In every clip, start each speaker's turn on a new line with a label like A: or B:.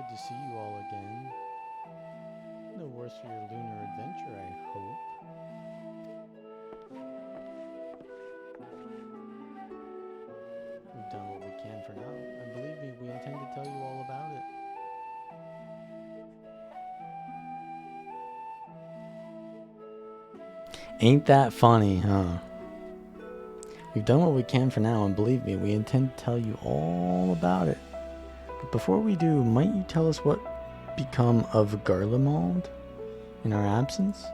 A: good to see you all again. No worse for your lunar adventure, I hope. We've done what we can for now, and believe me, we intend to tell you all about it. Ain't that funny, huh? We've done what we can for now, and believe me, we intend to tell you all about it. But before we do, might you tell us what become of Garlemald in our absence?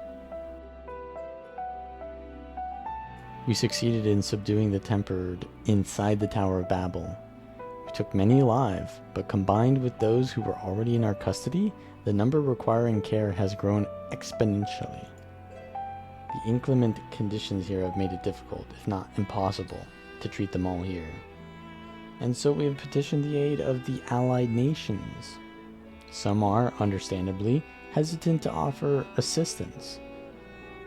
A: We succeeded in subduing the Tempered inside the Tower of Babel. We took many alive, but combined with those who were already in our custody, the number requiring care has grown exponentially. The inclement conditions here have made it difficult, if not impossible, to treat them all here. And so we have petitioned the aid of the allied nations. Some are, understandably, hesitant to offer assistance,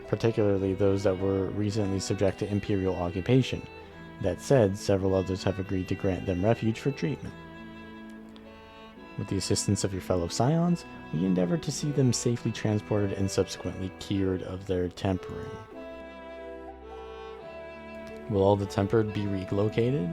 A: particularly those that were recently subject to imperial occupation. That said, several others have agreed to grant them refuge for treatment. With the assistance of your fellow scions, we endeavor to see them safely transported and subsequently cured of their tempering. Will all the tempered be relocated?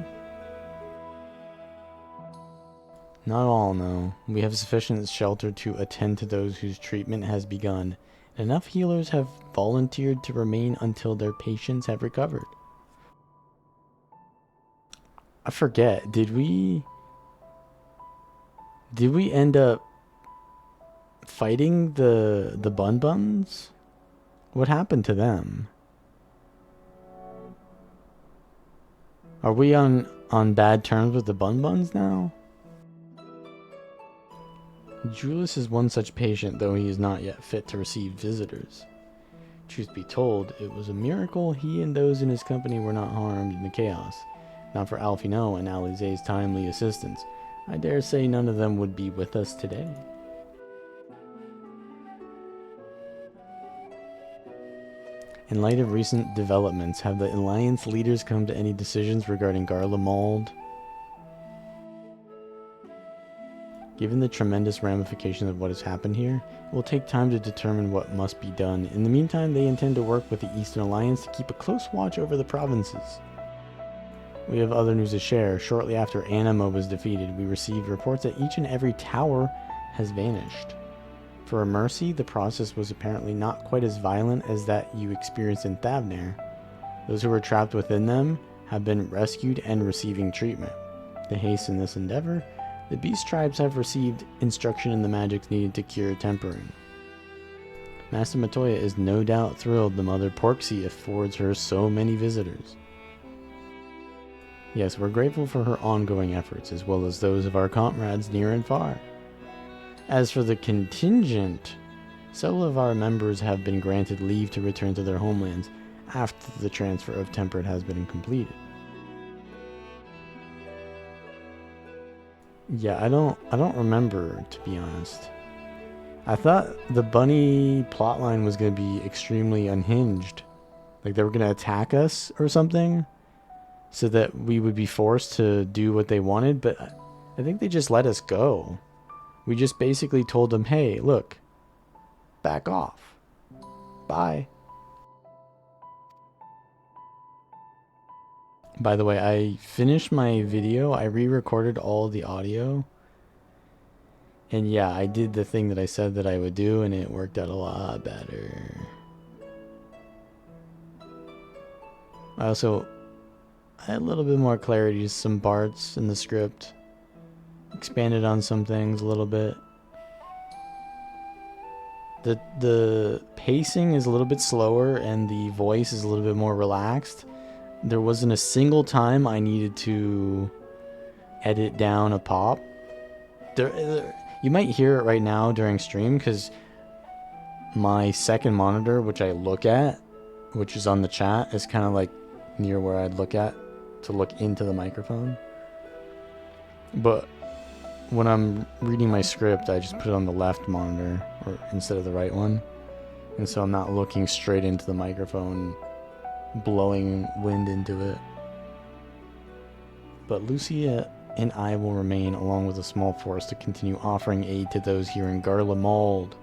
A: Not all, no. We have sufficient shelter to attend to those whose treatment has begun. Enough healers have volunteered to remain until their patients have recovered. I forget, did we end up fighting the Bun Buns? What happened to them? Are we on bad terms with the Bun Buns now? Julius is one such patient, though he is not yet fit to receive visitors. Truth be told, it was a miracle he and those in his company were not harmed in the chaos. Not for Alfino and Alize's timely assistance, I dare say none of them would be with us today. In light of recent developments, have the Alliance leaders come to any decisions regarding Garlemald? Given the tremendous ramifications of what has happened here, it will take time to determine what must be done. In the meantime, they intend to work with the Eastern Alliance to keep a close watch over the provinces. We have other news to share. Shortly after Anima was defeated, we received reports that each and every tower has vanished. For a mercy, the process was apparently not quite as violent as that you experienced in Thavnair. Those who were trapped within them have been rescued and receiving treatment. To hasten this endeavor, the beast tribes have received instruction in the magics needed to cure tempering. Master Matoya is no doubt thrilled the Mother Porksea affords her so many visitors. Yes, we're grateful for her ongoing efforts, as well as those of our comrades near and far. As for the contingent, several of our members have been granted leave to return to their homelands after the transfer of Tempered has been completed. Yeah, I don't remember, to be honest. I thought the bunny plotline was going to be extremely unhinged. Like they were going to attack us or something, so that we would be forced to do what they wanted, but I think they just let us go. We just basically told them, hey, look, back off. Bye. By the way, I finished my video. I re-recorded all the audio. And yeah, I did the thing that I said that I would do, and it worked out a lot better. I also had a little bit more clarity to some parts in the script. Expanded on some things a little bit. The pacing is a little bit slower, and the voice is a little bit more relaxed. There wasn't a single time I needed to edit down a pop. You might hear it right now during stream, because my second monitor, which I look at, which is on the chat, is kind of like near where I'd look at to look into the microphone. But when I'm reading my script, I just put it on the left monitor or instead of the right one. And so I'm not looking straight into the microphone, blowing wind into it. But Lucia and I will remain, along with a small force, to continue offering aid to those here in Garlemald.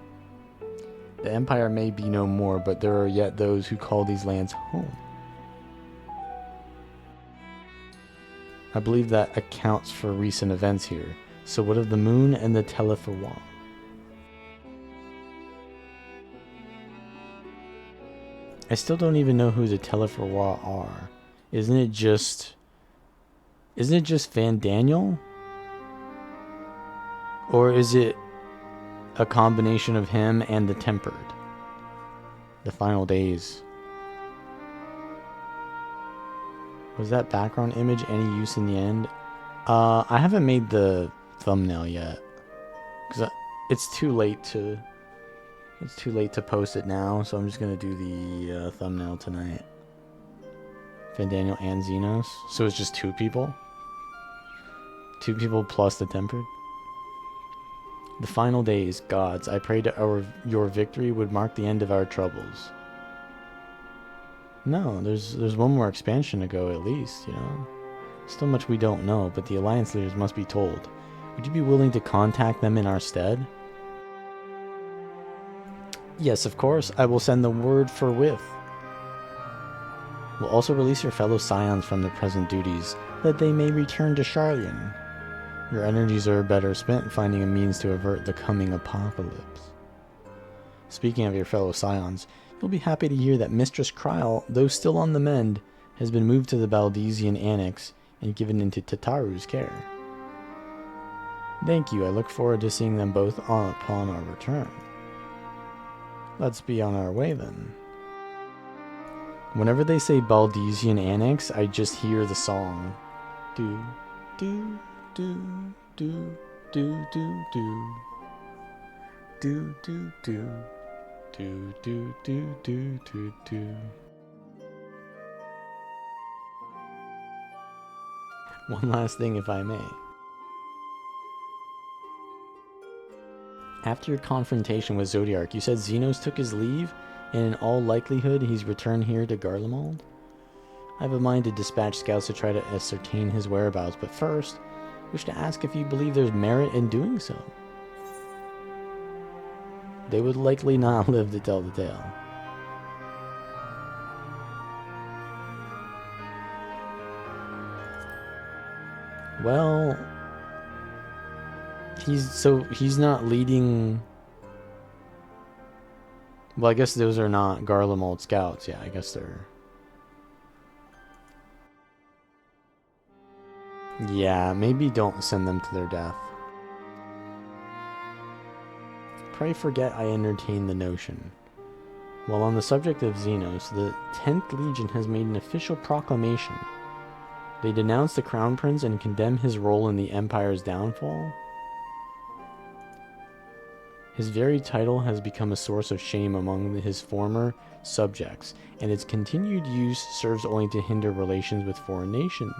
A: The Empire may be no more, but there are yet those who call these lands home. I believe that accounts for recent events here. So what of the moon and the Teleferwa? I still don't even know who the Teleferwa are. Isn't it just Van Daniel? Or is it a combination of him and the Tempered? The Final Days. Was that background image any use in the end? I haven't made the thumbnail yet. Because it's too late to post it now, so I'm just going to do the thumbnail tonight. Van Daniel and Xenos. So it's just two people? Two people plus the Tempered? The Final Days, gods, I pray to your victory would mark the end of our troubles. No, there's one more expansion to go at least, you know? Still much we don't know, but the Alliance leaders must be told. Would you be willing to contact them in our stead? Yes, of course. I will send the word forthwith. We'll also release your fellow scions from their present duties, that they may return to Sharlayan. Your energies are better spent finding a means to avert the coming apocalypse. Speaking of your fellow scions, you'll be happy to hear that Mistress Kryle, though still on the mend, has been moved to the Baldesian Annex and given into Tataru's care. Thank you, I look forward to seeing them both upon our return. Let's be on our way then. Whenever they say Baldesian Annex, I just hear the song. Do, do, do, do, do, do, do. Do, do, do. Do, do, do, do, do, do. One last thing, if I may. After your confrontation with Zodiark, you said Xenos took his leave, and in all likelihood he's returned here to Garlemald? I have a mind to dispatch scouts to try to ascertain his whereabouts, but first, I wish to ask if you believe there's merit in doing so. They would likely not live to tell the tale. Well, he's not leading. Well, I guess those are not Garlemald scouts. Yeah, I guess they're. Yeah, maybe don't send them to their death. Pray forget I entertained the notion. While on the subject of Xenos, the 10th Legion has made an official proclamation. They denounce the Crown Prince and condemn his role in the Empire's downfall. His very title has become a source of shame among his former subjects, and its continued use serves only to hinder relations with foreign nations.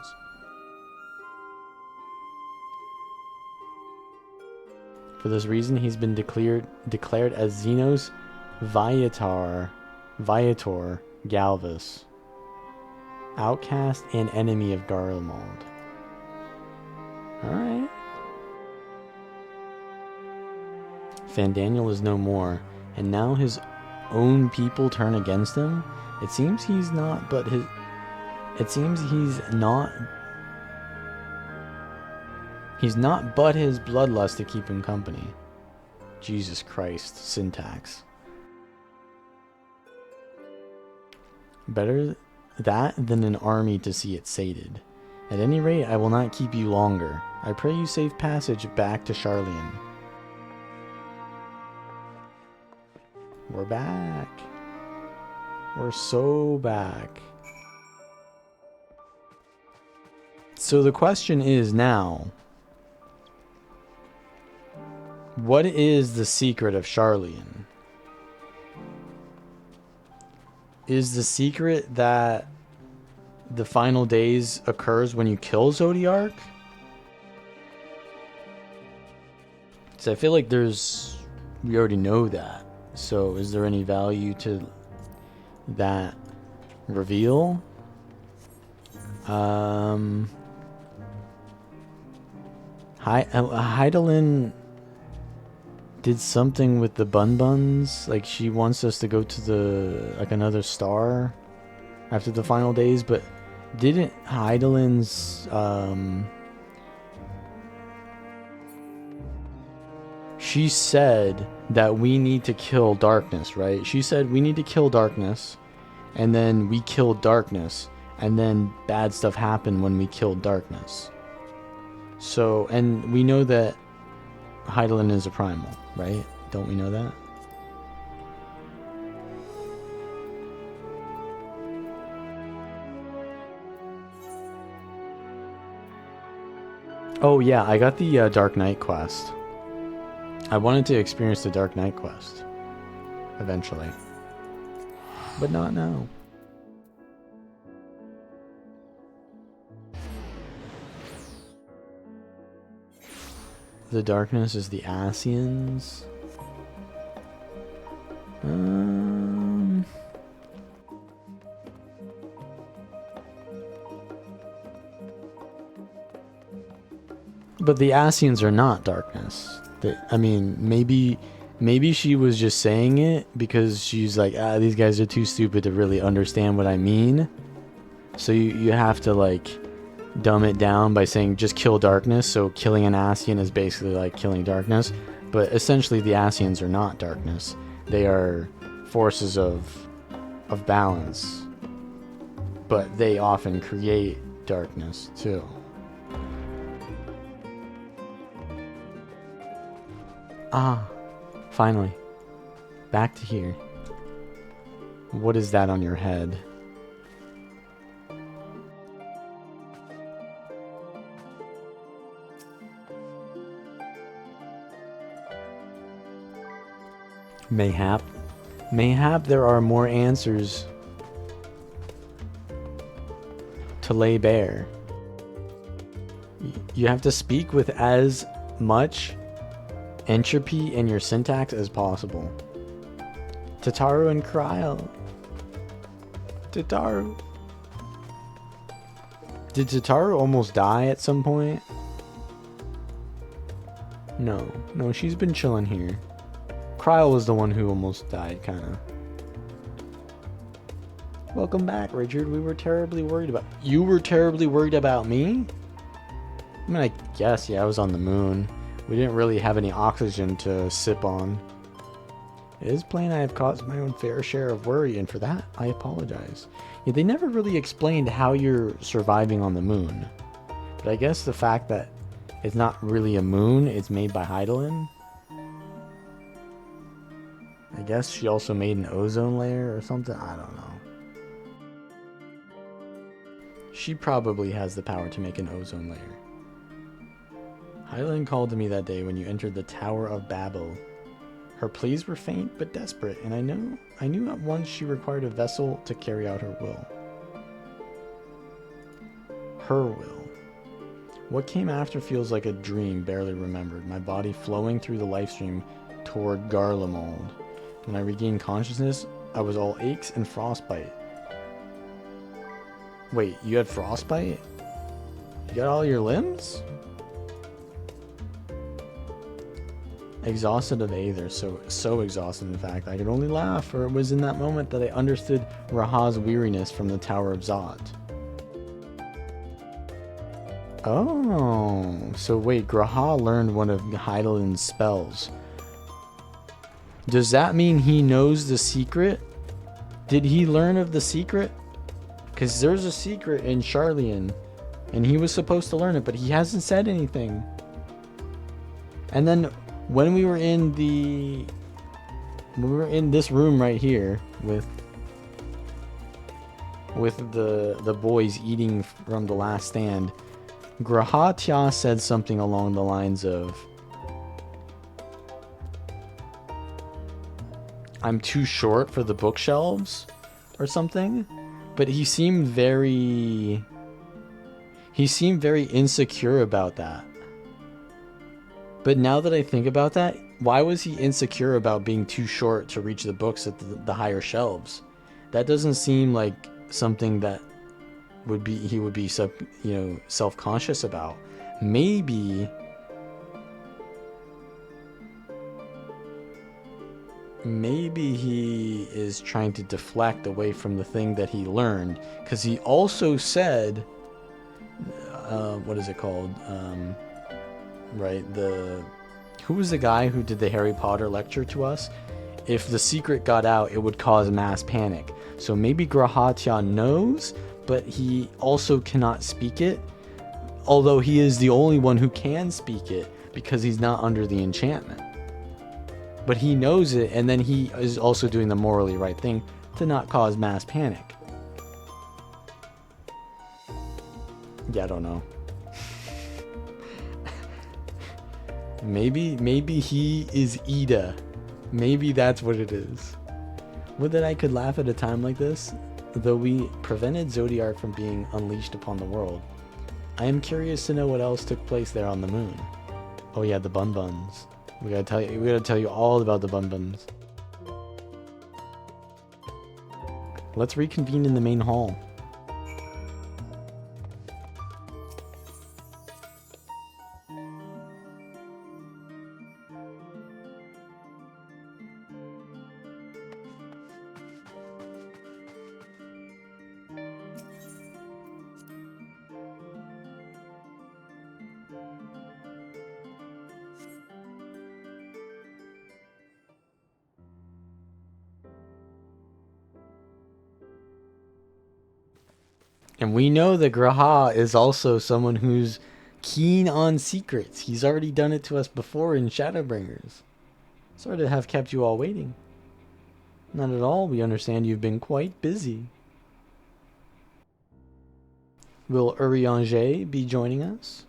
A: For this reason, he's been declared as Xenos Viator Galvus, outcast and enemy of Garlemald. Alright. Van Daniel is no more, and now his own people turn against him. It seems he's not but his bloodlust to keep him company. Jesus Christ, syntax. Better that than an army to see it sated. At any rate, I will not keep you longer. I pray you safe passage back to Sharlayan. We're back. We're so back. So the question is now, what is the secret of Sharlayan? Is the secret that the final days occurs when you kill Zodiark? So I feel like we already know that. So is there any value to that reveal? Heidelin did something with the Bun Buns. Like, she wants us to go to the, like, another star after the final days, but didn't Heidelin's, she said that we need to kill darkness, right? She said we need to kill darkness, and then we killed darkness, and then bad stuff happened when we killed darkness. So, and we know that Heidelin is a primal, right? Don't we know that? Oh yeah, I got the Dark Knight quest. I wanted to experience the Dark Knight quest eventually, but not now. The darkness is the Asians. But the Asians are not darkness. I mean, maybe she was just saying it because she's like, these guys are too stupid to really understand what I mean. So you have to, like, dumb it down by saying just kill darkness. So killing an Asian is basically like killing darkness. But essentially the Asians are not darkness. They are forces of balance. But they often create darkness too. Ah, finally. Back to here. What is that on your head? Mayhap there are more answers to lay bare. You have to speak with as much entropy in your syntax as possible. Tataru and Kryl. Tataru. Did Tataru almost die at some point? No, she's been chilling here. Kryl was the one who almost died, kinda. Welcome back, Richard. We were terribly worried about... You were terribly worried about me? I mean, I guess, yeah, I was on the moon. We didn't really have any oxygen to sip on. It is plain I have caused my own fair share of worry, and for that, I apologize. Yeah, they never really explained how you're surviving on the moon. But I guess the fact that it's not really a moon, it's made by Heidelin. I guess she also made an ozone layer or something. I don't know. She probably has the power to make an ozone layer. Heidelin called to me that day when you entered the Tower of Babel. Her pleas were faint but desperate, and I knew at once she required a vessel to carry out her will. Her will. What came after feels like a dream barely remembered, my body flowing through the life stream toward Garlemald. When I regained consciousness, I was all aches and frostbite. Wait, you had frostbite? You got all your limbs? Exhausted of Aether, so exhausted in fact, I could only laugh, for it was in that moment that I understood Raha's weariness from the Tower of Zot. Oh, so wait, Graha learned one of Heidelin's spells. Does that mean he knows the secret? Did he learn of the secret? Because there's a secret in Charlian, and he was supposed to learn it, but he hasn't said anything. And then when we were in this room right here with the boys eating from the last stand, Grahatya said something along the lines of, I'm too short for the bookshelves or something, but he seemed very insecure about that. But now that I think about that, why was he insecure about being too short to reach the books at the higher shelves? That doesn't seem like something that he would be self-conscious about. Maybe maybe he is trying to deflect away from the thing that he learned, because he also said, what is it called? Right, who was the guy who did the Harry Potter lecture to us? If the secret got out, it would cause mass panic. So maybe Grahatya knows, but he also cannot speak it, although he is the only one who can speak it because he's not under the enchantment. But he knows it, and then he is also doing the morally right thing to not cause mass panic. Yeah, I don't know. Maybe he is Ida. Maybe that's what it is. Would that I could laugh at a time like this, though we prevented Zodiark from being unleashed upon the world. I am curious to know what else took place there on the moon. Oh yeah, the Bun Buns. We gotta tell you all about the Bun Buns. Let's reconvene in the main hall. And we know that Graha is also someone who's keen on secrets. He's already done it to us before in Shadowbringers. Sorry to have kept you all waiting. Not at all. We understand you've been quite busy. Will Urianger be joining us?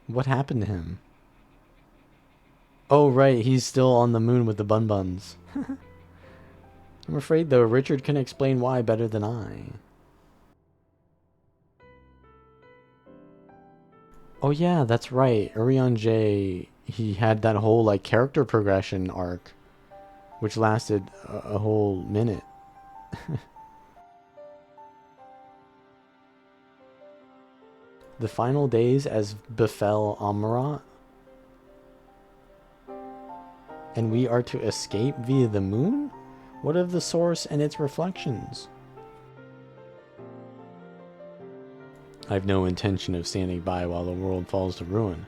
A: What happened to him? Oh, right. He's still on the moon with the Bun Buns. I'm afraid, though, Richard can explain why better than I. Oh yeah, that's right. Urianger, he had that whole like character progression arc, which lasted a whole minute. The final days as befell Amarat, and we are to escape via the moon? What of the source and its reflections? I have no intention of standing by while the world falls to ruin.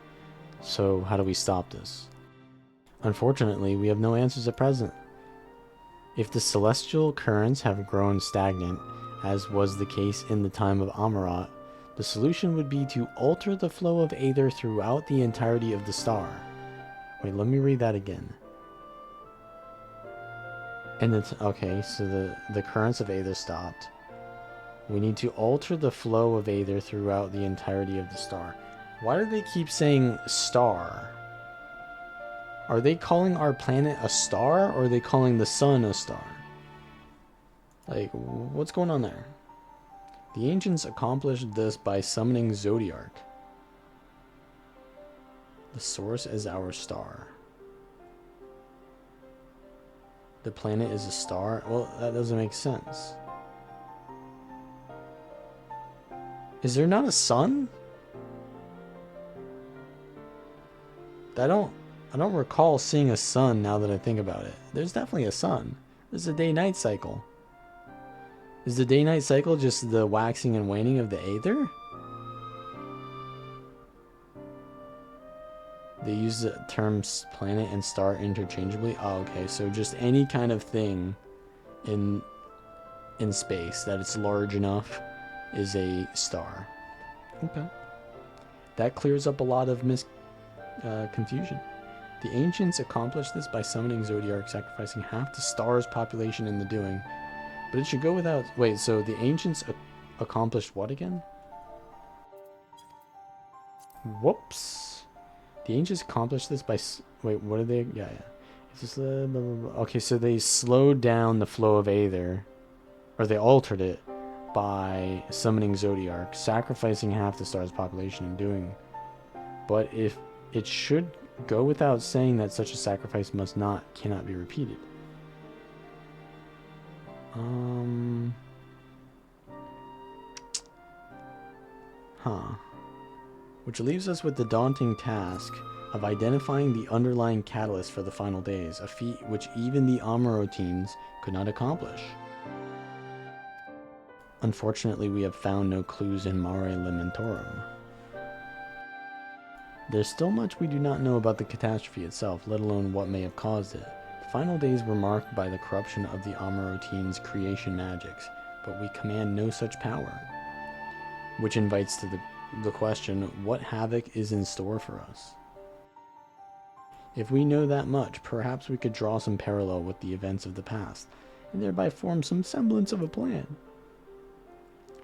A: So how do we stop this? Unfortunately, we have no answers at present. If the celestial currents have grown stagnant, as was the case in the time of Amarat, the solution would be to alter the flow of Aether throughout the entirety of the star. Wait, let me read that again. And it's okay, so the currents of Aether stopped. We need to alter the flow of Aether throughout the entirety of the star. Why do they keep saying star? Are they calling our planet a star, or are they calling the sun a star? Like, what's going on there? The ancients accomplished this by summoning Zodiark. The source is our star. The planet is a star? Well, that doesn't make sense. Is there not a sun? I don't recall seeing a sun now that I think about it. There's definitely a sun. There's a day-night cycle. Is the day-night cycle just the waxing and waning of the Aether? They use the terms planet and star interchangeably. Oh, okay. So just any kind of thing in space that it's large enough is a star. Okay. That clears up a lot of confusion. The ancients accomplished this by summoning Zodiark, sacrificing half the star's population in the doing. But it should go without... Wait, so the ancients accomplished what again? Whoops. The ancients accomplished this by... Wait, what are they... Yeah. It's just... Blah, blah, blah. Okay, so they slowed down the flow of Aether. Or they altered it by summoning Zodiark, sacrificing half the star's population in doing. But if it should go without saying that such a sacrifice cannot be repeated. Which leaves us with the daunting task of identifying the underlying catalyst for the final days, a feat which even the Amuro teams could not accomplish. Unfortunately, we have found no clues in Mare Lamentorum. There's still much we do not know about the catastrophe itself, let alone what may have caused it. The final days were marked by the corruption of the Amuro team's creation magics, but we command no such power. Which invites to the question, what havoc is in store for us? If we know that much, perhaps we could draw some parallel with the events of the past, and thereby form some semblance of a plan.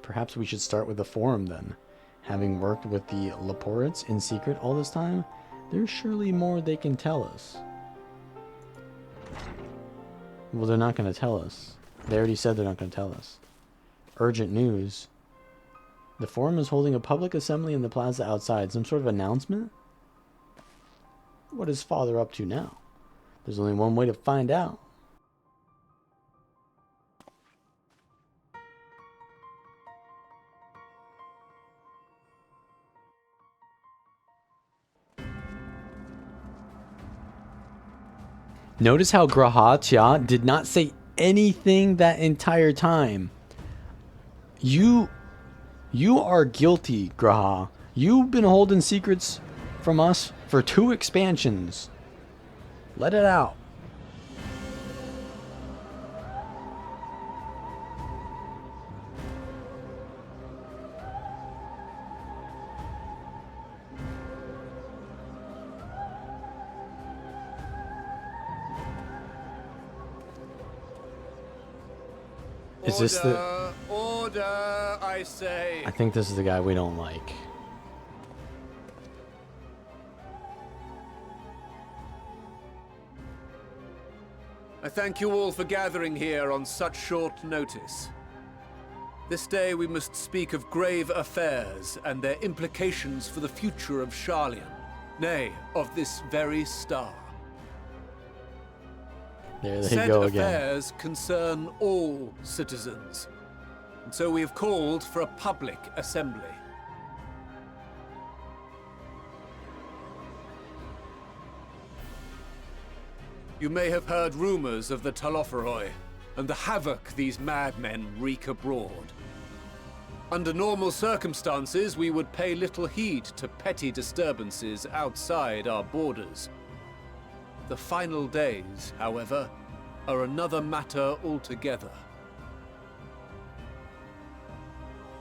A: Perhaps we should start with the Forum then. Having worked with the Leporites in secret all this time, there's surely more they can tell us. Well, they're not going to tell us. They already said they're not going to tell us. Urgent news. The Forum is holding a public assembly in the plaza outside. Some sort of announcement? What is Father up to now? There's only one way to find out. Notice how Graha Tia did not say anything that entire time. You are guilty, Graha. You've been holding secrets from us for 2 expansions. Let it out. Is this the...
B: Order, I say.
A: I think this is the guy we don't like.
B: I thank you all for gathering here on such short notice. This day we must speak of grave affairs and their implications for the future of Sharlayan, nay, of this very star.
A: There they
B: Said
A: go again.
B: affairs concern all citizens, and so we have called for a public assembly. You may have heard rumors of the Talopheroi and the havoc these madmen wreak abroad. Under normal circumstances, we would pay little heed to petty disturbances outside our borders. The final days, however, are another matter altogether.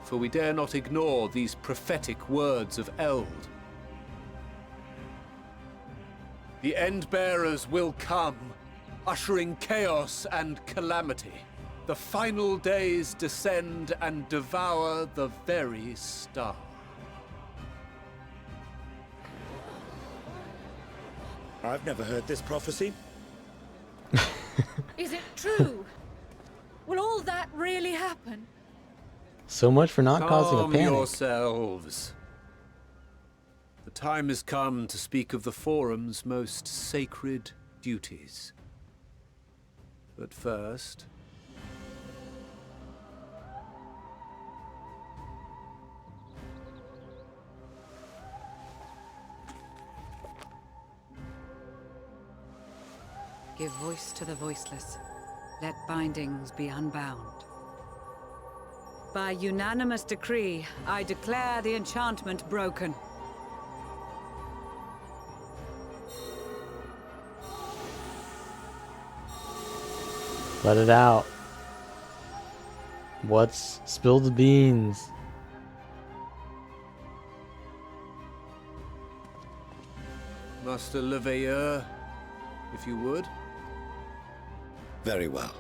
B: For we dare not ignore these prophetic words of Eld. The End-Bearers will come, ushering chaos and calamity. The final days descend and devour the very star.
C: I've never heard this prophecy.
D: Is it true? Will all that really happen?
A: So much for not causing a
B: Calm
A: panic.
B: yourselves. The time has come to speak of the Forum's most sacred duties. But first...
E: Give voice to the voiceless. Let bindings be unbound. By unanimous decree, I declare the enchantment broken.
A: Let it out. Spill the beans.
B: Master Leveilleur, if you would.
C: Very well.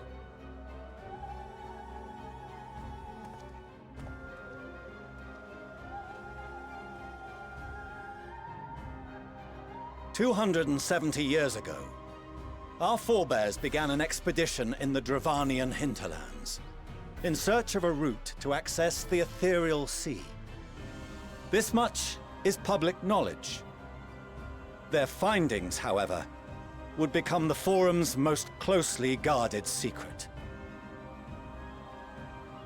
C: "270 years ago, our forebears began an expedition in the Dravanian hinterlands, in search of a route to access the ethereal sea. This much is public knowledge. Their findings, however, would become the Forum's most closely guarded secret.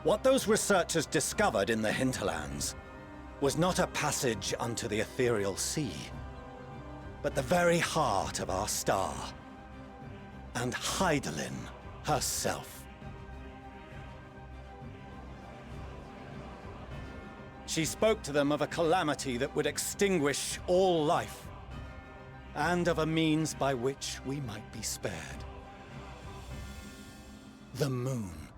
C: What those researchers discovered in the hinterlands was not a passage unto the ethereal sea, but the very heart of our star. And Hydaelyn herself. She spoke to them of a calamity that would extinguish all life, and of a means by which we might be spared. The moon.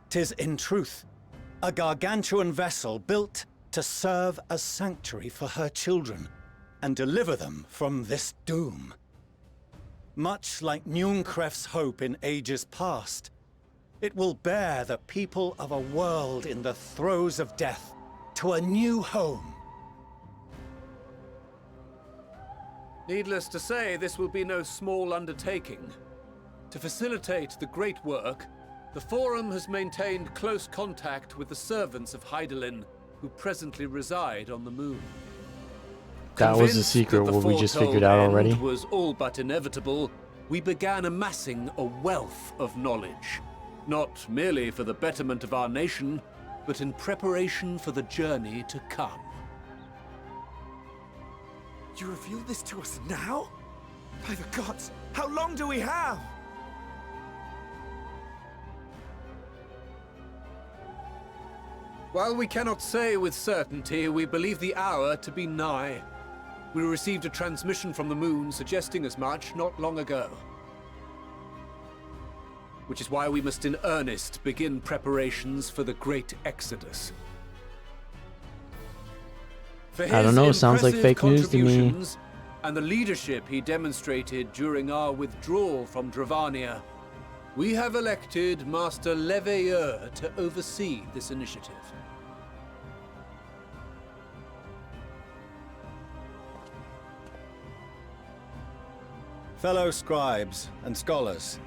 C: 'Tis in truth a gargantuan vessel built to serve as sanctuary for her children and deliver them from this doom. Much like Nunkref's hope in ages past, it will bear the people of a world in the throes of death to a new home.
B: Needless to say, this will be no small undertaking. To facilitate the great work, the Forum has maintained close contact with the servants of Hydaelyn, who presently reside on the moon.
A: That was the
B: Convinced
A: secret,
B: that the
A: what we just
B: foretold
A: figured out
B: end
A: already.
B: was all but inevitable, we began amassing a wealth of knowledge, not merely for the betterment of our nation, but in preparation for the journey to come.
F: You reveal this to us now? By the gods, how long do we have?
B: While we cannot say with certainty, we believe the hour to be nigh. We received a transmission from the moon suggesting as much not long ago. Which is why we must in earnest begin preparations for the great exodus. For
A: I don't know,
B: his
A: sounds like
B: impressive
A: fake news to me.
B: contributions and the leadership he demonstrated during our withdrawal from Dravania, we have elected Master Leveilleur to oversee this initiative.
C: Fellow scribes and scholars,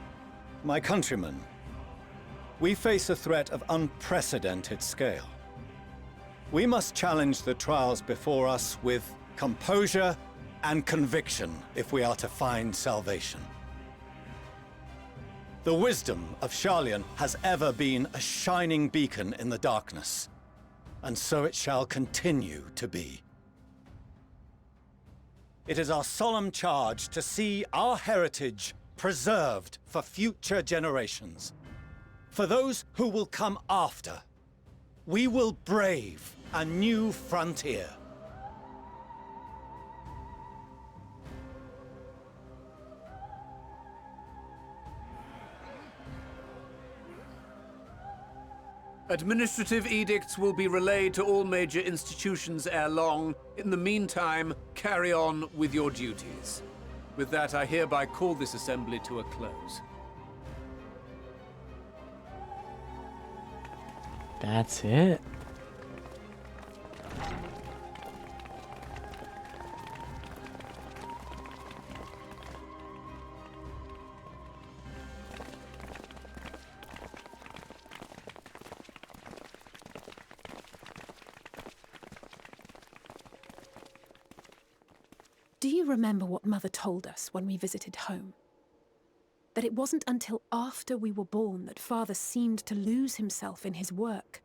C: my countrymen, we face a threat of unprecedented scale. We must challenge the trials before us with composure and conviction if we are to find salvation. The wisdom of Sharlayan has ever been a shining beacon in the darkness, and so it shall continue to be. It is our solemn charge to see our heritage preserved for future generations. For those who will come after, we will brave a new frontier.
B: Administrative edicts will be relayed to all major institutions ere long. In the meantime, carry on with your duties. With that, I hereby call this assembly to a close.
A: That's it.
G: Do you remember what Mother told us when we visited home? That it wasn't until after we were born that Father seemed to lose himself in his work.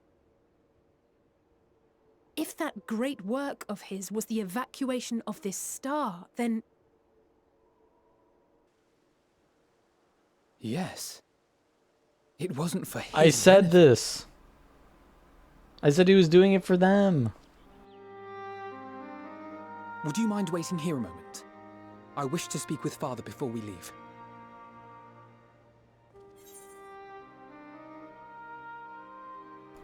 G: If that great work of his was the evacuation of this star, then...
F: Yes. It wasn't for him.
A: I said this. I said he was doing it for them.
F: Would you mind waiting here a moment? I wish to speak with Father before we leave.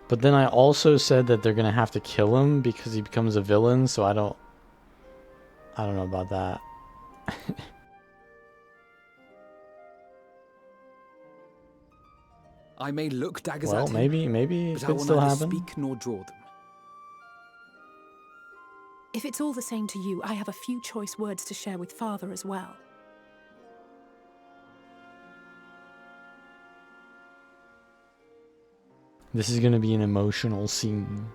A: But then I also said that they're gonna have to kill him because he becomes a villain, so I don't know about that.
F: I may look daggers
A: Well,
F: at him,
A: maybe it
F: but I
A: could
F: will
A: still
F: neither
A: happen.
F: speak nor draw them.
G: If it's all the same to you, I have a few choice words to share with Father as well.
A: This is gonna be an emotional scene.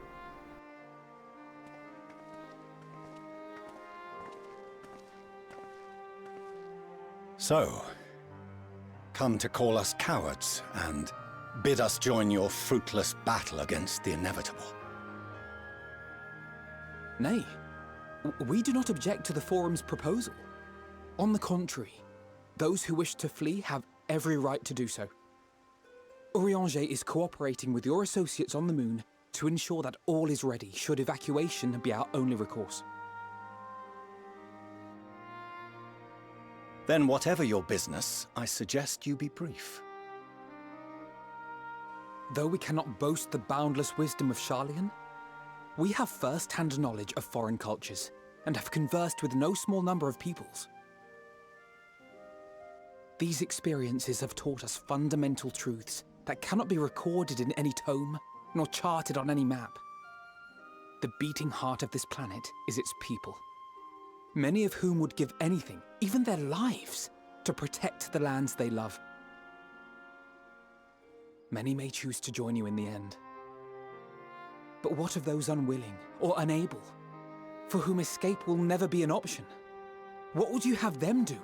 C: So, come to call us cowards and bid us join your fruitless battle against the inevitable.
F: Nay,
H: We do not object to the Forum's proposal. On the contrary, those who wish to flee have every right to do so. Urianger is cooperating with your associates on the moon to ensure that all is ready should evacuation be our only recourse.
C: Then whatever your business, I suggest you be brief.
H: Though we cannot boast the boundless wisdom of Charlian, we have first-hand knowledge of foreign cultures and have conversed with no small number of peoples. These experiences have taught us fundamental truths that cannot be recorded in any tome, nor charted on any map. The beating heart of this planet is its people, many of whom would give anything, even their lives, to protect the lands they love. Many may choose to join you in the end. But what of those unwilling or unable, for whom escape will never be an option? What would you have them do?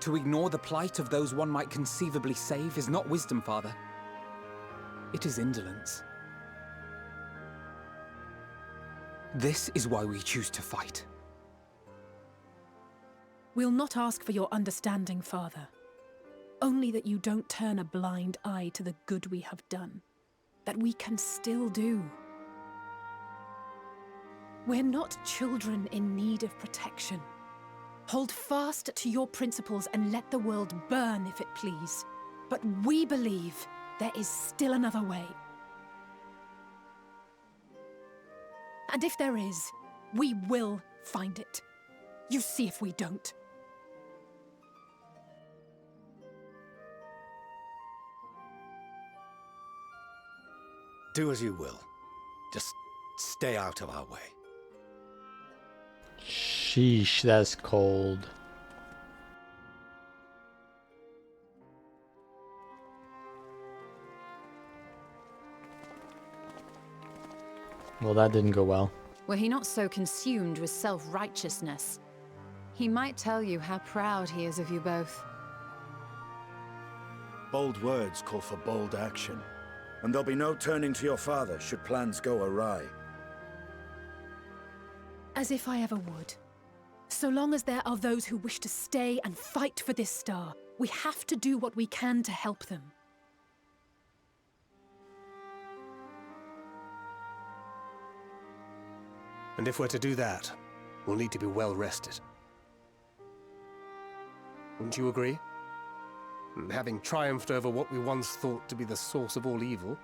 H: To ignore the plight of those one might conceivably save is not wisdom, Father. It is indolence. This is why we choose to fight.
G: We'll not ask for your understanding, Father. Only that you don't turn a blind eye to the good we have done. That we can still do. We're not children in need of protection. Hold fast to your principles and let the world burn if it please. But we believe there is still another way. And if there is, we will find it. You see if we don't.
C: Do as you will. Just stay out of our way.
A: Sheesh, that's cold. Well, that didn't go well.
I: Were he not so consumed with self-righteousness, he might tell you how proud he is of you both.
J: Bold words call for bold action, and there'll be no turning to your father should plans go awry.
G: As if I ever would. So long as there are those who wish to stay and fight for this star, we have to do what we can to help them.
K: And if we're to do that, we'll need to be well rested. Wouldn't you agree? And having triumphed over what we once thought to be the source of all evil,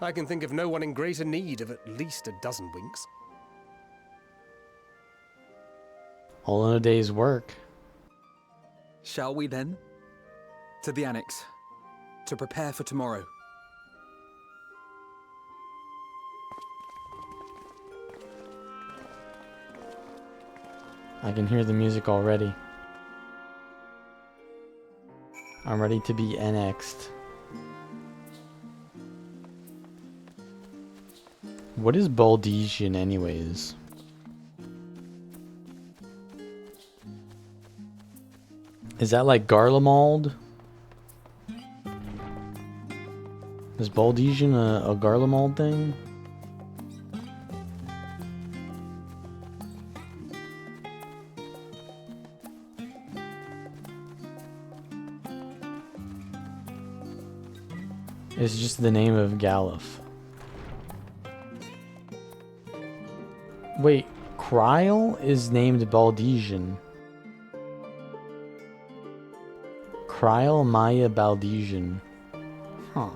K: I can think of no one in greater need of at least a dozen winks.
A: All in a day's work.
H: Shall we then? To the Annex, to prepare for tomorrow.
A: I can hear the music already. I'm ready to be annexed. What is Baldesian anyways? Is that like Garlemald? Is Baldesian a Garlemald thing? It's just the name of Galuf. Wait, Kryl is named Baldesian. Kryl Maya Baldesian. Huh.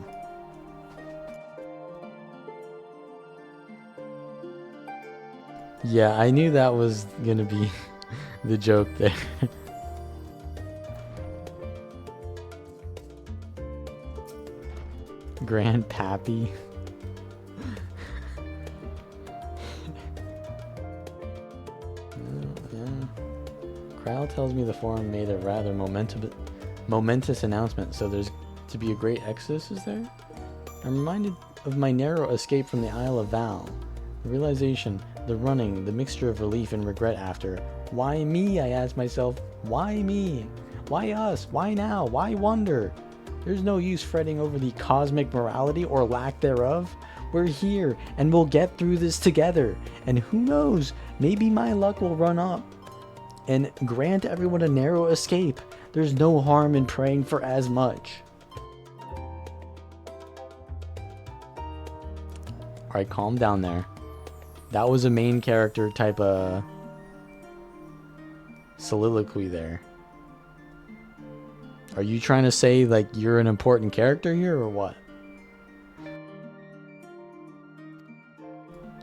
A: Yeah, I knew that was gonna be the joke there. Grandpappy. Kryl tells me the forum made a rather momentous announcement, so there's to be a great exodus, is there? I'm reminded of my narrow escape from the Isle of Val. The realization, the running, the mixture of relief and regret after. Why me, I ask myself. Why me? Why us? Why now? Why wonder? There's no use fretting over the cosmic morality or lack thereof. We're here, and we'll get through this together. And who knows, maybe my luck will run up and grant everyone a narrow escape. There's no harm in praying for as much. Alright, calm down there. That was a main character type of soliloquy there. Are you trying to say, like, you're an important character here, or what?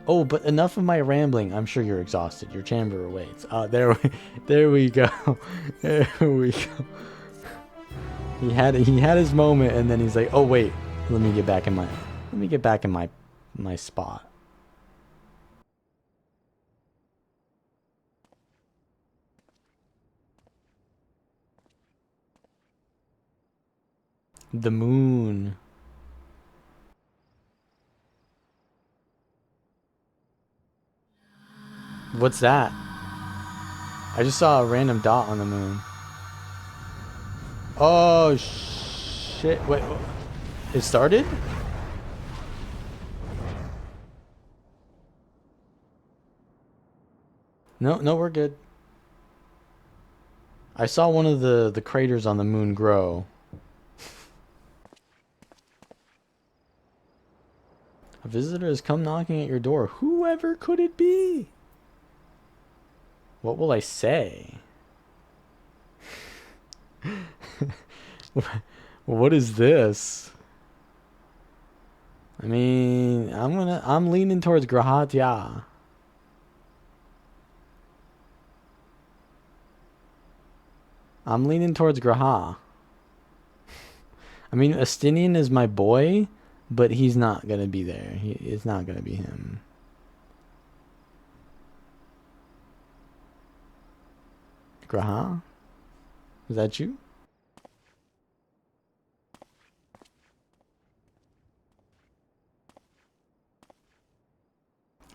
A: Oh, but enough of my rambling. I'm sure you're exhausted. Your chamber awaits. There we go. There we go. He had his moment, and then he's like, oh wait, let me get back in my spot. The moon. What's that? I just saw a random dot on the moon. Oh shit. Wait. It started? No, we're good. I saw one of the craters on the moon grow. A visitor has come knocking at your door. Whoever could it be? What will I say? What is this? I mean, I'm leaning towards Grahatya. I'm leaning towards Graha. I mean, Astinian is my boy, but he's not gonna be there. It's not gonna be him. Graha? Is that you?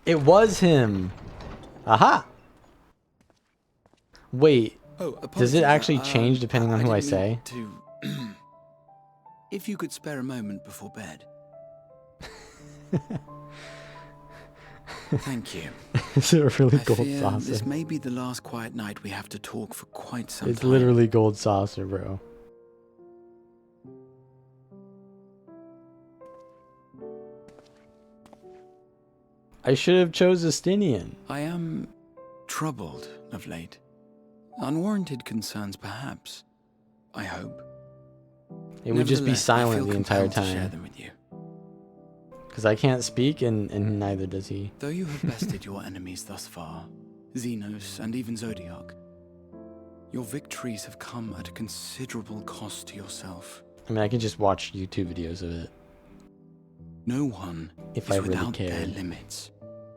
A: It was him. Aha! Wait.
L: Oh,
A: does it actually change depending on who I say?
L: If you could spare a moment before bed. Thank you.
A: Is it really gold
L: fear
A: saucer?
L: This may be the last quiet night we have to talk for quite some time.
A: It's literally gold saucer, bro. I should have chose Astinian.
L: I am troubled of late. Unwarranted concerns, perhaps. I hope.
A: It would just be silent the entire
L: To share
A: time.
L: them with you.
A: Because I can't speak, and neither does he.
L: Though you have bested your enemies thus far, Xenos and even Zodiac, your victories have come at a considerable cost to yourself.
A: I mean, I could just watch YouTube videos of it.
L: No one
A: if
L: is
A: I really
L: without their
A: cared.
L: limits,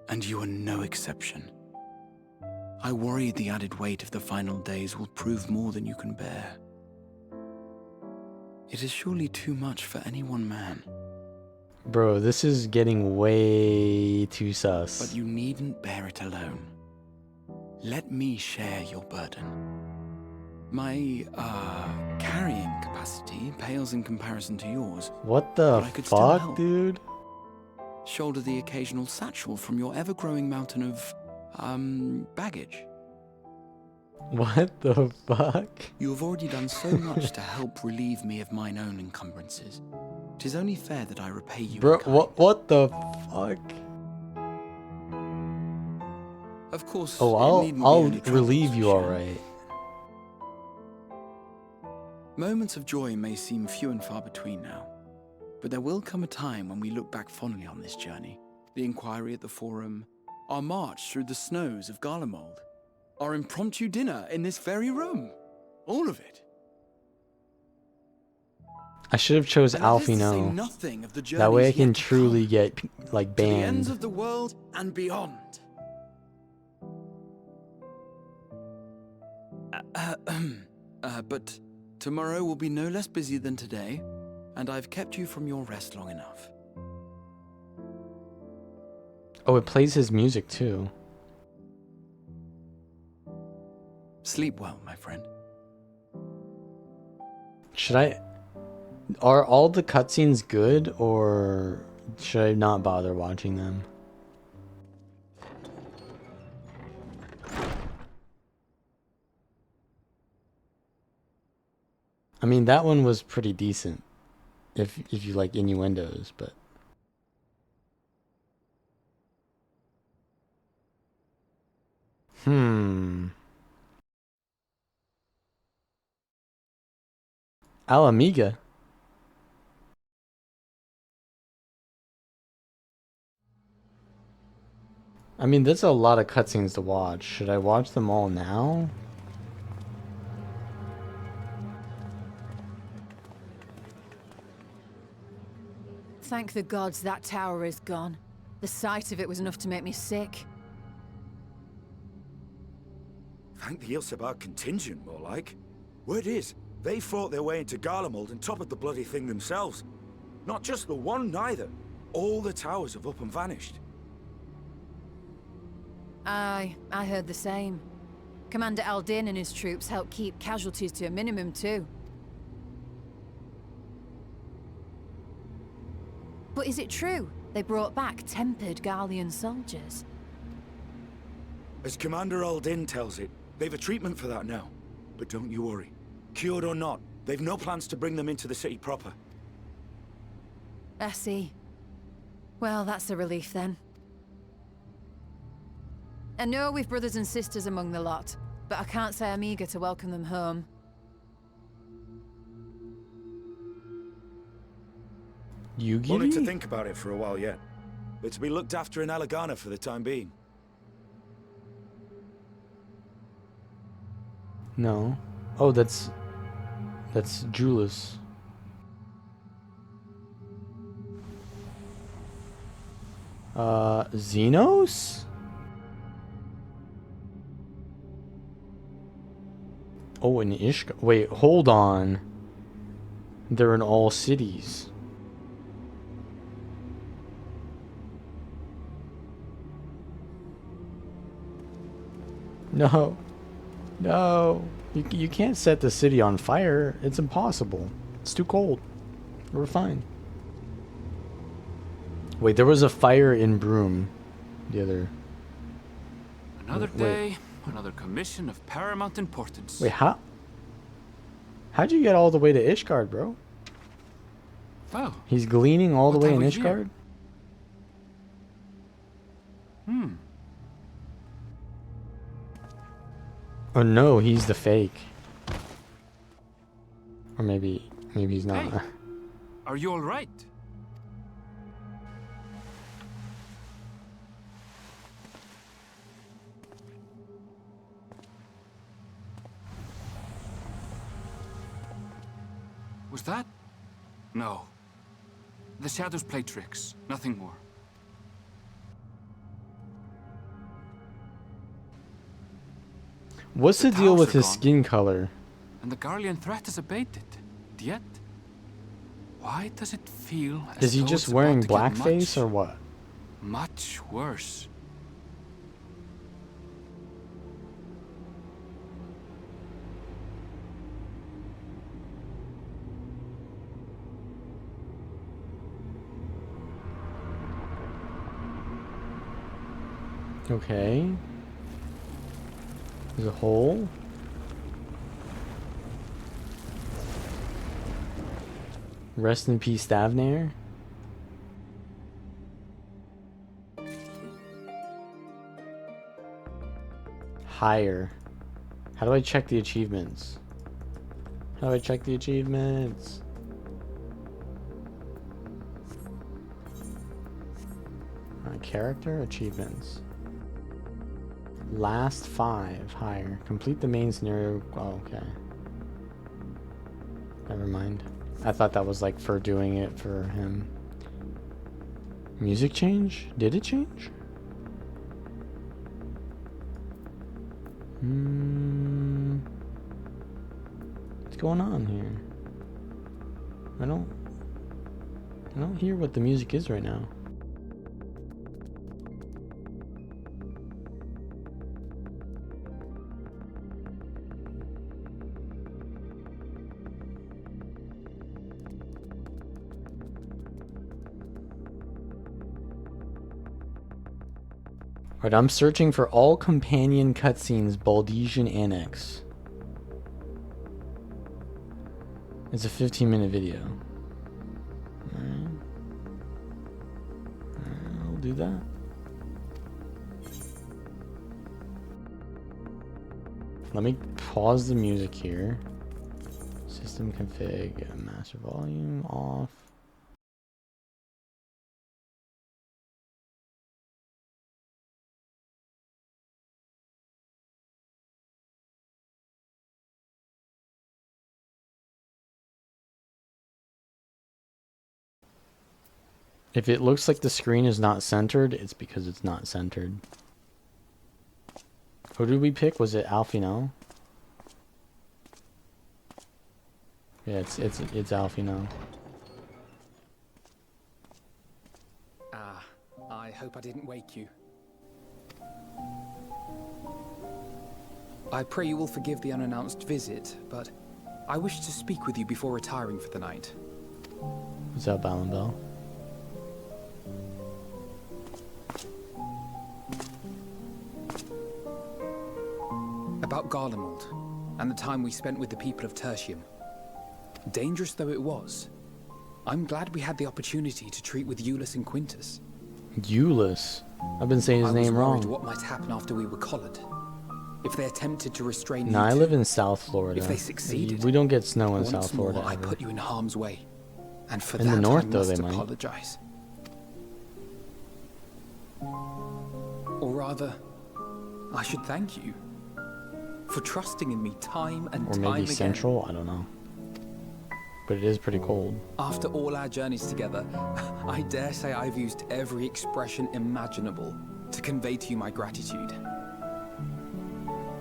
L: and you are no exception. I worry the added weight of the final days will prove more than you can bear. It is surely too much for any one man.
A: Bro, this is getting way too sus.
L: But you needn't bear it alone. Let me share your burden. My, carrying capacity pales in comparison to yours.
A: What the fuck, dude?
L: Shoulder the occasional satchel from your ever-growing mountain of, baggage.
A: What the fuck?
L: You have already done so much to help relieve me of mine own encumbrances. 'Tis only fair that I repay you.
A: Bro, what the fuck?
L: Of course.
A: Oh, I'll relieve you, alright.
L: Moments of joy may seem few and far between now, but there will come a time when we look back fondly on this journey. The inquiry at the Forum, our march through the snows of Garlemald, our impromptu dinner in this very room. All of it.
A: I should have chose
L: And that is to say
A: Alfino.
L: nothing of the
A: That way I
L: journeys
A: can
L: yet to
A: truly get, like,
L: to the ends
A: banned.
L: of the world and beyond. But tomorrow will be no less busy than today, and I've kept you from your rest long enough.
A: Oh, it plays his music too.
L: Sleep well, my friend.
A: Should I... Are all the cutscenes good, or should I not bother watching them? I mean, that one was pretty decent, if you like innuendos, but... Alamiga? I mean, that's a lot of cutscenes to watch. Should I watch them all now?
I: Thank the gods that tower is gone. The sight of it was enough to make me sick.
J: Thank the Ilsabar contingent, more like. Word is, they fought their way into Garlemald and toppled the bloody thing themselves. Not just the one, neither. All the towers have up and vanished.
I: Aye, I heard the same. Commander Aldin and his troops helped keep casualties to a minimum, too. But is it true they brought back tempered Garlean soldiers?
J: As Commander Aldin tells it, they've a treatment for that now. But don't you worry. Cured or not, they've no plans to bring them into the city proper.
I: I see. Well, that's a relief then. I know we've brothers and sisters among the lot, but I can't say I'm eager to welcome them home.
J: Wanted to think about it for a while yet, but to be looked after in Alagana for the time being.
A: No. Oh, that's Julius. Xenos? Oh, in Ishka. Wait, hold on. They're in all cities. No. No. You can't set the city on fire. It's impossible. It's too cold. We're fine. Wait, there was a fire in Broom. The other...
M: Another day, another commission of paramount importance.
A: Wait, how'd you get all the way to Ishgard, bro?
M: Oh.
A: He's gleaning all the way in
M: have we here?
A: Ishgard? Oh no, he's the fake. Or maybe he's not.
M: Hey, are you all right? Was that? No. The shadows play tricks, nothing more.
A: What's the deal
M: towers
A: with
M: are
A: his
M: gone.
A: skin color?
M: And the Garlean threat is abated. Yet, why does it feel as
A: Is he
M: though
A: just
M: it's
A: wearing
M: about to get
A: blackface or what?
M: much worse?
A: Okay. There's a hole. Rest in peace, Stavnair. Higher. How do I check the achievements? How do I check the achievements? Character achievements. Last 5 higher. Complete the main scenario. Oh, okay. Never mind. I thought that was like for doing it for him. Music change? Did it change? What's going on here? I don't hear what the music is right now. Alright, I'm searching for all companion cutscenes Baldesian Annex. It's a 15-minute video. Alright. I'll do that. Let me pause the music here. System config, master volume off. If it looks like the screen is not centered, it's because it's not centered. Who did we pick? Was it Alfino? Yeah, it's Alfino.
H: Ah, I hope I didn't wake you. I pray you will forgive the unannounced visit, but I wish to speak with you before retiring for the night.
A: What's up, Alan Bell?
H: About Garlemald, and the time we spent with the people of Tertium. Dangerous though it was, I'm glad we had the opportunity to treat with Euless and Quintus.
A: Euless? I've been saying his name wrong.
H: What might happen after we were collared? If they attempted to restrain
A: No,
H: you
A: I
H: two,
A: live in South Florida.
H: If they succeeded,
A: we don't get snow in
H: once
A: South
H: more,
A: Florida.
H: I
A: Ever.
H: put you in harm's way, and for
A: In
H: that
A: the north,
H: I
A: though,
H: must
A: they might.
H: apologize. Or rather, I should thank you for trusting in me time and
A: Or
H: time
A: maybe
H: again.
A: Central, I don't know. But it is pretty cold.
H: After all our journeys together, I dare say I've used every expression imaginable to convey to you my gratitude.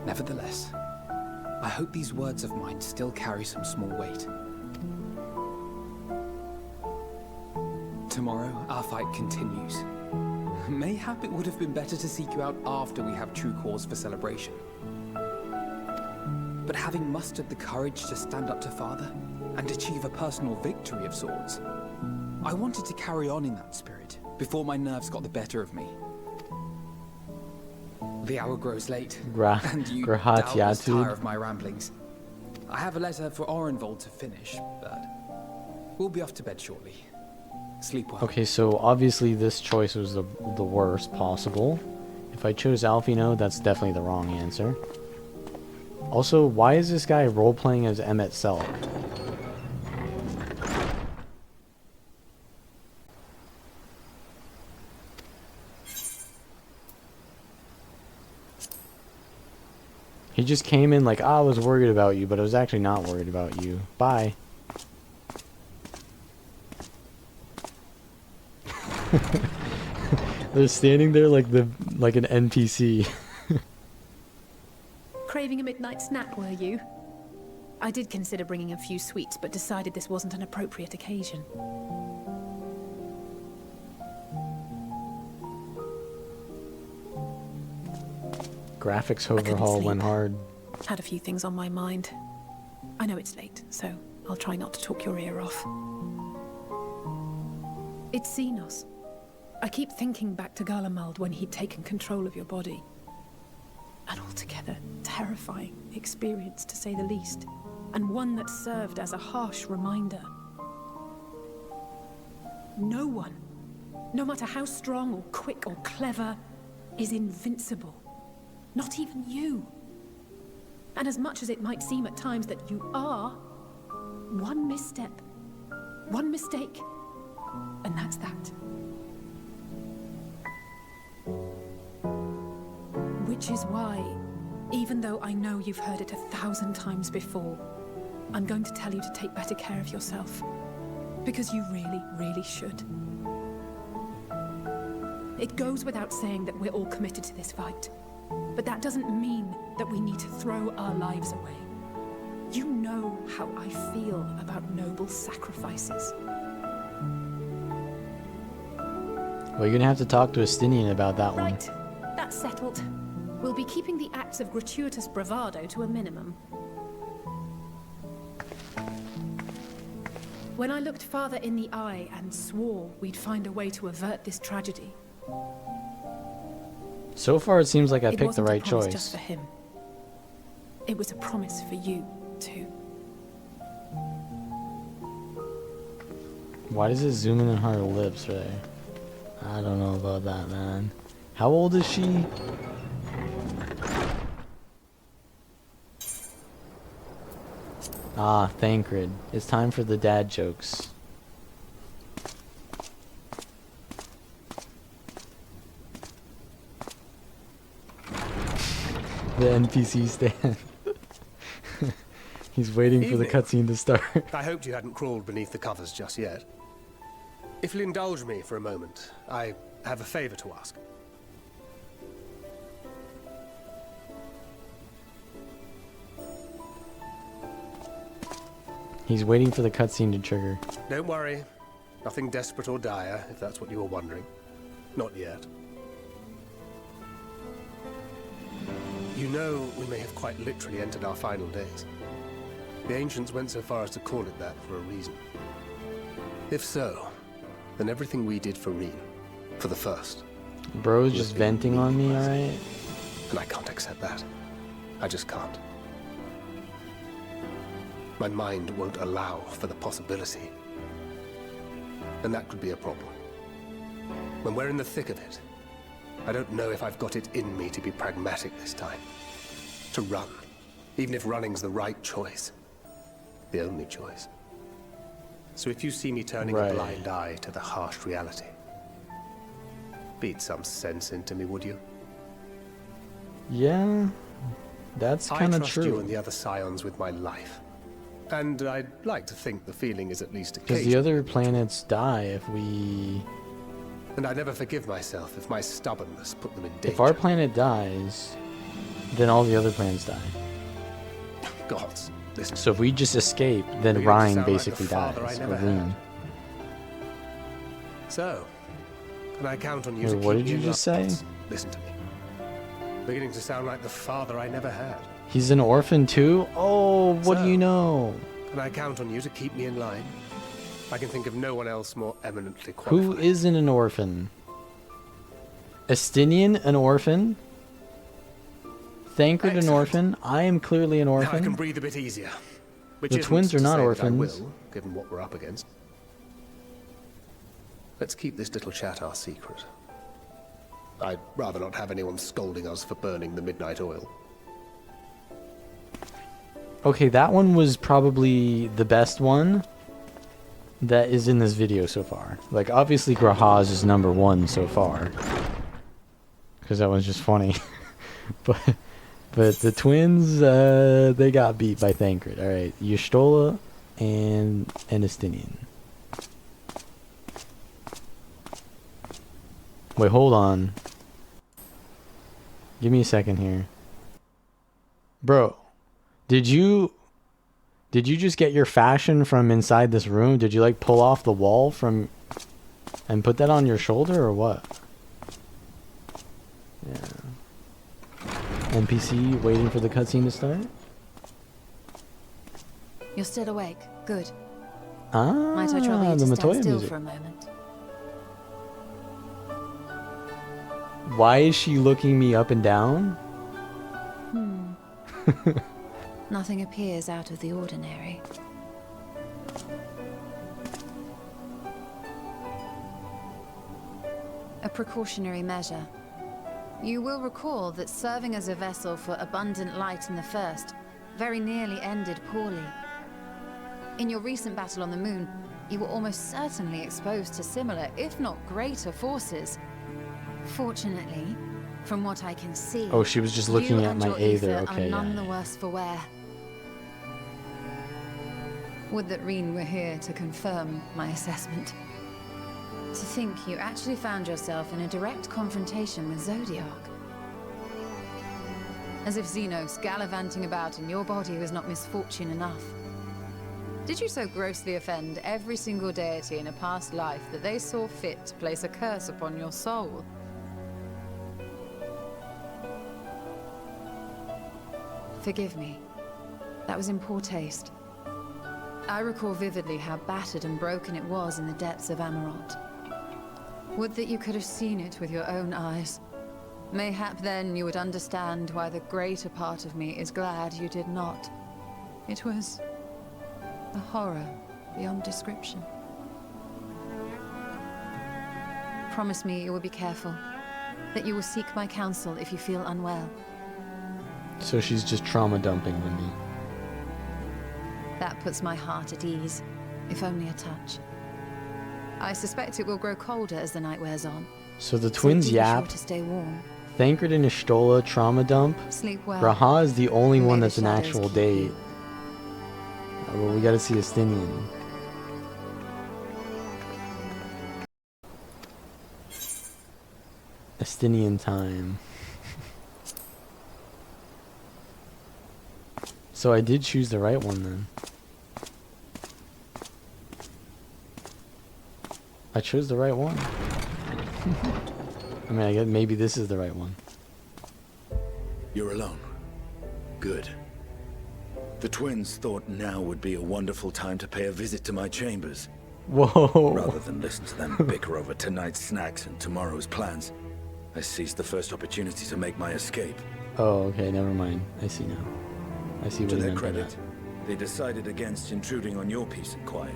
H: Nevertheless, I hope these words of mine still carry some small weight. Tomorrow, our fight continues. Mayhap it would have been better to seek you out after we have true cause for celebration. But having mustered the courage to stand up to Father and achieve a personal victory of sorts, I wanted to carry on in that spirit before my nerves got the better of me. The hour grows late, and you doubtless tire of my ramblings. I have a letter for Orenvold to finish, but we'll be off to bed shortly. Sleep well.
A: Okay, so obviously this choice was the worst possible. If I chose Alfino, that's definitely the wrong answer. Also, why is this guy role-playing as Emmett Selk? He just came in like, I was worried about you, but I was actually not worried about you. Bye. They're standing there like an NPC.
G: Craving a midnight snack, were you? I did consider bringing a few sweets, but decided this wasn't an appropriate occasion.
A: Graphics overhaul went hard.
G: Had a few things on my mind. I know it's late, so I'll try not to talk your ear off. It's Xenos. I keep thinking back to Garlemald when he'd taken control of your body. An altogether terrifying experience, to say the least, and one that served as a harsh reminder. No one, no matter how strong or quick or clever, is invincible. Not even you. And as much as it might seem at times that you are, one misstep, one mistake, and that's that. Which is why, even though I know you've heard it 1,000 times before, I'm going to tell you to take better care of yourself. Because you really, really should. It goes without saying that we're all committed to this fight. But that doesn't mean that we need to throw our lives away. You know how I feel about noble sacrifices.
A: Well, you're gonna have to talk to Estinian about that one.
G: Right, that's settled. We'll be keeping the acts of gratuitous bravado to a minimum. When I looked Father in the eye and swore we'd find a way to avert this tragedy,
A: So far, it seems like I
G: It
A: picked the
G: wasn't a
A: right
G: promise
A: choice.
G: just for him. It was a promise for you, too.
A: Why does it zoom in on her lips right? I don't know about that, man. How old is she? Ah, Thancred. It's time for the dad jokes. The NPC stand. He's waiting for the cutscene to start.
K: I hoped you hadn't crawled beneath the covers just yet. If you'll indulge me for a moment, I have a favor to ask.
A: He's waiting for the cutscene to trigger.
K: Don't worry. Nothing desperate or dire, if that's what you were wondering. Not yet. You know, we may have quite literally entered our final days. The ancients went so far as to call it that for a reason. If so, then everything we did for Reen, for the first...
A: Bro's just venting on me, alright?
K: And I can't accept that. I just can't. My mind won't allow for the possibility. And that could be a problem. When we're in the thick of it, I don't know if I've got it in me to be pragmatic this time. To run, even if running's the right choice. The only choice. So if you see me turning a blind eye to the harsh reality, beat some sense into me, would you?
A: Yeah, that's kind of true.
K: I trust you and the other Scions with my life. And I'd like to think the feeling is at least occasional.
A: Because the other planets die if we...
K: And I never forgive myself if my stubbornness put them in danger.
A: If our planet dies, then all the other planets die.
K: Gods, listen.
A: So if we just escape, then Rhine basically dies. Or Reen.
K: So, can I count on you to keep
A: what did
K: me
A: you
K: in
A: just
K: your
A: say?
K: thoughts? Listen to me. Beginning to sound like the father I never had.
A: He's an orphan too? Oh, what do you know?
K: Can I count on you to keep me in line? I can think of no one else more eminently qualified.
A: Who isn't an orphan? Estinian, an orphan? Thancred, an orphan? I am clearly an orphan.
K: Now I can breathe a bit easier. Which
A: The twins are not orphans.
K: I will, given what we're up against. Let's keep this little chat our secret. I'd rather not have anyone scolding us for burning the midnight oil.
A: Okay, that one was probably the best one that is in this video so far. Like, obviously Grahaz is #1 so far. Because that one's just funny. but the twins, they got beat by Thancred. Alright, Y'shtola and Estinian. Wait, hold on. Give me a second here. Bro, did you just get your fashion from inside this room? Did you like pull off the wall from and put that on your shoulder or what? Yeah. NPC waiting for the cutscene to start?
I: You're still awake. Good.
A: Ah,
I: Might I trouble you
A: the
I: to stand
A: Matoya
I: still
A: music.
I: for a moment?
A: Why is she looking me up and down?
I: Nothing appears out of the ordinary. A precautionary measure. You will recall that serving as a vessel for abundant light in the First very nearly ended poorly. In your recent battle on the moon, you were almost certainly exposed to similar, if not greater, forces. Fortunately, from what I can see,
A: Oh, she was just looking
I: you
A: at
I: and
A: my
I: your
A: Aether.
I: Aether
A: Okay,
I: are none
A: yeah.
I: the worse for wear. Would that Reen were here to confirm my assessment. To think you actually found yourself in a direct confrontation with Zodiac. As if Xenos gallivanting about in your body was not misfortune enough. Did you so grossly offend every single deity in a past life that they saw fit to place a curse upon your soul? Forgive me. That was in poor taste. I recall vividly how battered and broken it was in the depths of Amarant. Would that you could have seen it with your own eyes. Mayhap then you would understand why the greater part of me is glad you did not. It was a horror beyond description. Promise me you will be careful, that you will seek my counsel if you feel unwell.
A: So she's just trauma dumping on me.
I: That puts my heart at ease, if only a touch. I suspect it will grow colder as the night wears on.
A: So the twins
I: be
A: yap.
I: sure to stay warm.
A: Thancred and Ishtola trauma dump.
I: Sleep well.
A: Raha is the only one
I: May the
A: that's an
I: shadows
A: actual
I: keep
A: date.
I: you.
A: Well, we gotta see Estinian. Estinian time. So I did choose the right one then. I chose the right one. I mean, I guess maybe this is the right one.
J: You're alone. Good. The twins thought now would be a wonderful time to pay a visit to my chambers.
A: Whoa.
J: Rather than listen to them bicker over tonight's snacks and tomorrow's plans, I seized the first opportunity to make my escape.
A: Oh, okay, never mind. I see now. I see what
J: To
A: you
J: their
A: meant by
J: credit,
A: that.
J: they decided against intruding on your peace and quiet.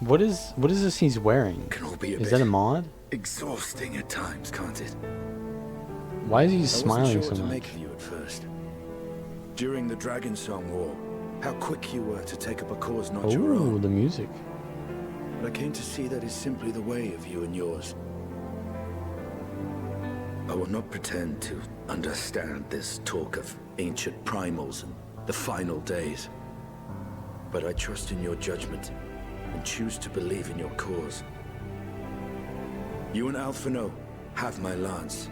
A: What is this he's wearing?
J: Can all be a
A: Is
J: bit
A: that a mod?
J: exhausting at times, can't it?
A: Why is he
J: I wasn't
A: smiling
J: sure
A: so
J: what to
A: much?
J: make of you at first. During the Dragon Song War, how quick you were to take up a cause not your
A: Oh,
J: own.
A: the music.
J: But I came to see that is simply the way of you and yours. I will not pretend to understand this talk of ancient primals and the final days. But I trust in your judgment and choose to believe in your cause. You and Alphino have my lance.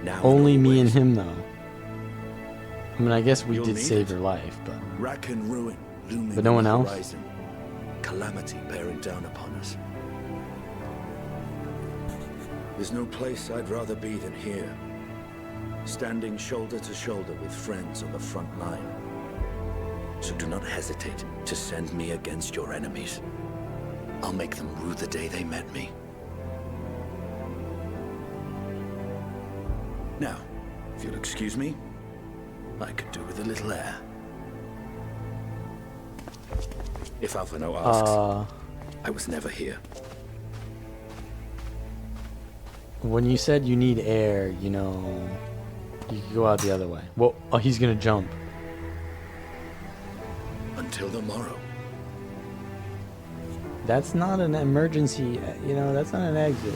J: Now
A: Only me and
J: always.
A: him though. I mean, I guess we
J: You'll
A: did
J: need
A: save
J: it.
A: your life, but
J: Rack and ruin looming
A: But no
J: on
A: one
J: the
A: else?
J: horizon. Calamity bearing down upon us. There's no place I'd rather be than here. Standing shoulder to shoulder with friends on the front line. So do not hesitate to send me against your enemies. I'll make them rue the day they met me. Now, if you'll excuse me, I could do with a little air. If Alphino asks, I was never here.
A: when you said you need air, you know, you could go out the other way. Well, oh, he's gonna jump.
J: Until the morrow.
A: That's not an emergency, you know, that's not an exit.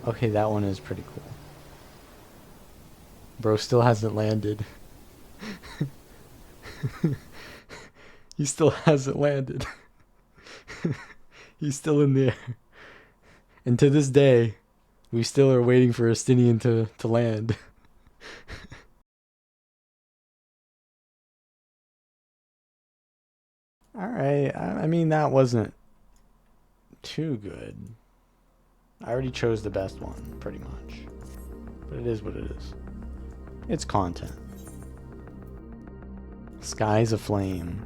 A: Okay, that one is pretty cool. Bro still hasn't landed. He still hasn't landed. He's still in the air. And to this day, we still are waiting for Estinian to land. Alright, I mean, that wasn't too good. I already chose the best one, pretty much. But it is what it is. It's content. Skies aflame.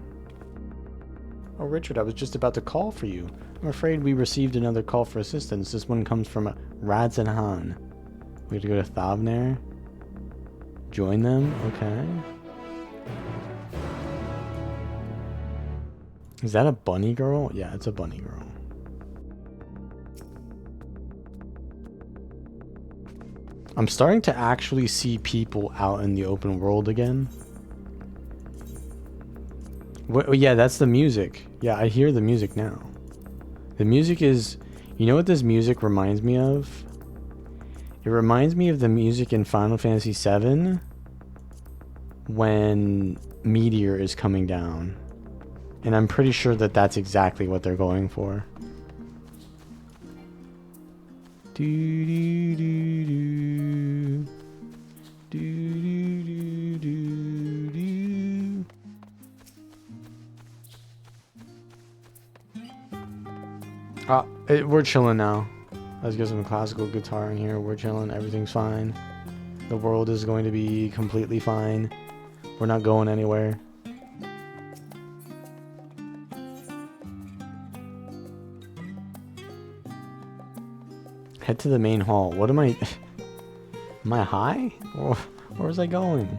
A: Oh, Richard, I was just about to call for you. I'm afraid we received another call for assistance. This one comes from Radzenhan. We have to go to Thavner. Join them? Okay. Is that a bunny girl? Yeah, it's a bunny girl. I'm starting to actually see people out in the open world again. What, yeah, that's the music. Yeah, I hear the music now. The music is... You know what this music reminds me of? It reminds me of the music in Final Fantasy VII when Meteor is coming down. And I'm pretty sure that that's exactly what they're going for. Do do do do. Do do do do do. We're chilling now. Let's get some classical guitar in here. We're chilling. Everything's fine. The world is going to be completely fine. We're not going anywhere. Head to the main hall. What am I... Am I high? Or where was I going?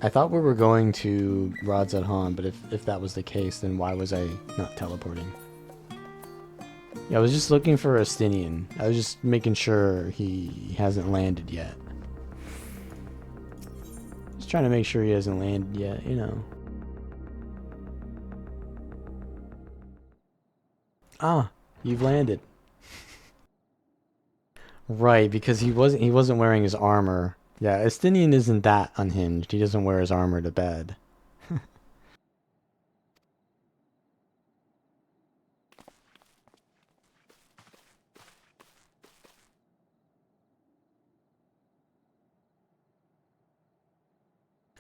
A: I thought we were going to Radzat-Han, but if that was the case, then why was I not teleporting? Yeah, I was just looking for Estinian. I was just making sure he hasn't landed yet. Just trying to make sure he hasn't landed yet, you know. Ah, you've landed. Right, because he wasn't wearing his armor. Yeah, Estinian isn't that unhinged. He doesn't wear his armor to bed.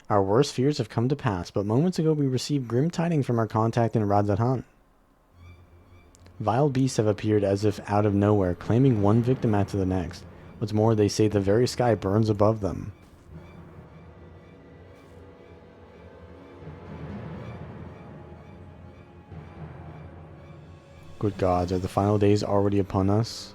A: Our worst fears have come to pass, but moments ago we received grim tidings from our contact in Radzat-Han. Vile beasts have appeared as if out of nowhere, claiming one victim after the next. What's more, they say the very sky burns above them. Good gods, are the final days already upon us?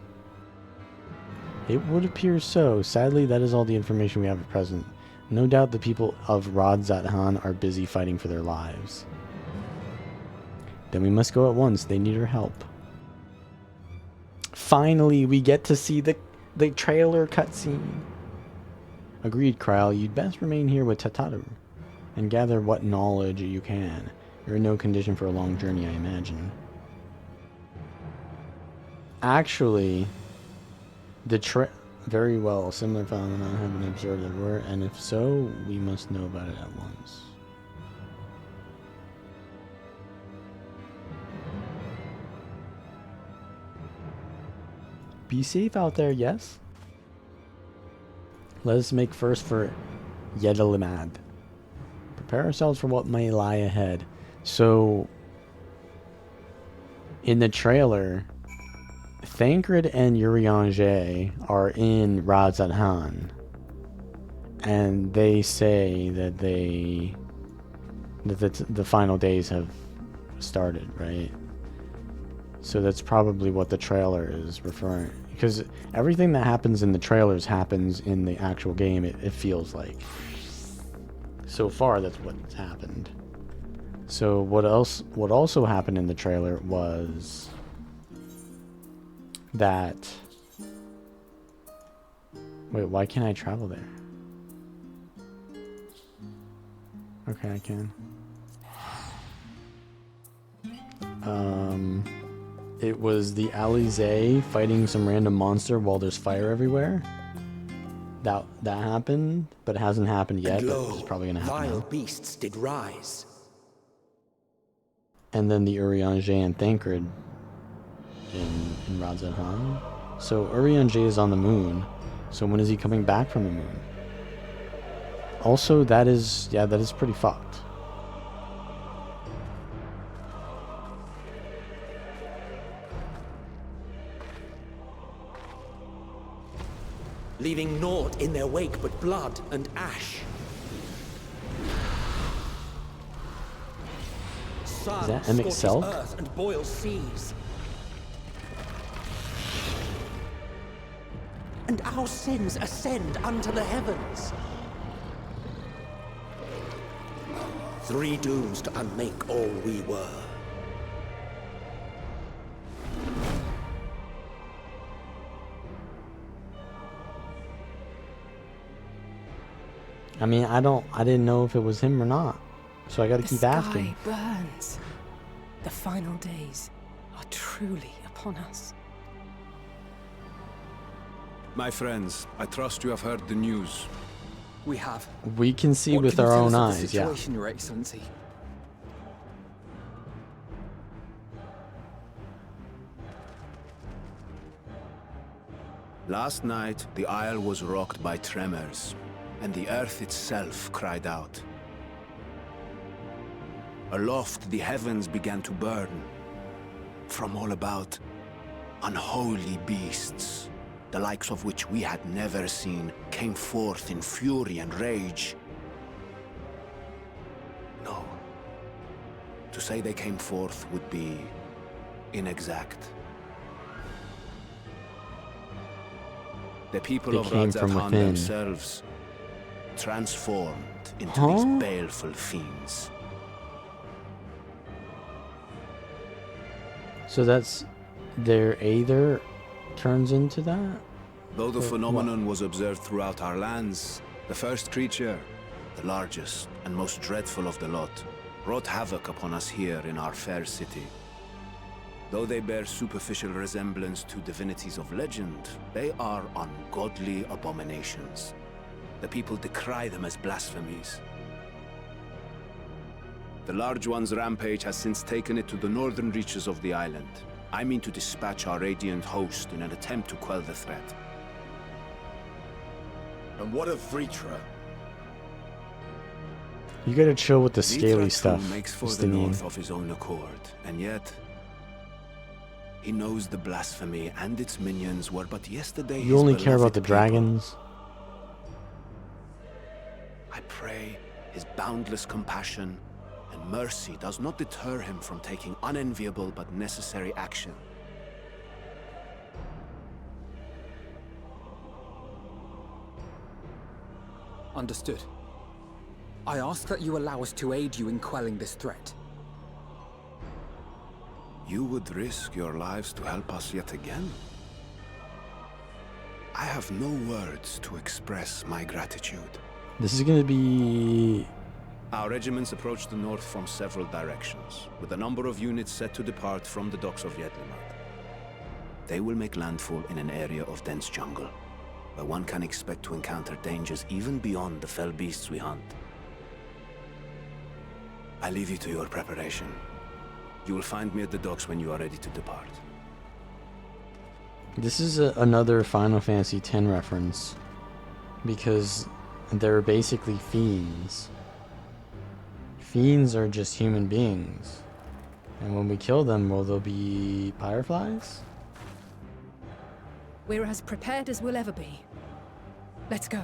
A: It would appear so. Sadly, that is all the information we have at present. No doubt the people of Radzat-Han are busy fighting for their lives. Then we must go at once. They need our help. Finally, we get to see the trailer cutscene. Agreed, Kryl. You'd best remain here with Tataru and gather what knowledge you can. You're in no condition for a long journey, I imagine. Actually, very well, similar phenomena have been observed everywhere, and if so, we must know about it at once. Be safe out there, yes? Let us make first for Yedilimad. Prepare ourselves for what may lie ahead. So, in the trailer, Thancred and Urianger are in Radzat-Han, and they say that the final days have started, right? So that's probably what the trailer is referring, because everything that happens in the trailers happens in the actual game, it feels like. So far, that's what's happened. So what also happened in the trailer was that... Wait, why can't I travel there? Okay, I can. It was the Alizé fighting some random monster while there's fire everywhere. That happened, but it hasn't happened yet. But it's probably gonna happen now.
N: Beasts did rise.
A: And then the Urianger and Thancred in Radzat-Han. So Urianger is on the moon. So when is he coming back from the moon? Also, that is pretty fucked.
N: Leaving naught in their wake but blood and ash. Sun
A: Is that Emic
N: scorches
A: Selk?
N: earth and boils seas. And our sins ascend unto the heavens. 3 dooms to unmake all we were.
A: I mean, I didn't know if it was him or not. So I gotta keep asking.
G: The sky burns. The final days are truly upon us.
L: My friends, I trust you have heard the news.
H: We have.
A: We can see
H: What
A: with
H: can you
A: our
H: tell
A: own
H: us of the
A: eyes, yeah.
H: situation, Your Excellency?
O: Last night, the isle was rocked by tremors, and the earth itself cried out. Aloft, the heavens began to burn. From all about, unholy beasts, the likes of which we had never seen, came forth in fury and rage. No. To say they came forth would be inexact. The people
A: They
O: of
A: came from
O: Radzatan
A: within.
O: themselves transformed into
A: Huh?
O: these baleful fiends.
A: So that's their Aether turns into that?
O: Though the
A: Or
O: phenomenon was observed throughout our lands, the first creature, the largest and most dreadful of the lot, wrought havoc upon us here in our fair city. Though they bear superficial resemblance to divinities of legend, they are ungodly abominations. The people decry them as blasphemies. The Large One's rampage has since taken it to the northern reaches of the island. I mean to dispatch our radiant host in an attempt to quell the threat.
J: And what of Vritra?
A: You gotta chill with the scaly
O: Vritra
A: stuff,
O: too makes for the
A: Justinian.
O: north of his own accord, and yet he knows the blasphemy and its minions were but yesterday
A: You
O: his
A: only care about
O: beloved
A: the
O: people.
A: dragons?
O: I pray his boundless compassion and mercy does not deter him from taking unenviable but necessary action.
H: Understood. I ask that you allow us to aid you in quelling this threat.
O: You would risk your lives to help us yet again? I have no words to express my gratitude.
A: This is gonna be...
O: Our regiments approach the north from several directions, with a number of units set to depart from the docks of Yedlimat. They will make landfall in an area of dense jungle, where one can expect to encounter dangers even beyond the fell beasts we hunt. I leave you to your preparation. You will find me at the docks when you are ready to depart.
A: This is another Final Fantasy X reference, because they're basically fiends. Fiends are just human beings. And when we kill them, will there be fireflies?
G: We're as prepared as we'll ever be. Let's go.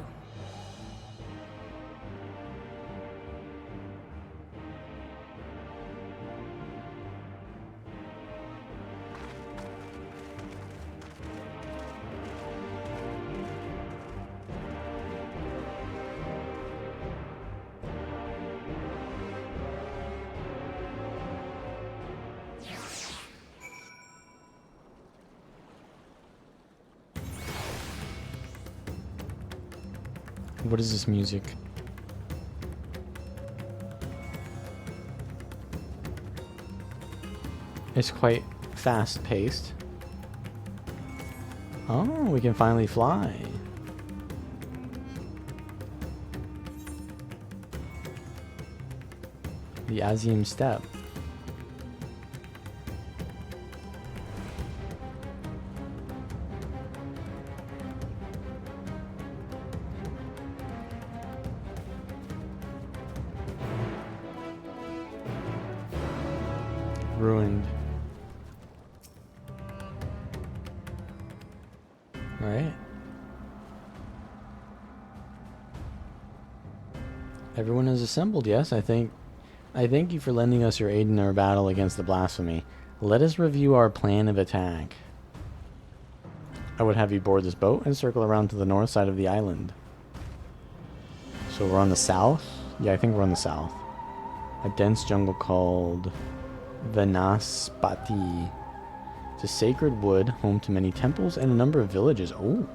A: What is this music? It's quite fast-paced. Oh, we can finally fly. The Azium Steppe. Ruined. Alright. Everyone has assembled, yes. I thank you for lending us your aid in our battle against the blasphemy. Let us review our plan of attack. I would have you board this boat and circle around to the north side of the island. So we're on the south? Yeah, I think we're on the south. A dense jungle called Vanaspati. It's a sacred wood, home to many temples and a number of villages. Oh.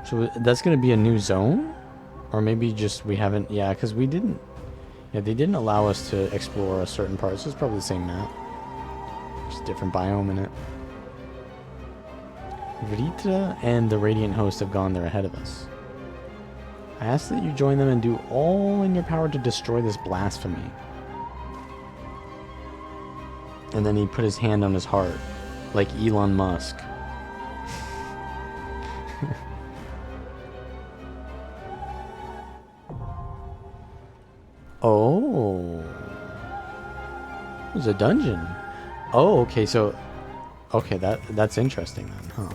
A: So that's going to be a new zone? Or maybe just we haven't... Yeah, because we didn't... Yeah, they didn't allow us to explore a certain part. So it's probably the same map. Just a different biome in it. Vritra and the Radiant Host have gone there ahead of us. I ask that you join them and do all in your power to destroy this blasphemy. And then he put his hand on his heart, like Elon Musk. Oh. It was a dungeon. Oh, okay, so... Okay, that's interesting then, huh?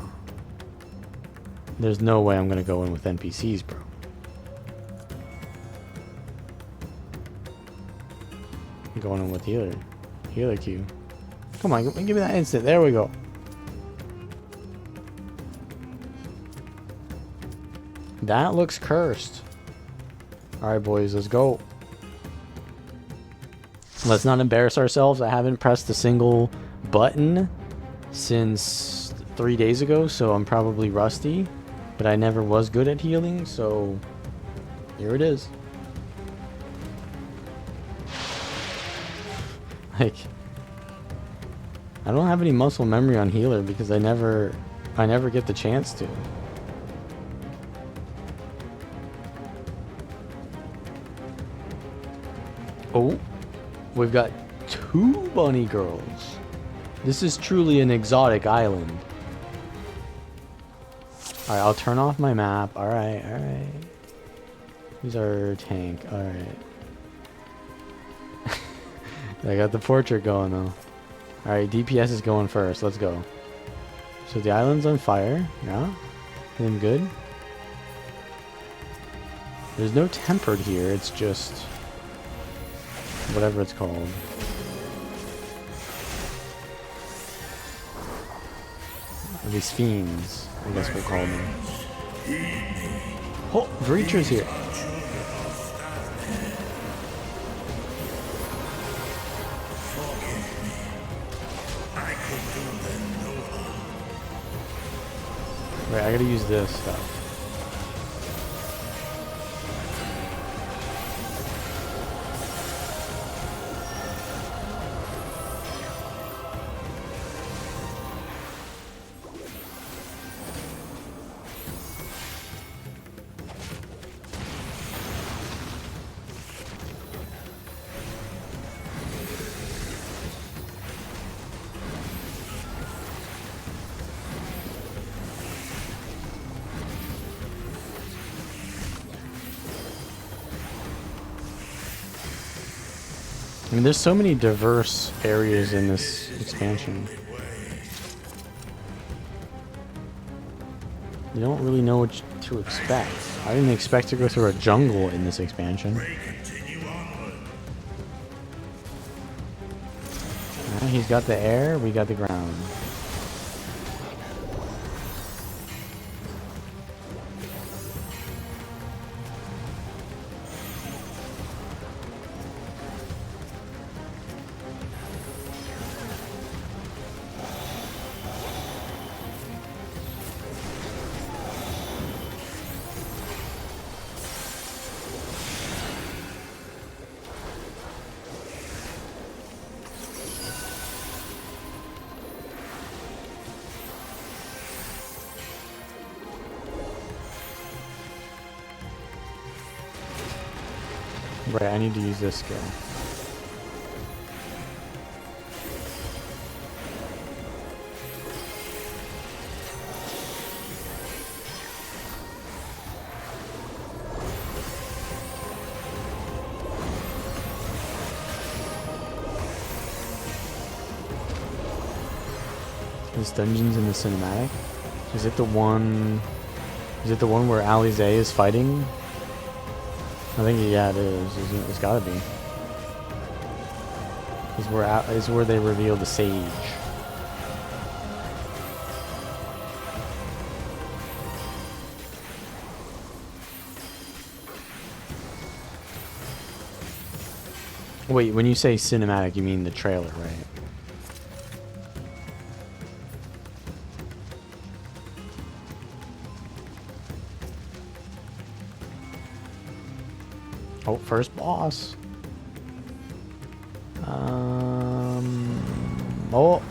A: There's no way I'm gonna go in with NPCs, bro. I'm going in with healer. Healer Q. Come on, give me that instant. There we go. That looks cursed. Alright, boys, let's go. Let's not embarrass ourselves. I haven't pressed a single button since 3 days ago, so I'm probably rusty. But I never was good at healing, so here it is. Like, I don't have any muscle memory on healer because I never get the chance to. Oh, we've got 2 bunny girls. This is truly an exotic island. Alright, I'll turn off my map. Alright, alright. Who's our tank? Alright. I got the portrait going though. Alright, DPS is going first. Let's go. So the island's on fire. Yeah? Feeling good? There's no tempered here. It's just whatever it's called. Or these fiends, I guess we'll call them. Oh, Breacher's here. Right, I gotta use this stuff. I mean, there's so many diverse areas in this expansion. You don't really know what to expect. I didn't expect to go through a jungle in this expansion. He's got the air, we got the ground. Right, I need to use this skill. This dungeon's in the cinematic. Is it the one? Is it the one where Alize is fighting? I think, yeah, it is. It's gotta be. Is where they reveal the sage. Wait, when you say cinematic, you mean the trailer, right? Oh, first boss. Oh,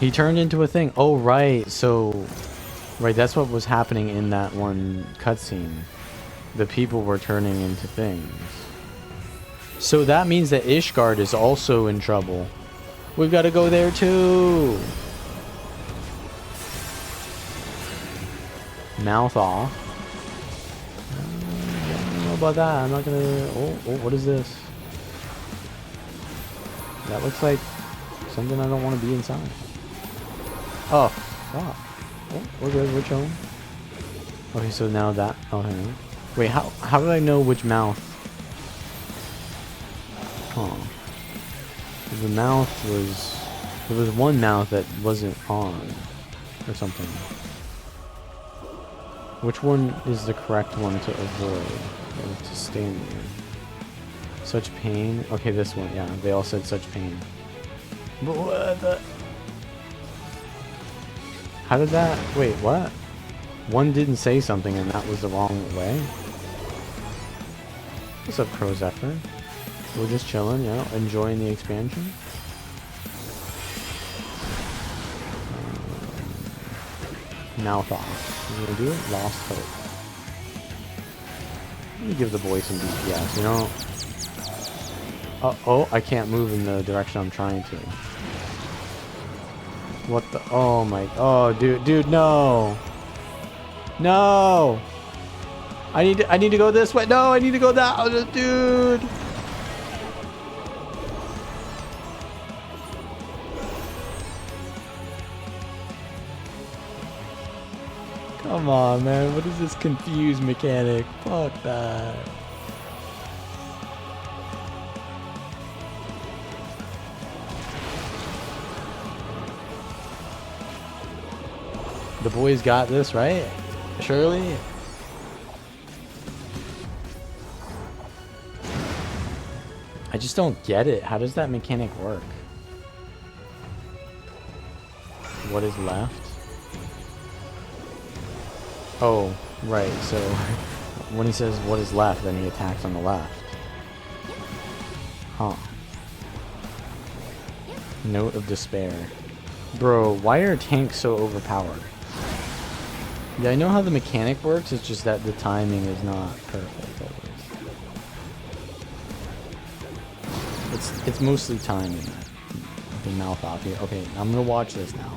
A: he turned into a thing. Oh, right. So, right, that's what was happening in that one cutscene. The people were turning into things. So that means that Ishgard is also in trouble. We've got to go there too. Mouth off. About that, I'm not gonna. Oh, what is this? That looks like something I don't want to be inside. Oh, stop. Oh, we're good. We're chilling. Okay, so now that. Oh, hang on. Wait, how do I know which mouth? Oh. the mouth was... There was one mouth that wasn't on. Or something. Which one is the correct one to avoid? Or to stand near? Such pain? Okay, this one, yeah. They all said such pain. But what the... How did that... Wait, what? One didn't say something and that was the wrong way? What's up, Crow Zephyr? We're just chilling, you know, enjoying the expansion. Mouth off. You gonna do it? Lost hope. Let me give the boy some DPS, you know? Oh, I can't move in the direction I'm trying to. What the? Oh my. Oh, dude, no. No. I need to go this way. No, I need to go that way, dude. Come on, man. What is this confused mechanic? Fuck that. The boys got this, right? Surely? I just don't get it. How does that mechanic work? What is left? Oh, right. So when he says what is left, then he attacks on the left. Huh. Note of despair. Bro, why are tanks so overpowered? Yeah, I know how the mechanic works, it's just that the timing is not perfect always. It's mostly timing. The mouth off here. Okay, I'm gonna watch this now.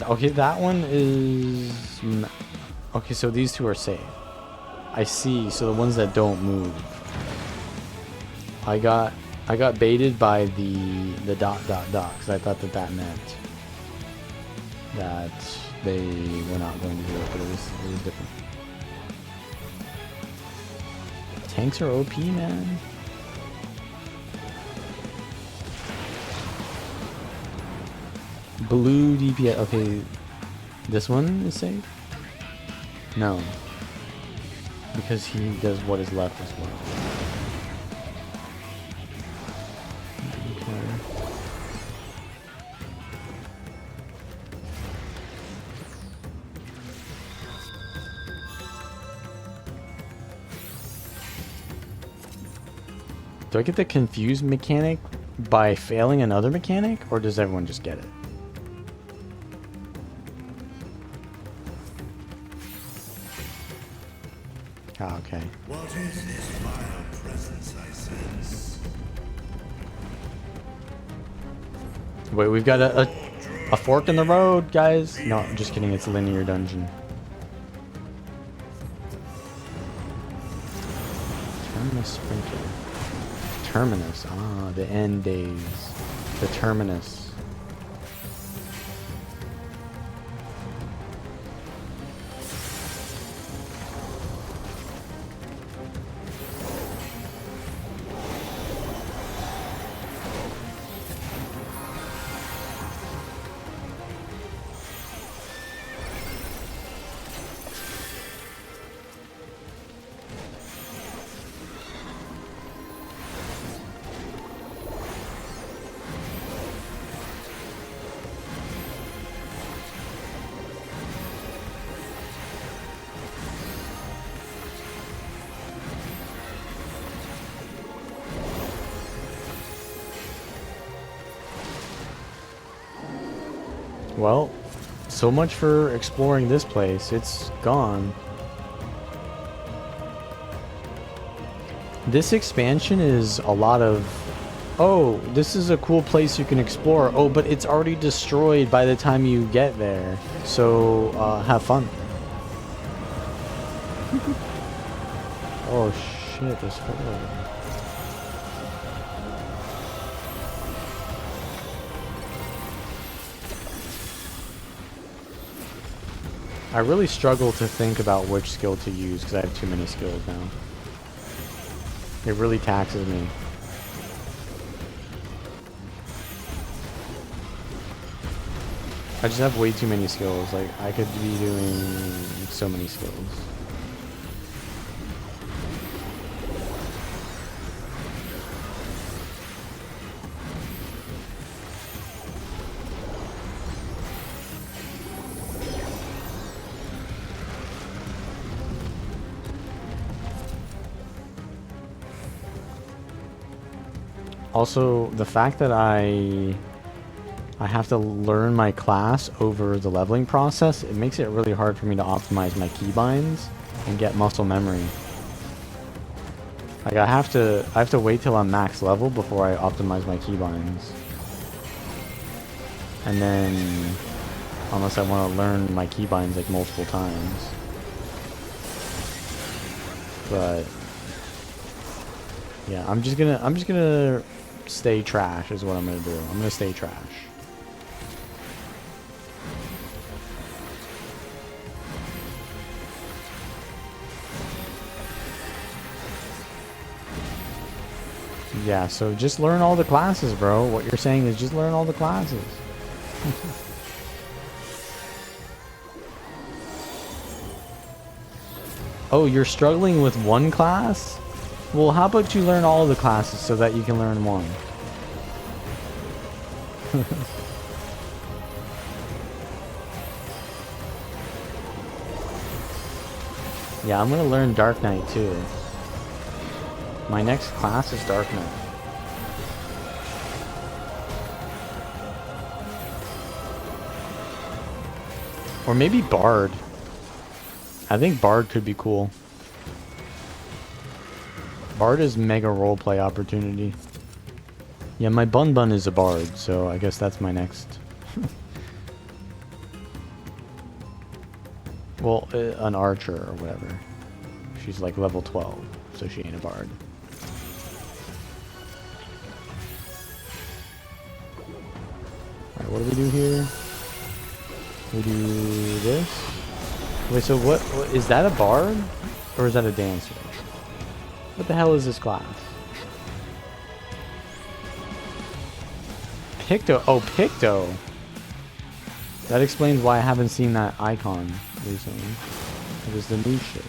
A: Okay, that one is... Okay, so these two are safe. I see, so the ones that don't move. I got baited by the ... because I thought that meant that they were not going to do it, but it was different. Tanks are OP, man. Blue DPS. Okay, this one is safe? No. Because he does what is left as well. Do I get the confused mechanic by failing another mechanic, or does everyone just get it? Oh, okay.
P: What is this vile presence I sense?
A: Wait, we've got a fork in the road, guys. No, I'm just kidding. It's a linear dungeon. Terminus Sprinter. Terminus. Ah, the end days. The terminus. Well, so much for exploring this place. It's gone. This expansion is a lot of, oh, this is a cool place you can explore. Oh, but it's already destroyed by the time you get there. So, have fun. Oh shit, there's four. I really struggle to think about which skill to use because I have too many skills now. It really taxes me. I just have way too many skills. Like, I could be doing so many skills. Also, the fact that I have to learn my class over the leveling process, it makes it really hard for me to optimize my keybinds and get muscle memory. Like I have to wait till I'm max level before I optimize my keybinds. And then unless I want to learn my keybinds like multiple times. But yeah, I'm just gonna stay trash is what I'm gonna do. I'm gonna stay trash. Yeah, so just learn all the classes, bro. What you're saying is just learn all the classes. Oh, you're struggling with one class? Well, how about you learn all the classes so that you can learn one? Yeah, I'm gonna learn Dark Knight too. My next class is Dark Knight. Or maybe Bard. I think Bard could be cool. Bard is mega roleplay opportunity. Yeah, my Bun Bun is a Bard, so I guess that's my next. Well, an archer or whatever. She's like level 12, so she ain't a Bard. Alright, what do we do here? We do this. Wait, so what is that a Bard? Or is that a dancer? What the hell is this class? Picto. Oh, Picto. That explains why I haven't seen that icon recently. It was the new shit.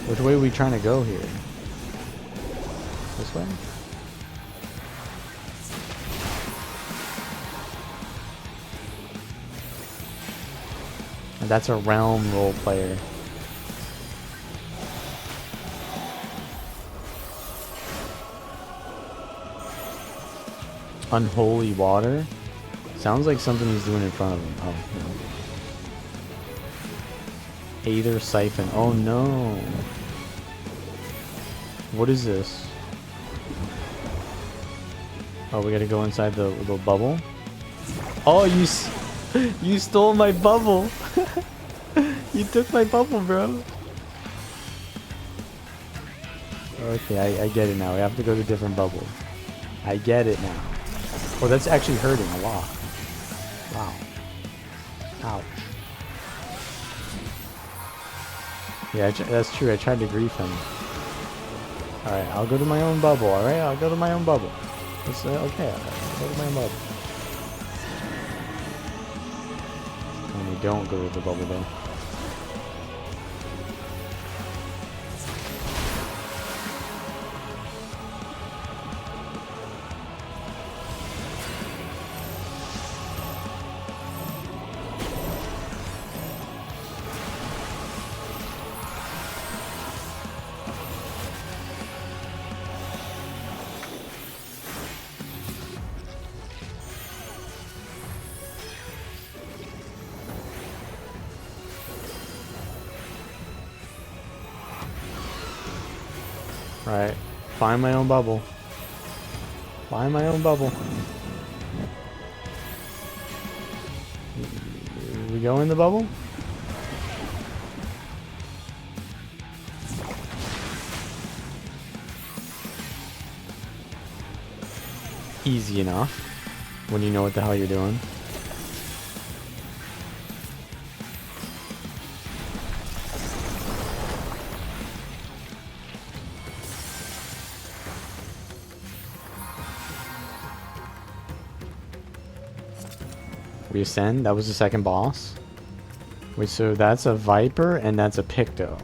A: Which way are we trying to go here? This way? And that's a realm role player. Unholy water? Sounds like something he's doing in front of him. Oh, no. Aether siphon. Oh, no. What is this? Oh, we gotta go inside the little bubble? Oh, you stole my bubble! You took my bubble, bro! Okay, I get it now. We have to go to different bubbles. I get it now. Oh, that's actually hurting a lot. Wow. Ouch. Yeah, that's true. I tried to grief him. Alright, I'll go to my own bubble, alright? I'll go to my own bubble. It's okay, I'll go to my own bubble. And we don't go to the bubble though. Right. Find my own bubble. Find my own bubble. We go in the bubble? Easy enough. When you know what the hell you're doing. We ascend. That was the second boss. Wait, so that's a Viper and that's a Picto.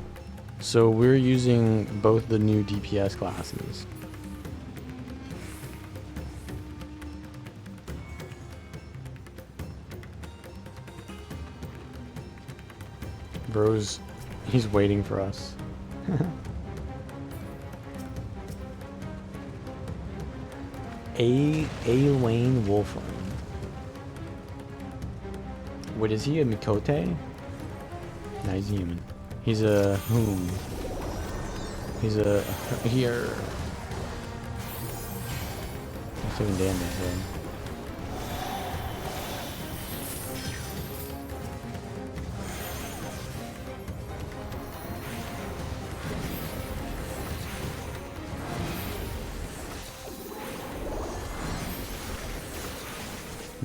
A: So we're using both the new DPS classes. Bro's, he's waiting for us. A Lane Wolfram. Wait, is he a Mikote? Nah, he's a human. He's a whom? He's a here. He's doing damage though.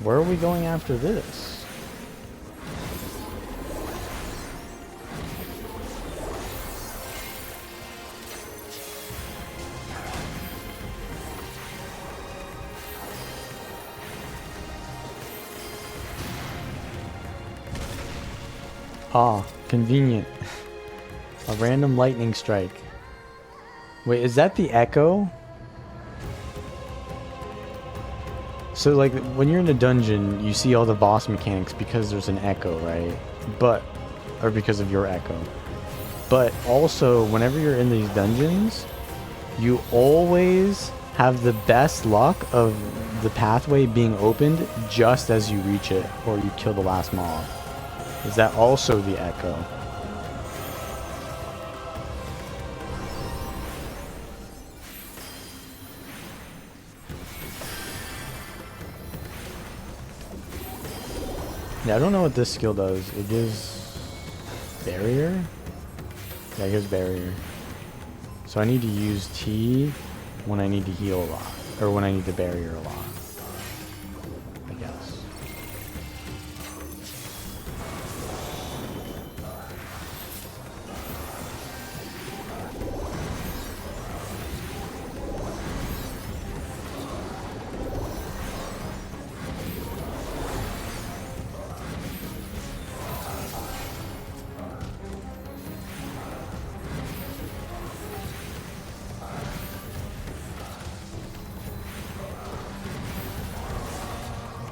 A: Where are we going after this? Ah, convenient. A random lightning strike. Wait, is that the echo? So like when you're in a dungeon, you see all the boss mechanics because there's an echo, right? Or because of your echo. But also, whenever you're in these dungeons, you always have the best luck of the pathway being opened just as you reach it or you kill the last mob. Is that also the echo? Yeah, I don't know what this skill does. It gives barrier? Yeah, it gives barrier. So I need to use T when I need to heal a lot. Or when I need the barrier a lot. I guess.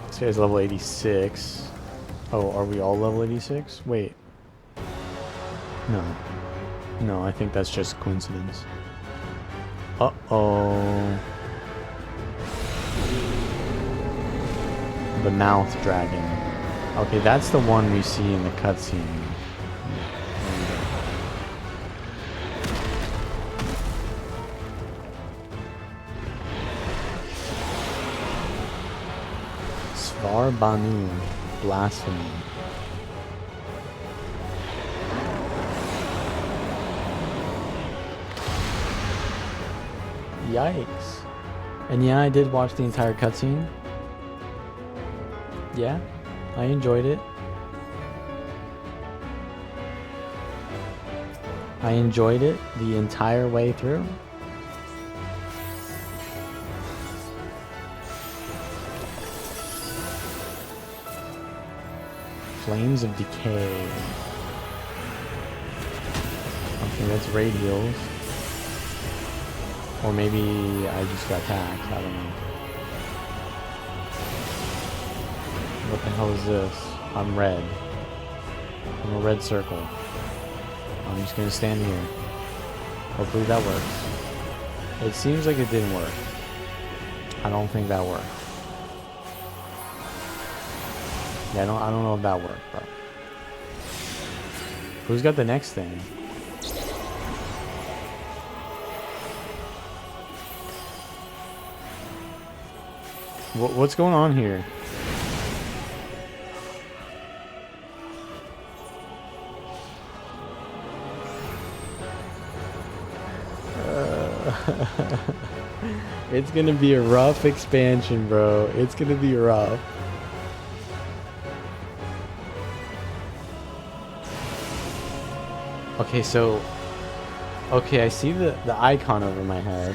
A: This guy's level 86. Oh, are we all level 86? Wait. No. No, I think that's just coincidence. Uh-oh. The mouth dragon. Okay, that's the one we see in the cutscene. Svar Banu, blasphemy. Yikes. And yeah, I did watch the entire cutscene. Yeah, I enjoyed it. I enjoyed it the entire way through. Flames of Decay. Okay, that's radials. Or maybe I just got attacked. I don't know. What the hell is this? I'm red. I'm a red circle. I'm just gonna stand here. Hopefully that works. It seems like it didn't work. I don't think that worked. Yeah, I don't know if that worked, but who's got the next thing? What's going on here? It's gonna be a rough expansion, bro. It's gonna be rough. Okay, so... Okay, I see the icon over my head.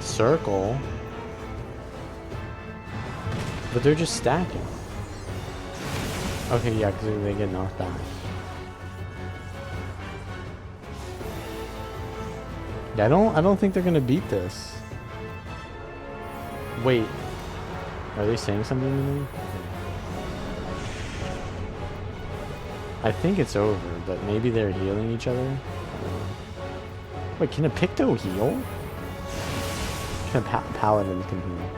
A: Circle. But they're just stacking. Okay, yeah, because they get knocked back. Yeah, I don't think they're gonna beat this. Wait. Are they saying something to me? Okay. I think it's over, but maybe they're healing each other. Wait, can a Picto heal? Can a Paladin can heal?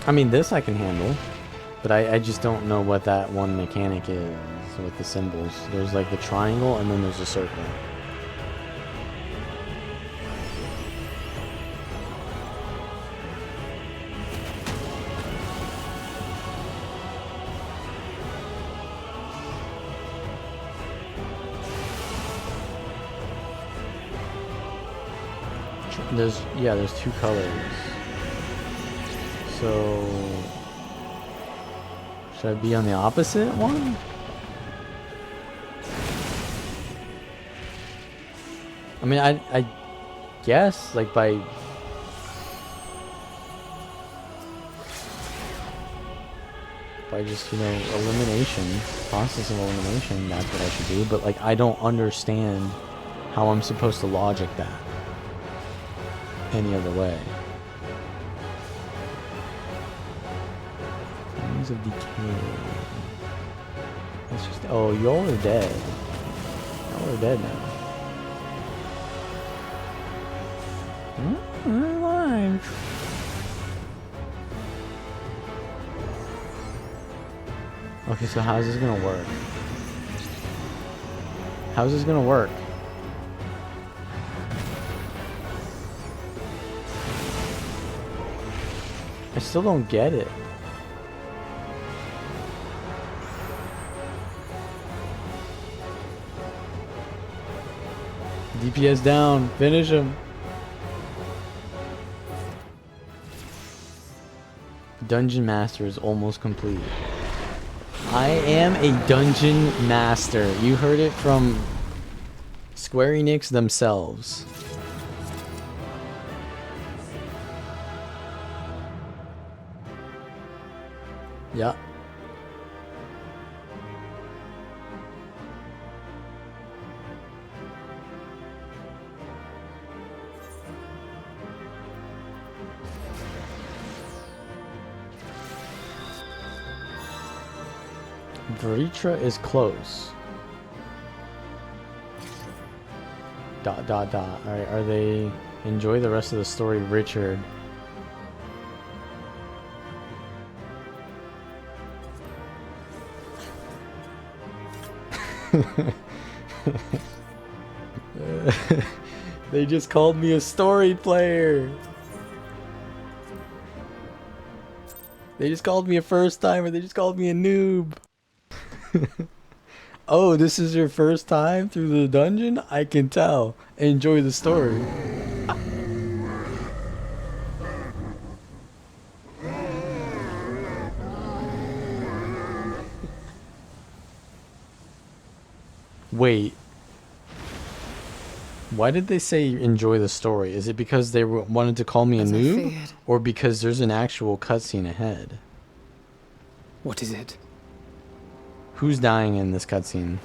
A: I mean, this I can handle, but I just don't know what that one mechanic is with the symbols. There's like the triangle and then there's a circle. There's two colors. So should I be on the opposite one? I mean, I guess like by just, you know, elimination, process of elimination, that's what I should do. But like, I don't understand how I'm supposed to logic that any other way. Of decay. Let's just. Oh, y'all are dead. Y'all are dead now. We're alive. Okay, so how's this gonna work? How's this gonna work? I still don't get it. DPS down. Finish him. Dungeon Master is almost complete. I am a Dungeon Master. You heard it from Square Enix themselves. Yeah. Veritra is close. ... Alright, are they... Enjoy the rest of the story, Richard. They just called me a story player. They just called me a first timer. They just called me a noob. Oh, this is your first time through the dungeon? I can tell. Enjoy the story. Wait. Why did they say enjoy the story? Is it because they wanted to call me a noob? Or because there's an actual cutscene ahead?
H: What is it?
A: Who's dying in this cutscene?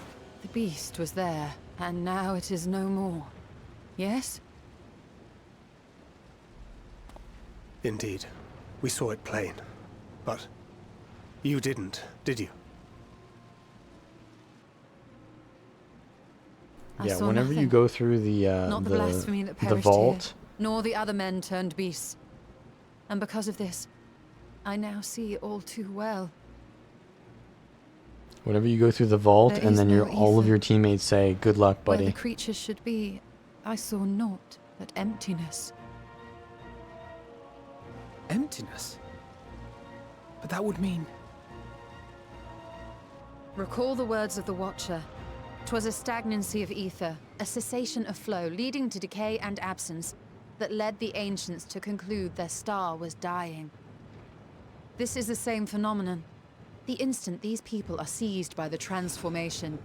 I: The beast was there, and now it is no more. Yes?
K: Indeed. We saw it plain. But you didn't, did you?
A: Yeah, whenever you go through the vault,
I: nor the other men turned beasts. And because of this, I now see all too well.
A: whenever you go through the vault,
I: There
A: and
I: is
A: then
I: no
A: all of
I: ether.
A: your teammates say, "Good luck,
I: Where
A: buddy."
I: the creatures should be, I saw naught but emptiness.
H: Emptiness? But that would mean...
I: Recall the words of the Watcher. 'Twas a stagnancy of ether, a cessation of flow, leading to decay and absence, that led the ancients to conclude their star was dying. This is the same phenomenon. The instant these people are seized by the transformation,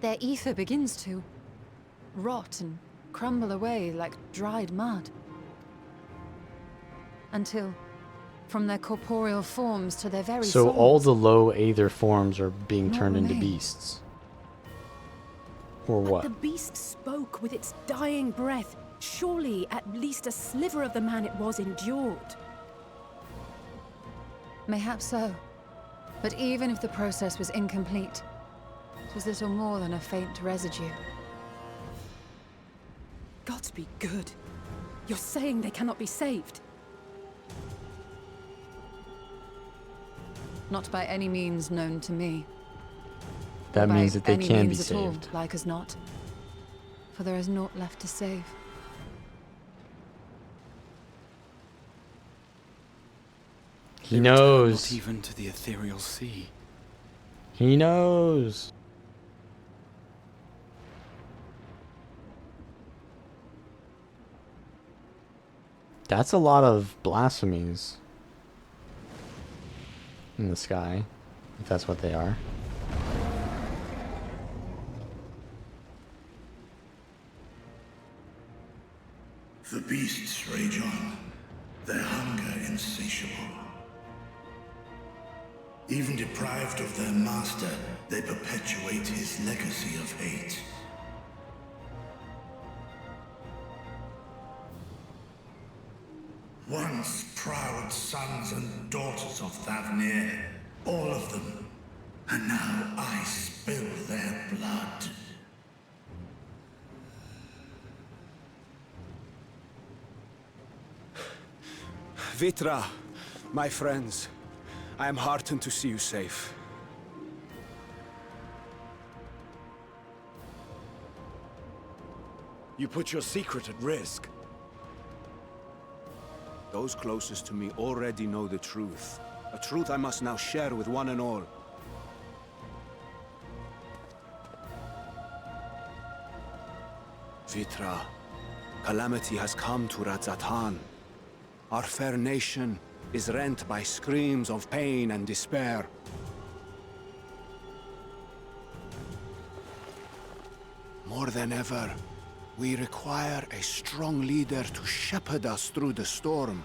I: their ether begins to rot and crumble away like dried mud. Until, from their corporeal forms to their very
A: So
I: souls,
A: all the low aether forms are being turned into
I: remains.
A: beasts. Or
G: But
A: what?
G: the beast spoke with its dying breath. Surely at least a sliver of the man it was endured.
I: Mayhap so. But even if the process was incomplete, it was little more than a faint residue.
G: Gods be good. You're saying they cannot be saved?
I: Not by any means known to me.
A: That
I: By
A: means that they
I: any
A: can be
I: means at all,
A: saved.
I: like as not. For there is naught left to save.
A: He
L: They return
A: knows.
L: Not even to the ethereal sea.
A: He knows. That's a lot of blasphemies in the sky, if that's what they are.
P: The beasts rage on, their hunger insatiable. Even deprived of their master, they perpetuate his legacy of hate. Once proud sons and daughters of Thavnir, all of them, and now I spill their blood.
O: Vitra, my friends, I am heartened to see you safe.
J: You put your secret at risk.
O: Those closest to me already know the truth. A truth I must now share with one and all. Vitra, calamity has come to Radzatan. Our fair nation is rent by screams of pain and despair. More than ever, we require a strong leader to shepherd us through the storm.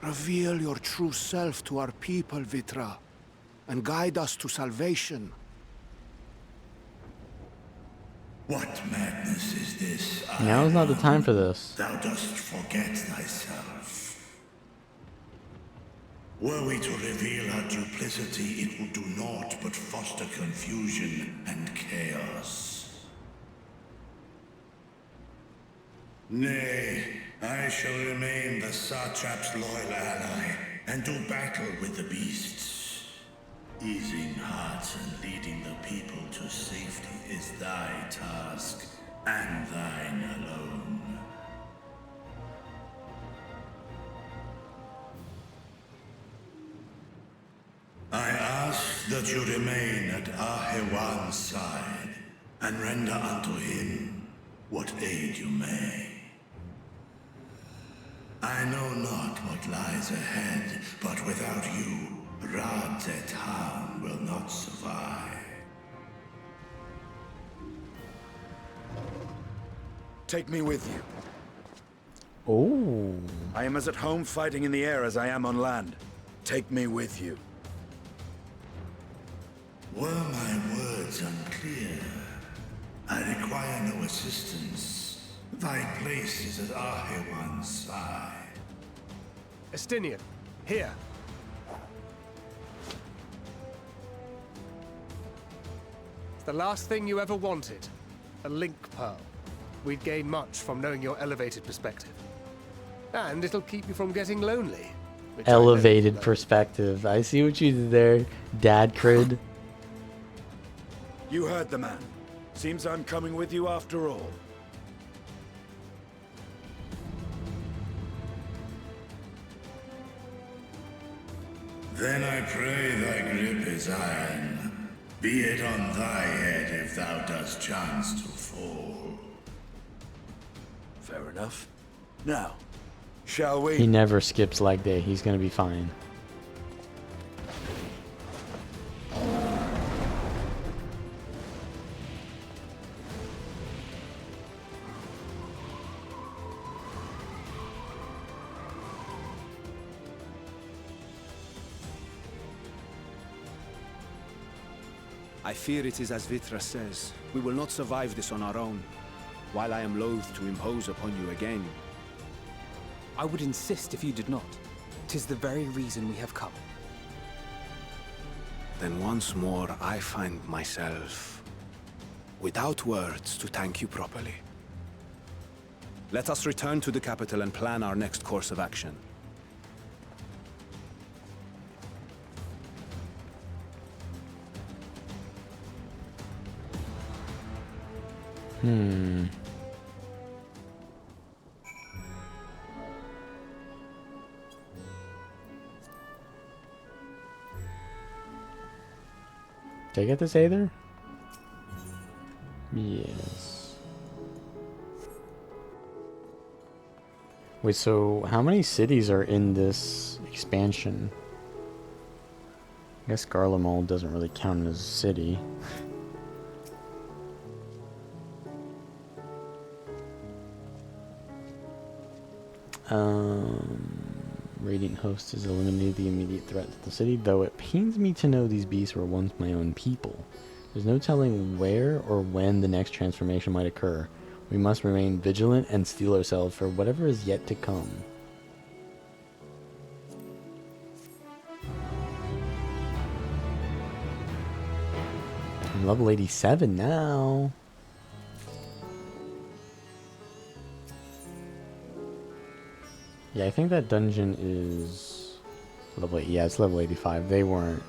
O: Reveal your true self to our people, Vitra, and guide us to salvation.
P: What madness is this?
A: Now is not the time for this.
P: Thou dost forget thyself. Were we to reveal our duplicity, it would do naught but foster confusion and chaos. Nay, I shall remain the Satrap's loyal ally, and do battle with the beasts. Easing hearts and leading the people to safety is thy task, and thine alone. I ask that you remain at Ahewan's side, and render unto him what aid you may. I know not what lies ahead, but without you, Radzatan will not survive.
J: Take me with you.
A: Oh.
J: I am as at home fighting in the air as I am on land. Take me with you.
P: Were my words unclear? I require no assistance. Thy place is at Ahewan's side.
K: Estinian, here. It's the last thing you ever wanted. A link pearl. We'd gain much from knowing your elevated perspective. And it'll keep you from getting lonely. which I know
A: Elevated
K: you love.
A: perspective. I see what you did there, Dad Crid.
J: You heard the man. Seems I'm coming with you after all.
P: Then I pray thy grip is iron. Be it on thy head if thou dost chance to fall.
J: Fair enough. Now, shall we?
A: He never skips leg day. He's gonna be fine.
O: I fear it is as Vitra says. We will not survive this on our own. While I am loath to impose upon you again.
H: I would insist if you did not. 'Tis the very reason we have come.
O: Then once more I find myself without words to thank you properly. Let us return to the capital and plan our next course of action.
A: Did I get this Aether? Yes. Wait, so how many cities are in this expansion? I guess Garlemald doesn't really count as a city. Radiant Host has eliminated the immediate threat to the city, though it pains me to know these beasts were once my own people. There's no telling where or when the next transformation might occur. We must remain vigilant and steel ourselves for whatever is yet to come. I'm level 87 now. Yeah, I think that dungeon is level 8. Yeah, it's level 85. They weren't.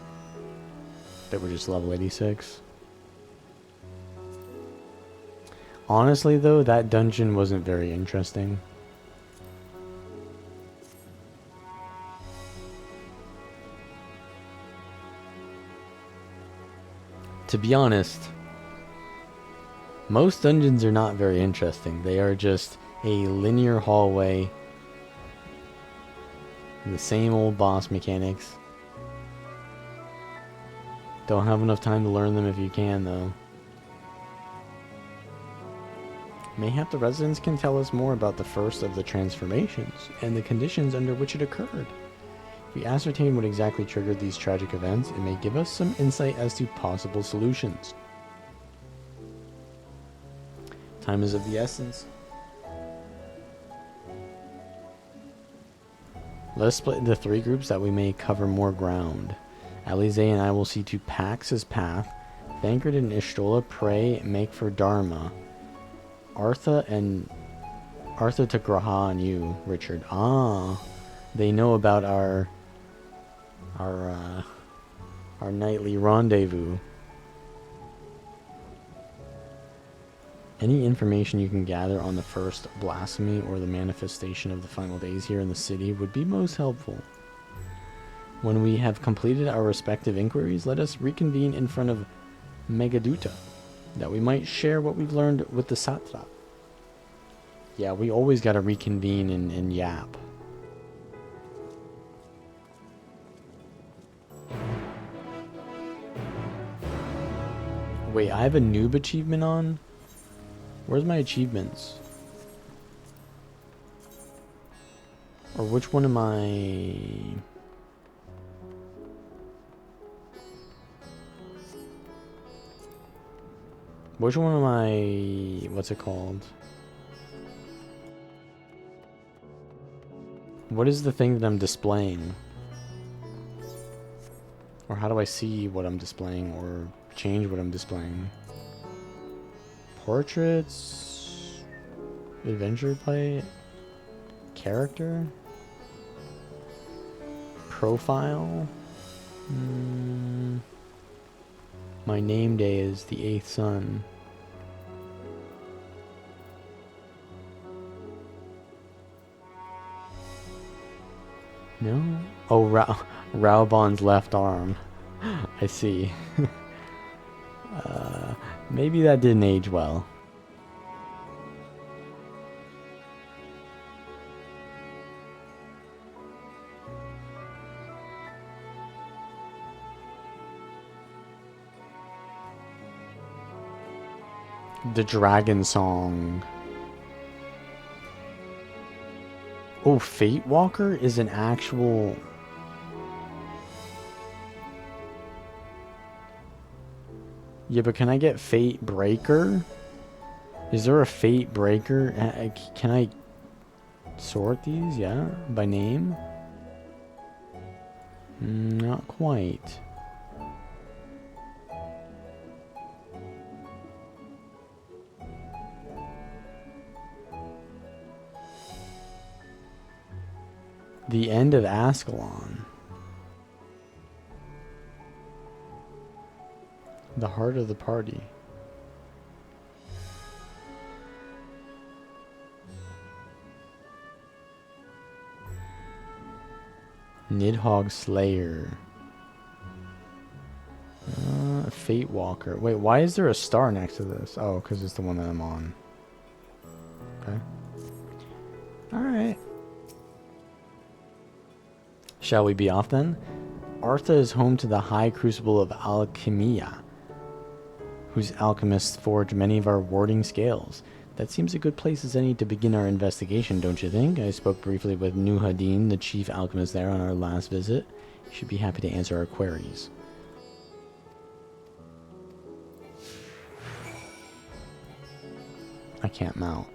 A: They were just level 86. Honestly, though, that dungeon wasn't very interesting. To be honest, most dungeons are not very interesting. They are just a linear hallway. The same old boss mechanics. Don't have enough time to learn them if you can, though. Mayhap the residents can tell us more about the first of the transformations and the conditions under which it occurred. If we ascertain what exactly triggered these tragic events, it may give us some insight as to possible solutions. Time is of the essence. Let us split into 3 groups that we may cover more ground. Alize and I will see to Pax's path. Thancred and Ishtola pray make for Dharma. Artha to Graha and you, Richard. Ah, they know about our nightly rendezvous. Any information you can gather on the first blasphemy or the manifestation of the final days here in the city would be most helpful. When we have completed our respective inquiries, let us reconvene in front of Megaduta, that we might share what we've learned with the Satrap. Yeah, we always gotta reconvene in Yap. Wait, I have a noob achievement on? Where's my achievements? Or which one am I... Which one am I... What's it called? What is the thing that I'm displaying? Or how do I see what I'm displaying or change what I'm displaying? Portraits? Adventure play? Character? Profile? My name day is the 8th sun. No? Oh, Raubon's left arm. I see. Maybe that didn't age well. The Dragon Song. Oh, Fate Walker is an actual... Yeah, but can I get Fate Breaker? Is there a Fate Breaker? Can I sort these? Yeah, by name? Not quite. The End of Ascalon. The Heart of the Party. Nidhogg Slayer. Fate Walker. Wait, why is there a star next to this? Oh, because it's the one that I'm on. Okay. Alright. Shall we be off then? Artha is home to the High Crucible of Alchemia, whose alchemists forge many of our warding scales. That seems a good place as any to begin our investigation, don't you think? I spoke briefly with Nuhadin, the chief alchemist there, on our last visit. He should be happy to answer our queries. I can't mount.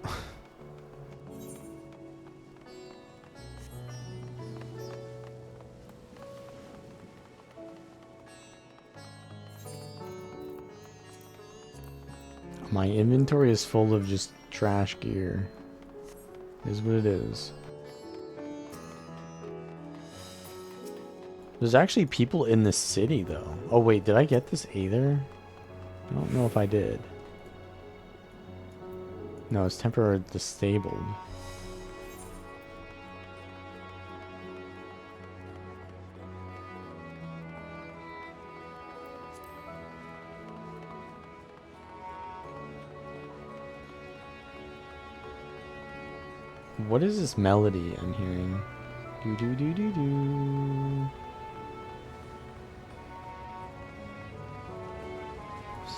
A: My inventory is full of just trash gear. Is what it is. There's actually people in the city, though. Oh, wait, did I get this either? I don't know if I did. No, it's temporarily disabled. What is this melody I'm hearing? Do do do do do.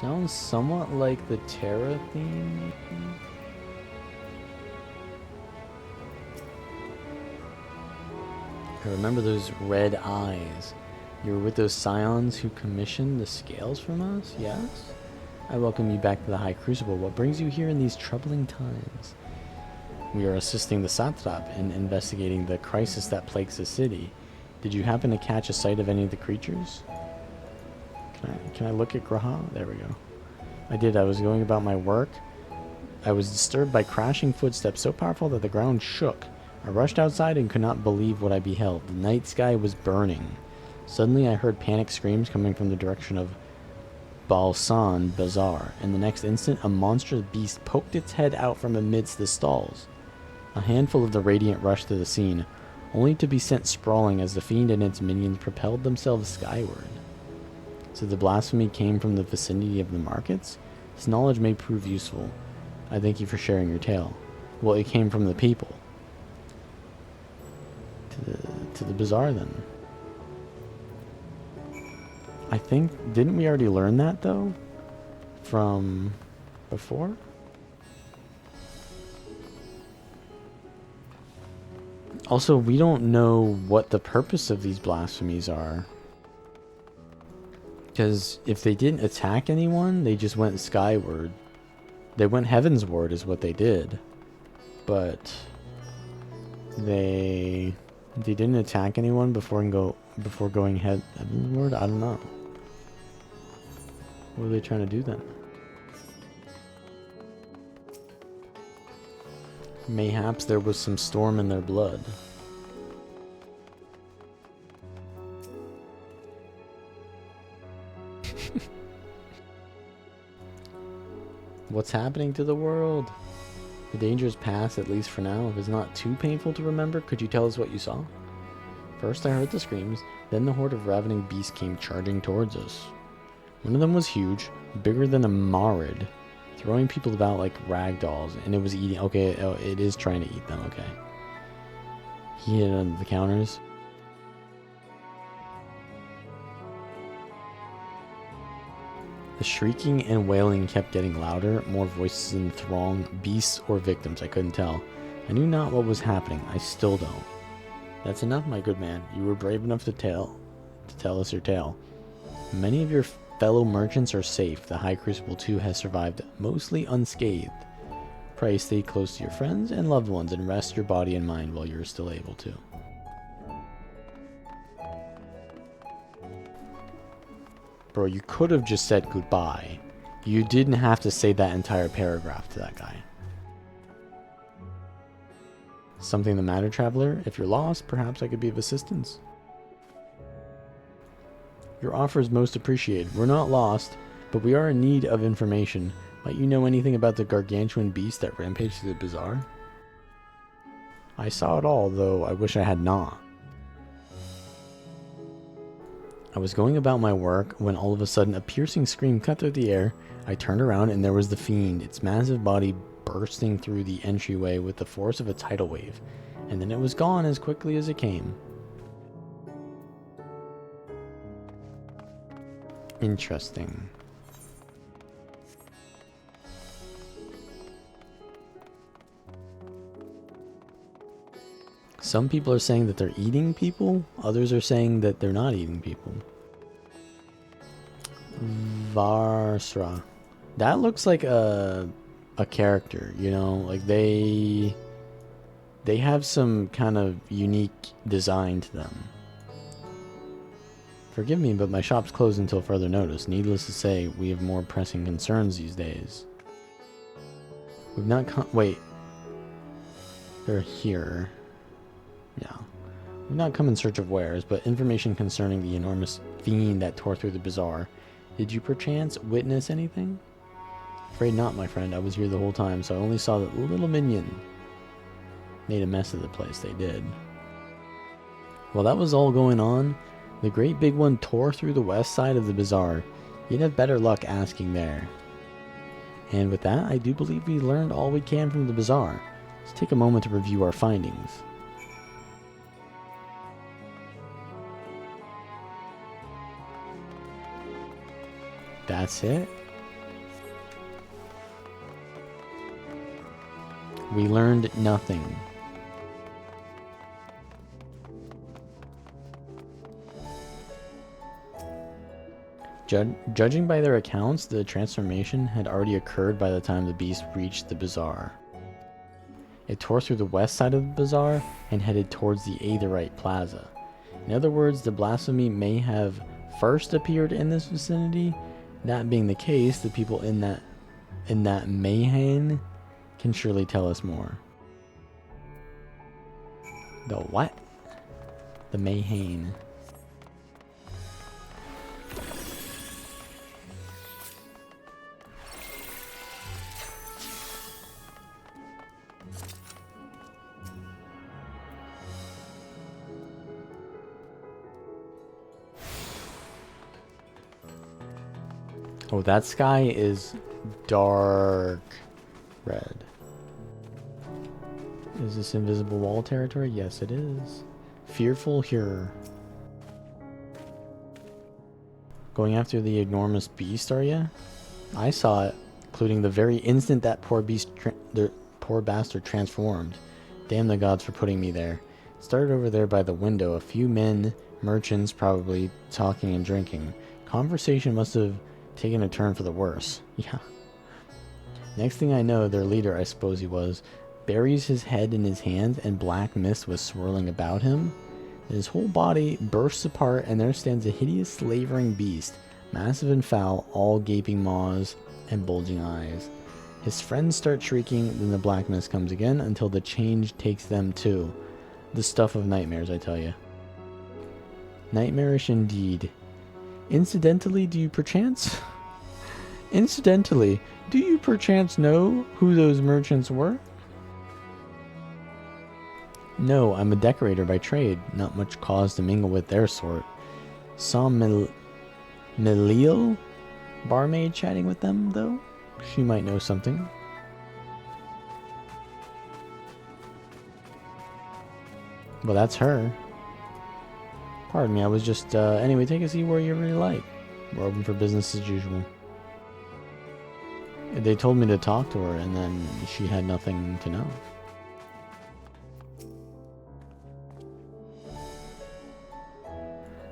A: Sounds somewhat like the Terra theme. I remember those red eyes. You were with those scions who commissioned the scales from us? Yes? I welcome you back to the High Crucible. What brings you here in these troubling times? We are assisting the Satrap in investigating the crisis that plagues the city. Did you happen to catch a sight of any of the creatures? Can I look at Graha? There we go. I did. I was going about my work. I was disturbed by crashing footsteps so powerful that the ground shook. I rushed outside and could not believe what I beheld. The night sky was burning. Suddenly I heard panic screams coming from the direction of Balsan Bazaar, and the next instant a monstrous beast poked its head out from amidst the stalls. A handful of the Radiant rushed to the scene, only to be sent sprawling as the fiend and its minions propelled themselves skyward. So the blasphemy came from the vicinity of the markets? This knowledge may prove useful. I thank you for sharing your tale. Well, it came from the people. To the bazaar, then. I think... Didn't we already learn that, though? From... before? Also, we don't know what the purpose of these blasphemies are. Because if they didn't attack anyone, they just went skyward. They went heavensward is what they did. But... They didn't attack anyone before going heavenward? I don't know. What are they trying to do then? Mayhaps there was some storm in their blood. What's happening to the world? The danger is past, at least for now. If it's not too painful to remember, could you tell us what you saw? First I heard the screams, then the horde of ravening beasts came charging towards us. One of them was huge, bigger than a Marid, throwing people about like rag dolls, and it was eating... Okay, oh, it is trying to eat them, okay. He hid under the counters. The shrieking and wailing kept getting louder, more voices in the throng, beasts or victims, I couldn't tell. I knew not what was happening, I still don't. That's enough, my good man. You were brave enough to tell us your tale. Many of your fellow merchants are safe. The High Crucible too has survived mostly unscathed. Pray stay close to your friends and loved ones and rest your body and mind while you're still able to. Bro, you could have just said goodbye. You didn't have to say that entire paragraph to that guy. Something the matter, traveler? If you're lost, perhaps I could be of assistance. Your offer is most appreciated. We're not lost, but we are in need of information. Might you know anything about the gargantuan beast that rampaged through the bazaar? I saw it all, though I wish I had not. I was going about my work when all of a sudden a piercing scream cut through the air. I turned around and there was the fiend, its massive body bursting through the entryway with the force of a tidal wave, and then it was gone as quickly as it came. Interesting. Some people are saying that they're eating people, others are saying that they're not eating people. Varsra. That looks like a character, you know, like they have some kind of unique design to them. Forgive me, but my shop's closed until further notice. Needless to say, we have more pressing concerns these days. We've not wait. They're here. Yeah. We've not come in search of wares, but information concerning the enormous fiend that tore through the bazaar. Did you perchance witness anything? Afraid not, my friend. I was here the whole time, so I only saw that little minion made a mess of the place. They did. While that was all going on, the great big one tore through the west side of the bazaar. You'd have better luck asking there. And with that, I do believe we learned all we can from the bazaar. Let's take a moment to review our findings. That's it. We learned nothing. Judging by their accounts, the transformation had already occurred by the time the beast reached the bazaar. It tore through the west side of the bazaar and headed towards the Aetherite Plaza. In other words, the blasphemy may have first appeared in this vicinity. That being the case, the people in that Mayhem can surely tell us more. The what? The Mayhem. Oh, that sky is dark red. Is this invisible wall territory? Yes, it is. Fearful Hur. Going after the enormous beast, are ya? I saw it, including the very instant that the poor bastard transformed. Damn the gods for putting me there. Started over there by the window. A few men, merchants probably, talking and drinking. Conversation must have taken a turn for the worse. Yeah. Next thing I know, their leader, I suppose he was, buries his head in his hands and black mist was swirling about him. His whole body bursts apart and there stands a hideous slavering beast, massive and foul, all gaping maws and bulging eyes. His friends start shrieking, then the black mist comes again until the change takes them too. The stuff of nightmares, I tell you. Nightmarish indeed. Incidentally, do you perchance know who those merchants were? No, I'm a decorator by trade. Not much cause to mingle with their sort. Saw Melil barmaid chatting with them, though. She might know something. Well, that's her. Pardon me, I was just, anyway, take a seat where you really like. We're open for business as usual. They told me to talk to her, and then she had nothing to know.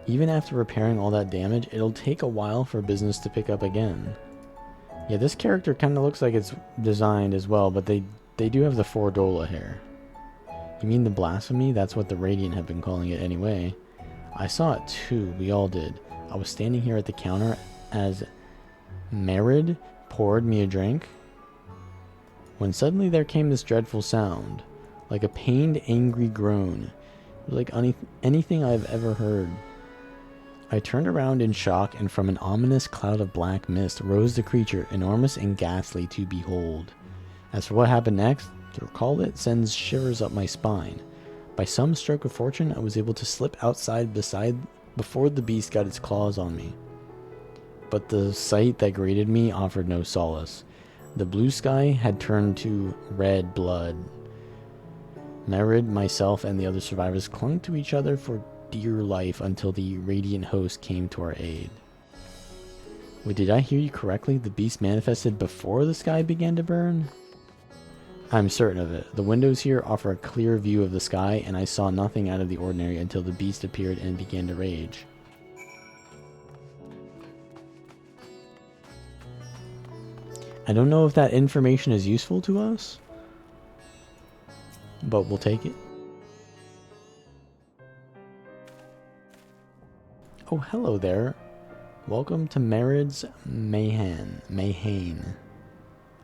A: Even after repairing all that damage, it'll take a while for business to pick up again. Yeah, this character kind of looks like it's designed as well, but they do have the Fordola hair. You mean the blasphemy? That's what the Radiant have been calling it anyway. I saw it too, we all did. I was standing here at the counter as Merid poured me a drink, when suddenly there came this dreadful sound, like a pained, angry groan. It was like anything I've ever heard. I turned around in shock, and from an ominous cloud of black mist rose the creature, enormous and ghastly to behold. As for what happened next, to recall it sends shivers up my spine. By some stroke of fortune, I was able to slip outside before the beast got its claws on me. But the sight that greeted me offered no solace. The blue sky had turned to red blood. Merid, myself, and the other survivors clung to each other for dear life until the Radiant host came to our aid. Wait, did I hear you correctly? The beast manifested before the sky began to burn? I'm certain of it. The windows here offer a clear view of the sky, and I saw nothing out of the ordinary until the beast appeared and began to rage. I don't know if that information is useful to us, but we'll take it. Oh, hello there. Welcome to Merid's Mayhane.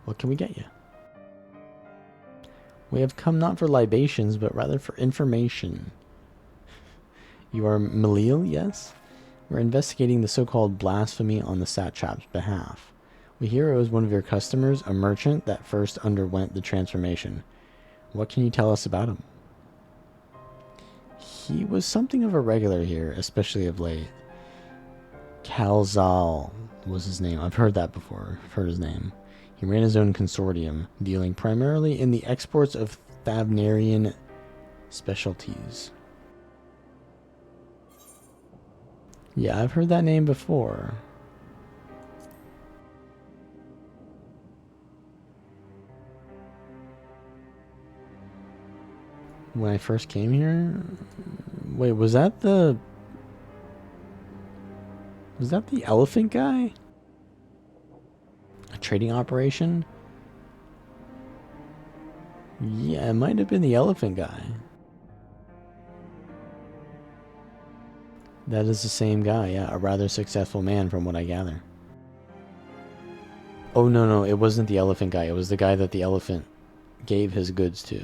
A: What can we get you? We have come not for libations, but rather for information. You are Malil, yes? We're investigating the so-called blasphemy on the satrap's behalf. We hear it was one of your customers, a merchant, that first underwent the transformation. What can you tell us about him? He was something of a regular here, especially of late. Kalzal was his name. I've heard that before. I've heard his name. He ran his own consortium, dealing primarily in the exports of Thavnarian specialties. Yeah, I've heard that name before. When I first came here... Wait, was that the elephant guy? A trading operation? Yeah, it might have been the elephant guy. That is the same guy, yeah. A rather successful man from what I gather. Oh, no, it wasn't the elephant guy. It was the guy that the elephant gave his goods to.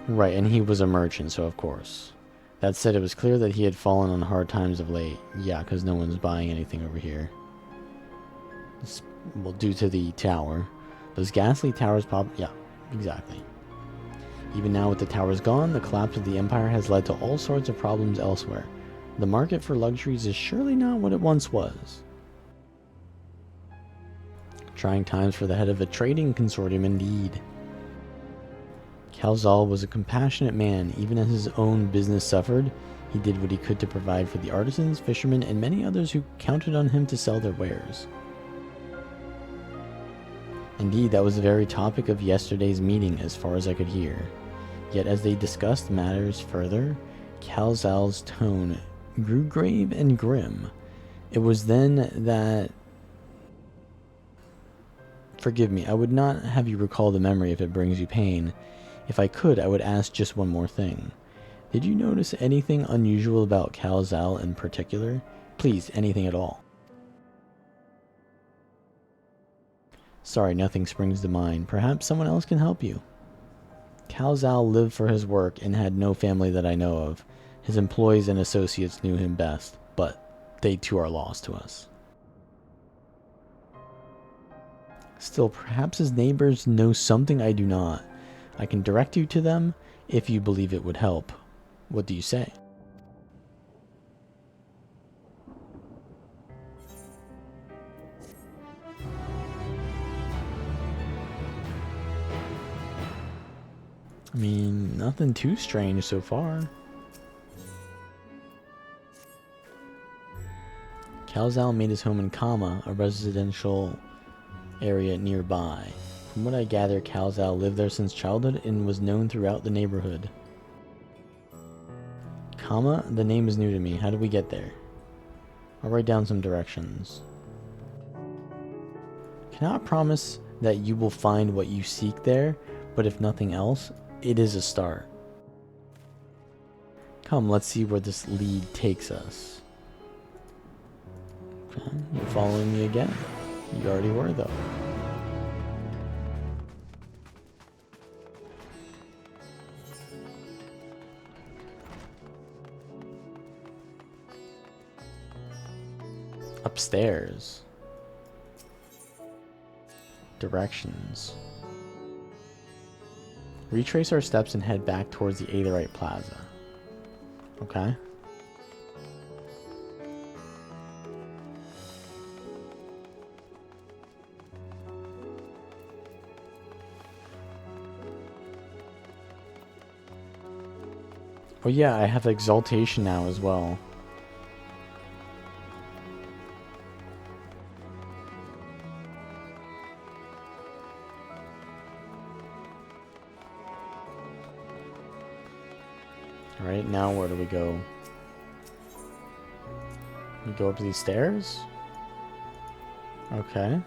A: Right, and he was a merchant, so of course. That said, it was clear that he had fallen on hard times of late. Yeah, because no one's buying anything over here. Well, due to the tower. Those ghastly towers pop... Yeah, exactly. Even now with the towers gone, the collapse of the Empire has led to all sorts of problems elsewhere. The market for luxuries is surely not what it once was. Trying times for the head of a trading consortium indeed. Kalzal was a compassionate man. Even as his own business suffered, he did what he could to provide for the artisans, fishermen, and many others who counted on him to sell their wares. Indeed, that was the very topic of yesterday's meeting, as far as I could hear. Yet as they discussed matters further, Kalzal's tone grew grave and grim. It was then that... Forgive me, I would not have you recall the memory if it brings you pain. If I could, I would ask just one more thing. Did you notice anything unusual about Kalzal in particular? Please, anything at all. Sorry, nothing springs to mind. Perhaps someone else can help you. Kalzal lived for his work and had no family that I know of. His employees and associates knew him best, but they too are lost to us. Still, perhaps his neighbors know something I do not. I can direct you to them if you believe it would help. What do you say? I mean, nothing too strange so far. Kalzal made his home in Kama, a residential area nearby. From what I gather, Kalzal lived there since childhood and was known throughout the neighborhood. Kama? The name is new to me. How do we get there? I'll write down some directions. Cannot promise that you will find what you seek there, but if nothing else, it is a start. Come, let's see where this lead takes us. Okay, you're following me again. You already were, though. Upstairs. Directions. Retrace our steps and head back towards the Aetherite Plaza. Okay. Oh yeah, I have Exaltation now as well. Alright, now where do we go? We go up these stairs? Okay.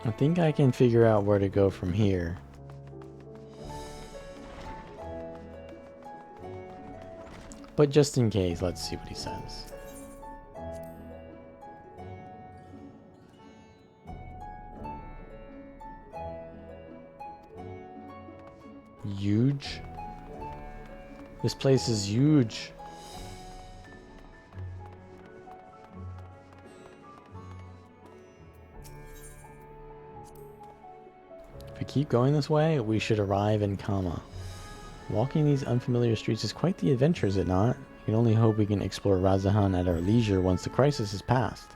A: I think I can figure out where to go from here. But just in case, let's see what he says. Huge? This place is huge. If we keep going this way, we should arrive in Kama. Walking these unfamiliar streets is quite the adventure, is it not? We can only hope we can explore Razahan at our leisure once the crisis is past.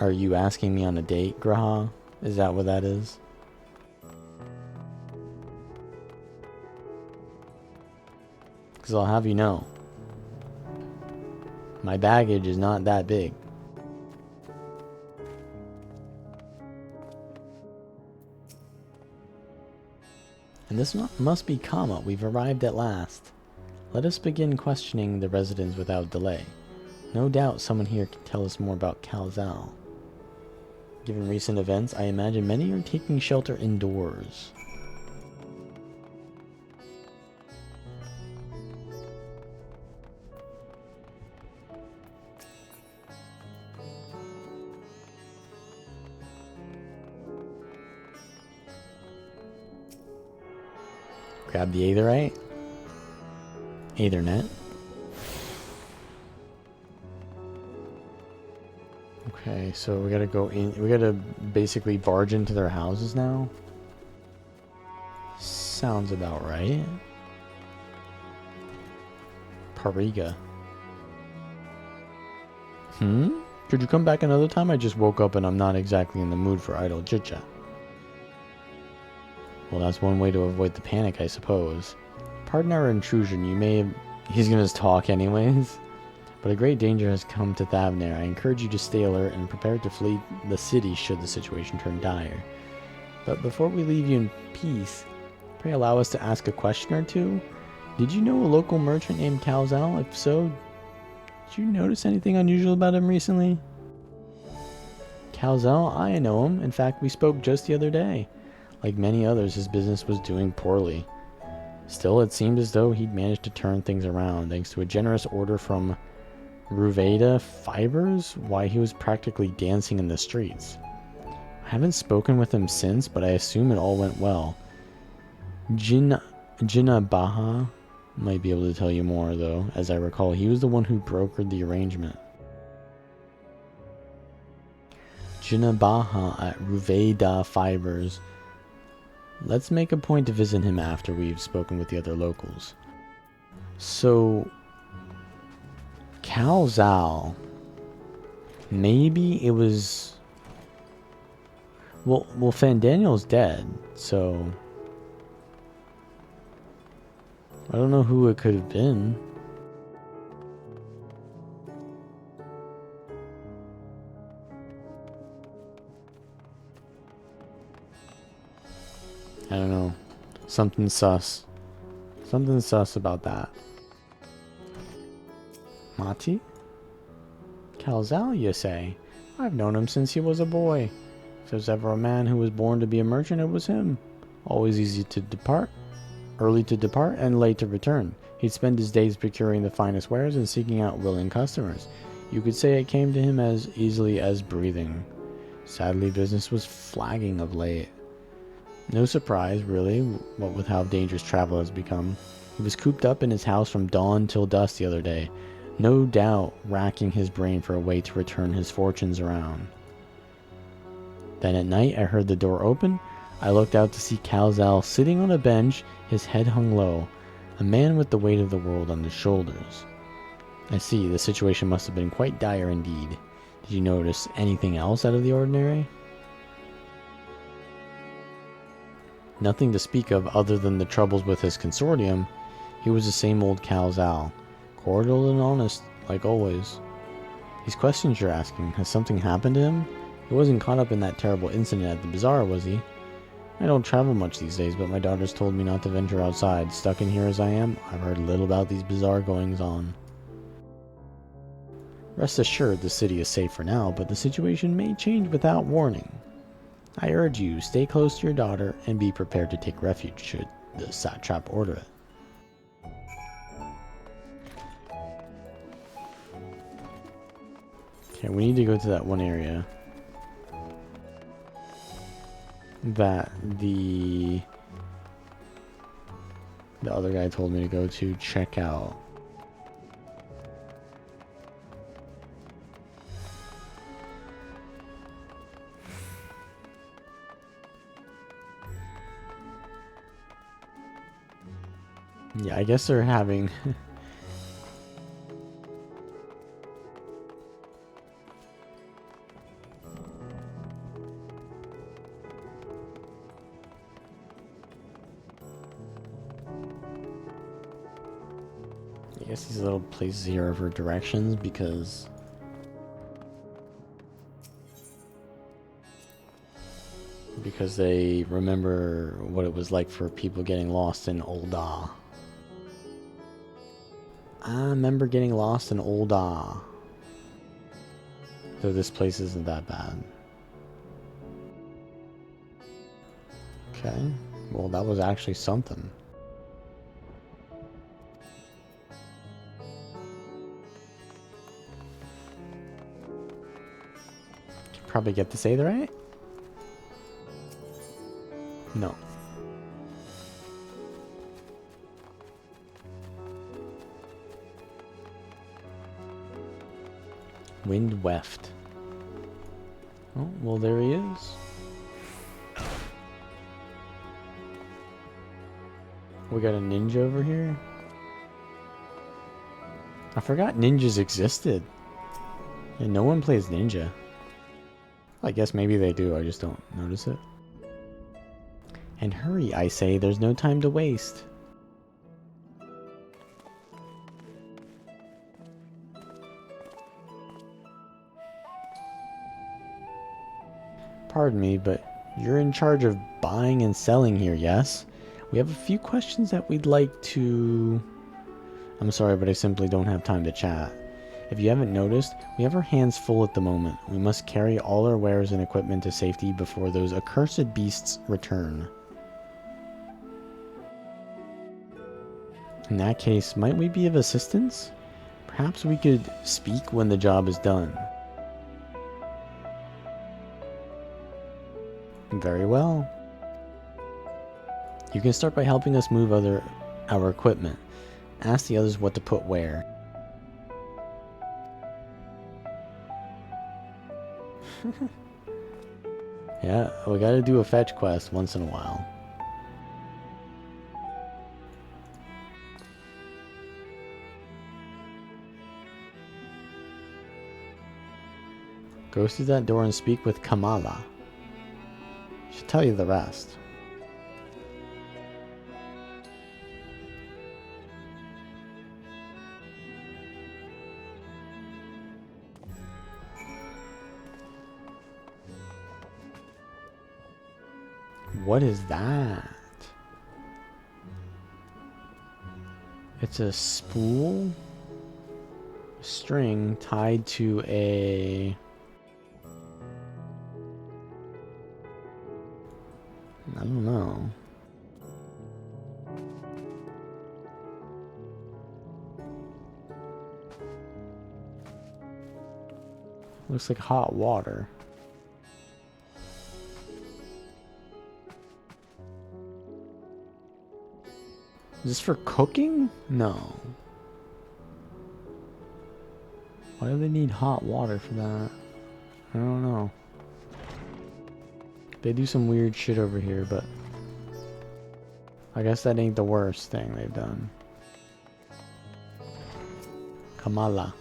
A: Are you asking me on a date, Graha? Is that what that is? Because I'll have you know, my baggage is not that big. And this must be Kama. We've arrived at last. Let us begin questioning the residents without delay. No doubt someone here can tell us more about Kalzal. Given recent events, I imagine many are taking shelter indoors. Grab the Aetherite. Aethernet. Okay, so we gotta go in. We gotta basically barge into their houses now. Sounds about right. Pariga. Could you come back another time? I just woke up and I'm not exactly in the mood for idle chit-chat. Well, that's one way to avoid the panic, I suppose. Pardon our intrusion. You may have... He's gonna talk anyways. But a great danger has come to Thavnair. I encourage you to stay alert and prepare to flee the city should the situation turn dire. But before we leave you in peace, pray allow us to ask a question or two. Did you know a local merchant named Kalzal? If so, did you notice anything unusual about him recently? Kalzal? I know him. In fact, we spoke just the other day. Like many others, his business was doing poorly. Still, it seemed as though he'd managed to turn things around thanks to a generous order from Ruveda Fibers. Why, he was practically dancing in the streets. I haven't spoken with him since, but I assume it all went well. Jinabaha might be able to tell you more, though. As I recall, he was the one who brokered the arrangement. Jinabaha at Ruveda Fibers. Let's make a point to visit him after we've spoken with the other locals. So, Kalzal. Maybe it was... Well, Fandaniel's dead, so... I don't know who it could have been. I don't know. Something sus. Something sus about that. Mati? Calzal, you say? I've known him since he was a boy. If there's ever a man who was born to be a merchant, it was him. Always easy to depart, early to depart, and late to return. He'd spend his days procuring the finest wares and seeking out willing customers. You could say it came to him as easily as breathing. Sadly, business was flagging of late. No surprise, really, what with how dangerous travel has become. He was cooped up in his house from dawn till dusk the other day, no doubt racking his brain for a way to return his fortunes around. Then at night, I heard the door open. I looked out to see Calzal sitting on a bench, his head hung low, a man with the weight of the world on his shoulders. I see, the situation must have been quite dire indeed. Did you notice anything else out of the ordinary? Nothing to speak of other than the troubles with his consortium. He was the same old Calzal, cordial and honest, like always. These questions you're asking, has something happened to him? He wasn't caught up in that terrible incident at the bazaar, was he? I don't travel much these days, but my daughter's told me not to venture outside. Stuck in here as I am, I've heard little about these bizarre goings-on. Rest assured, the city is safe for now, but the situation may change without warning. I urge you, stay close to your daughter and be prepared to take refuge should the satrap order it. Okay, we need to go to that one area that the other guy told me to go to check out. Yeah, I guess they're having I guess these little places here are for directions because they remember what it was like for people getting lost in Ul'dah. I remember getting lost in Ul'dah. Though this place isn't that bad. Okay, well that was actually something. Can probably get this either, right? No. Wind weft. Oh, well there he is. We got a ninja over here. I forgot ninjas existed. And no one plays ninja. I guess maybe they do, I just don't notice it. And hurry, I say, there's no time to waste. Pardon me, but you're in charge of buying and selling here, yes? We have a few questions that we'd like to... I'm sorry, but I simply don't have time to chat. If you haven't noticed, we have our hands full at the moment. We must carry all our wares and equipment to safety before those accursed beasts return. In that case, might we be of assistance? Perhaps we could speak when the job is done. Very well. You can start by helping us move our equipment. Ask the others what to put where. Yeah, we gotta do a fetch quest once in a while. Go through that door and speak with Kamala. She'll tell you the rest. What is that? It's a spool string tied to a... I don't know. Looks like hot water. Is this for cooking? No. Why do they need hot water for that? I don't know. They do some weird shit over here, but I guess that ain't the worst thing they've done. Kamala.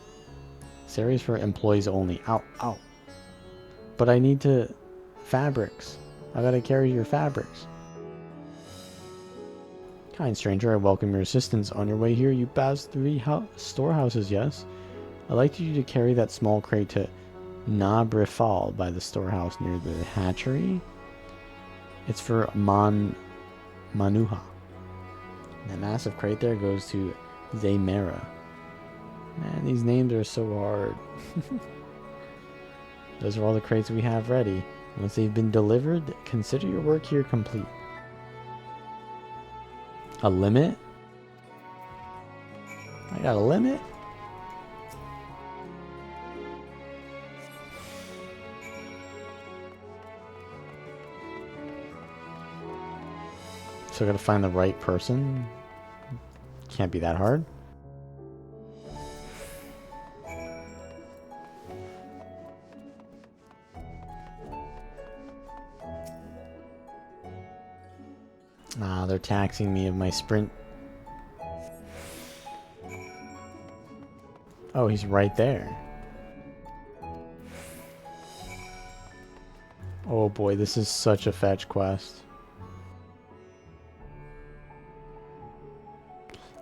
A: This area is for employees only. Ow, ow. But I need to... fabrics. I gotta carry your fabrics. Kind stranger, I welcome your assistance. On your way here, you passed 3 storehouses, yes? I'd like you to carry that small crate to Nabrifal by the storehouse near the hatchery. It's for Manuha. That massive crate there goes to Zaymera. Man, these names are so hard. Those are all the crates we have ready. Once they've been delivered, consider your work here complete. A limit? I got a limit? So I gotta find the right person? Can't be that hard. Ah, they're taxing me of my sprint. Oh, he's right there. Oh boy, this is such a fetch quest.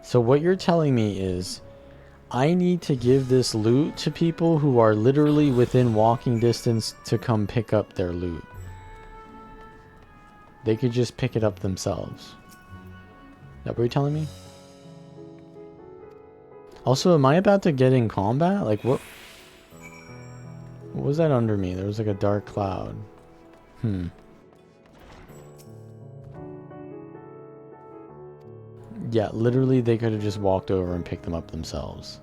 A: So what you're telling me is I need to give this loot to people who are literally within walking distance to come pick up their loot. They could just pick it up themselves. Is that what you're telling me? Also, am I about to get in combat? Like, what was that under me? There was like a dark cloud. Yeah, literally they could have just walked over and picked them up themselves.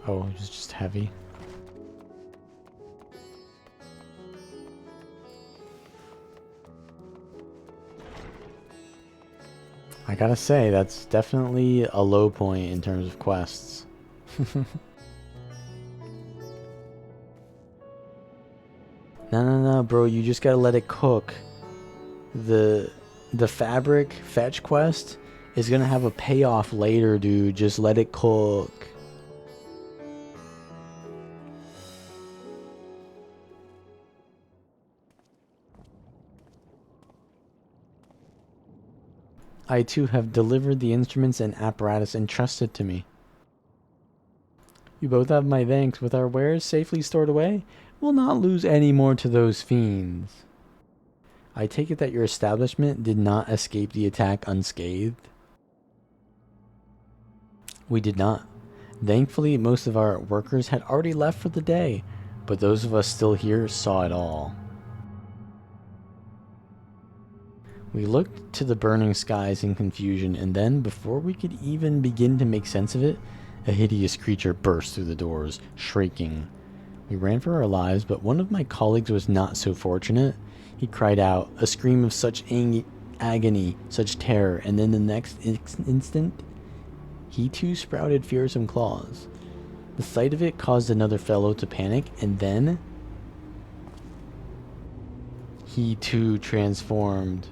A: Oh, it was just heavy. I gotta say, that's definitely a low point in terms of quests. No, bro, you just gotta let it cook. The fabric fetch quest is gonna have a payoff later, dude. Just let it cook. I too have delivered the instruments and apparatus entrusted to me. You both have my thanks. With our wares safely stored away, we'll not lose any more to those fiends. I take it that your establishment did not escape the attack unscathed? We did not. Thankfully, most of our workers had already left for the day, but those of us still here saw it all. We looked to the burning skies in confusion, and then, before we could even begin to make sense of it, a hideous creature burst through the doors, shrieking. We ran for our lives, but one of my colleagues was not so fortunate. He cried out, a scream of such agony, such terror, and then the next instant, he too sprouted fearsome claws. The sight of it caused another fellow to panic, and then he too transformed.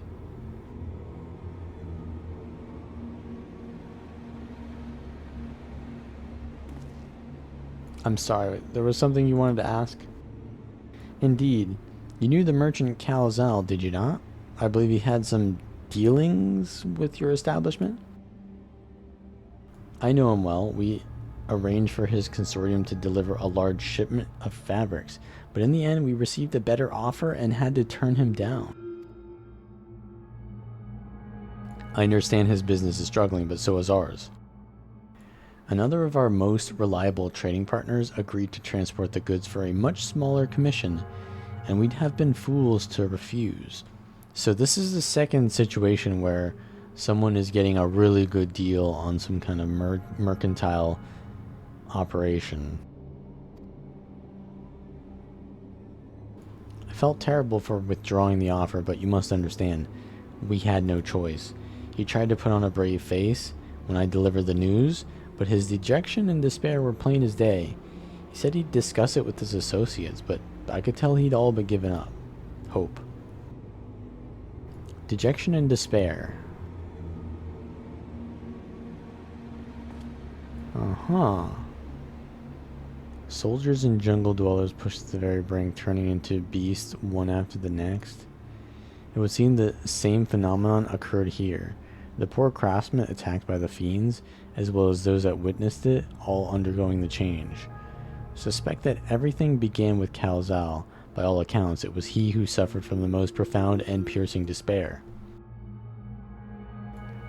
A: I'm sorry, there was something you wanted to ask? Indeed. You knew the merchant Calzal, did you not? I believe he had some dealings with your establishment? I know him well. arranged for his consortium to deliver a large shipment of fabrics, but in the end we received a better offer and had to turn him down. I understand his business is struggling, but so is ours. Another of our most reliable trading partners agreed to transport the goods for a much smaller commission, and we'd have been fools to refuse. So this is the second situation where someone is getting a really good deal on some kind of mercantile operation. I felt terrible for withdrawing the offer, but you must understand, we had no choice. He tried to put on a brave face when I delivered the news, but his dejection and despair were plain as day. He said he'd discuss it with his associates, but I could tell he'd all but given up hope. Dejection and despair. Soldiers and jungle dwellers pushed to the very brink, turning into beasts one after the next. It would seem the same phenomenon occurred here. The poor craftsmen attacked by the fiends, as well as those that witnessed it, all undergoing the change. Suspect that everything began with Calzal. By all accounts, it was he who suffered from the most profound and piercing despair.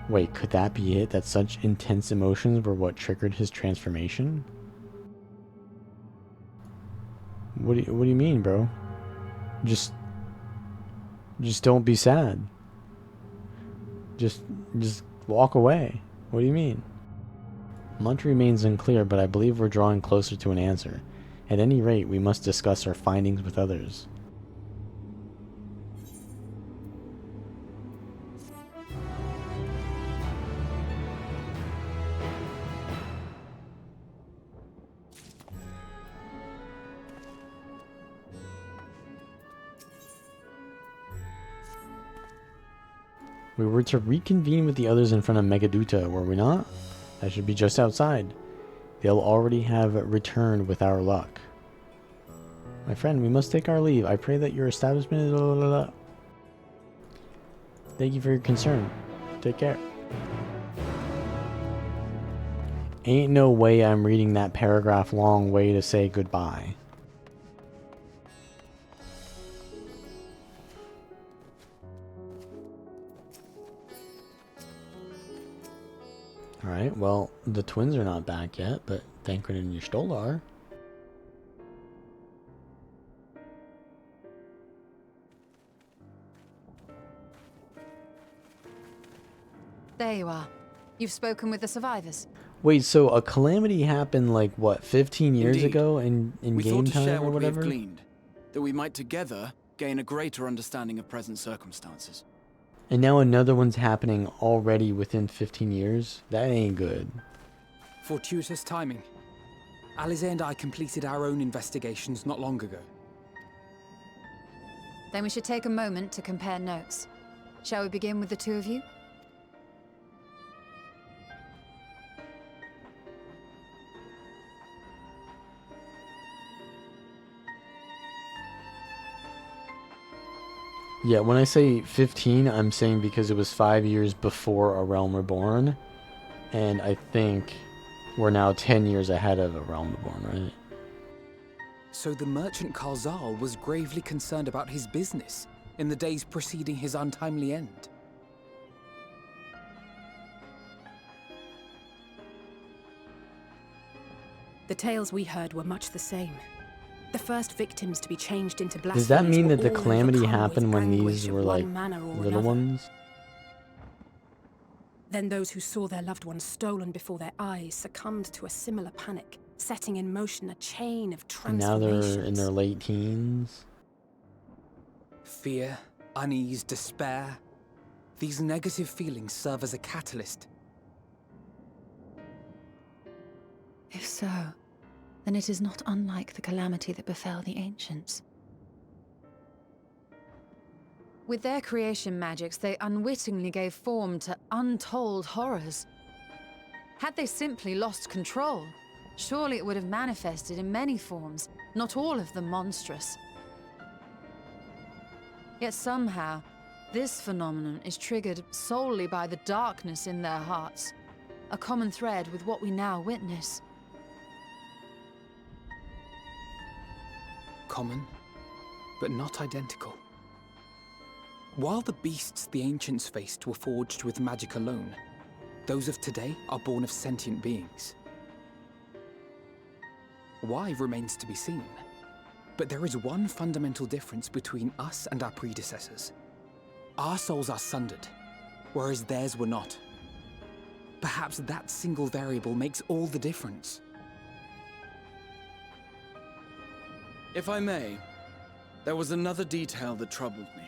A: Wait, could that be it? That such intense emotions were what triggered his transformation? What do you mean, bro? Just don't be sad. Just walk away. What do you mean? Much remains unclear, but I believe we're drawing closer to an answer. At any rate, we must discuss our findings with others. We were to reconvene with the others in front of Megaduta, were we not? That should be just outside. They'll already have returned with our luck. My friend, we must take our leave. I pray that your establishment is... Blah, blah, blah. Thank you for your concern. Take care. Ain't no way I'm reading that paragraph long way to say goodbye. Alright, well, the twins are not back yet, but Thancred and Ystol are.
I: There you are. You've spoken with the survivors.
A: Wait, so a calamity happened like, what, 15 years
L: Indeed.
A: ago in
L: we
A: game
L: thought to share
A: time or
L: what we have
A: whatever?
L: gleaned, that we might together gain a greater understanding of present circumstances.
A: And now another one's happening already within 15 years? That ain't good.
H: Fortuitous timing. Alize and I completed our own investigations not long ago.
I: Then we should take a moment to compare notes. Shall we begin with the two of you?
A: Yeah, when I say 15, I'm saying because it was 5 years before A Realm Reborn. And I think we're now 10 years ahead of A Realm Reborn, right?
H: So the merchant Karzal was gravely concerned about his business in the days preceding his untimely end.
G: The tales we heard were much the same. The first victims to be changed into blasphemies.
A: Does that mean
G: were
A: that the
G: all
A: calamity
G: overcome
A: happened
G: with
A: when
G: anguish
A: these
G: of
A: were
G: one
A: like
G: manner or
A: little
G: another.
A: ones?
G: Then those who saw their loved ones stolen before their eyes succumbed to a similar panic, setting in motion a chain of
A: And now
G: transformations.
A: they're in their late teens?
H: Fear, unease, despair. These negative feelings serve as a catalyst.
I: If so, then it is not unlike the calamity that befell the ancients. With their creation magics, they unwittingly gave form to untold horrors. Had they simply lost control, surely it would have manifested in many forms, not all of them monstrous. Yet somehow, this phenomenon is triggered solely by the darkness in their hearts, a common thread with what we now witness.
H: common, but not identical. While the beasts the ancients faced were forged with magic alone, those of today are born of sentient beings. Why remains to be seen, but there is one fundamental difference between us and our predecessors. Our souls are sundered, whereas theirs were not. Perhaps that single variable makes all the difference.
L: If I may, there was another detail that troubled me.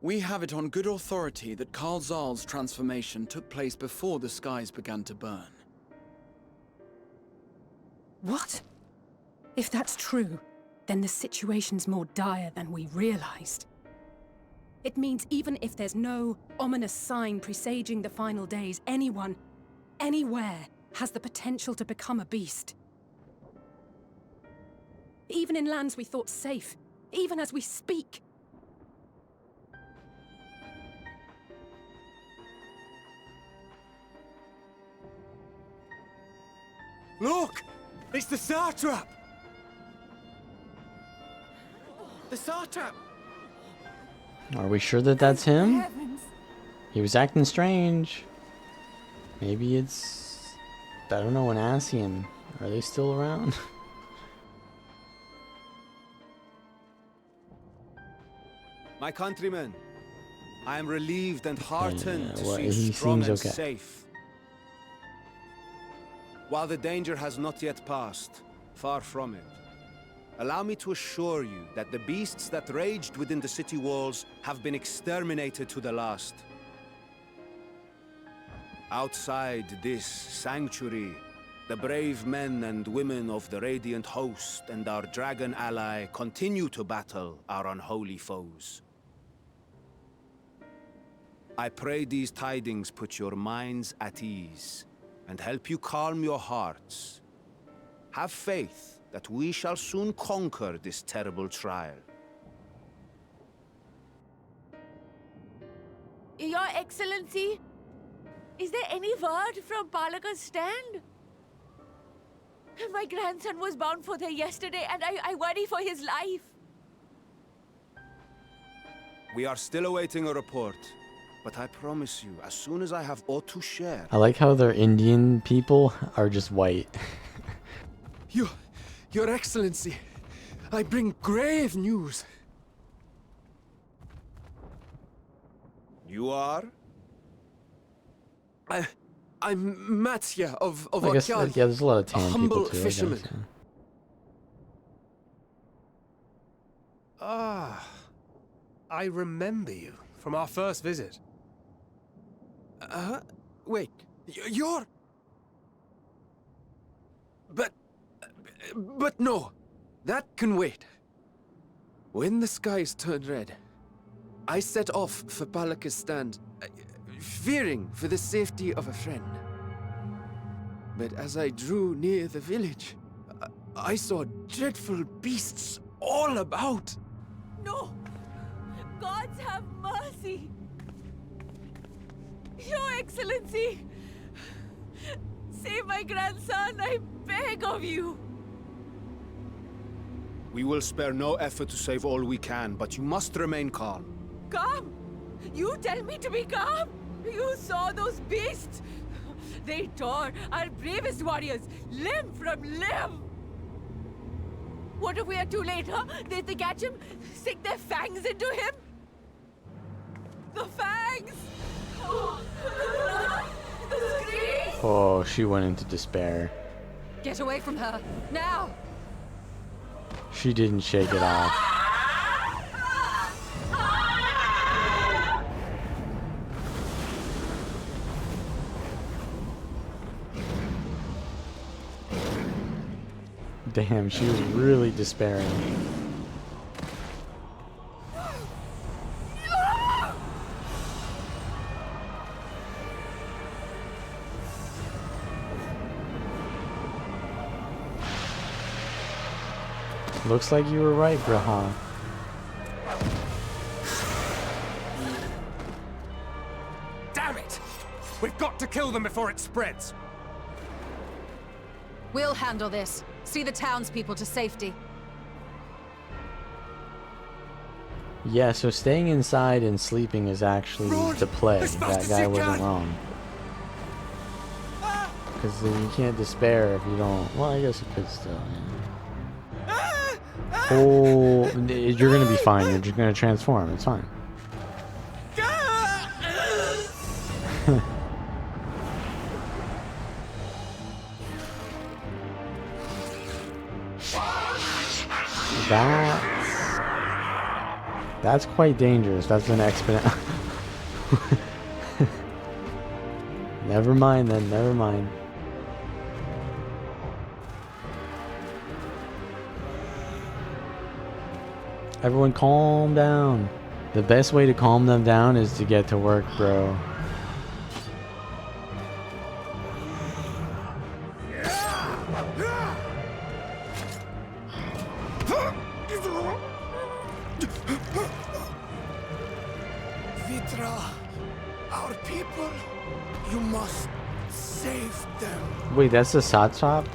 L: We have it on good authority that Karl Zahl's transformation took place before the skies began to burn.
G: What? If that's true, then the situation's more dire than we realized. It means even if there's no ominous sign presaging the final days, anyone, anywhere, has the potential to become a beast. Even in lands we thought safe, even as we speak.
F: Look! It's the Satrap! The Satrap!
A: Are we sure that that's him? He was acting strange. Maybe it's... I don't know, an Asian. Are they still around?
O: My countrymen, I am relieved and heartened to
A: well,
O: see you
A: he
O: strong
A: seems
O: and
A: okay.
O: safe. While the danger has not yet passed, far from it, allow me to assure you that the beasts that raged within the city walls have been exterminated to the last. Outside this sanctuary, the brave men and women of the Radiant Host and our dragon ally continue to battle our unholy foes. I pray these tidings put your minds at ease and help you calm your hearts. Have faith that we shall soon conquer this terrible trial.
D: Your Excellency, is there any word from Palaka's stand? My grandson was bound for there yesterday, and I worry for his life.
O: We are still awaiting a report, but I promise you, as soon as I have aught to share...
A: I like how their Indian people are just white.
M: Your Excellency, I bring grave news.
O: You are?
M: I'm Matsya of
A: I guess,
M: Akyal,
A: yeah, there's a lot of
M: a
A: tan
M: humble
A: people too,
M: fisherman.
A: I guess, yeah.
K: Ah, I remember you from our first visit.
M: Wait, you're... But no, that can wait. When the skies turned red, I set off for Palaka's stand, fearing for the safety of a friend. But as I drew near the village, I saw dreadful beasts all about.
D: No! Gods have mercy! Your Excellency! Save my grandson, I beg of you!
O: We will spare no effort to save all we can, but you must remain calm.
D: Calm? You tell me to be calm? You saw those beasts? They tore our bravest warriors limb from limb! What if we are too late, huh? They catch him, stick their fangs into him? The fangs! The screams!
A: Oh, she went into despair.
D: Get away from her, now!
A: She didn't shake it off. Damn, she was really despairing. Looks like you were right, Graha.
K: Damn it! We've got to kill them before it spreads.
I: We'll handle this.
Q: See the townspeople to safety.
A: Yeah, so staying inside and sleeping is actually the play. That guy wasn't wrong. Because you can't despair if you don't... Well, I guess you could still, yeah. Oh, you're gonna be fine. You're just gonna transform. It's fine. That's quite dangerous. That's an exponent. Never mind then. Never mind. Everyone calm down. The best way to calm them down is to get to work, bro.
F: Vitra, our people, you must save them.
A: Wait, that's the Satrap?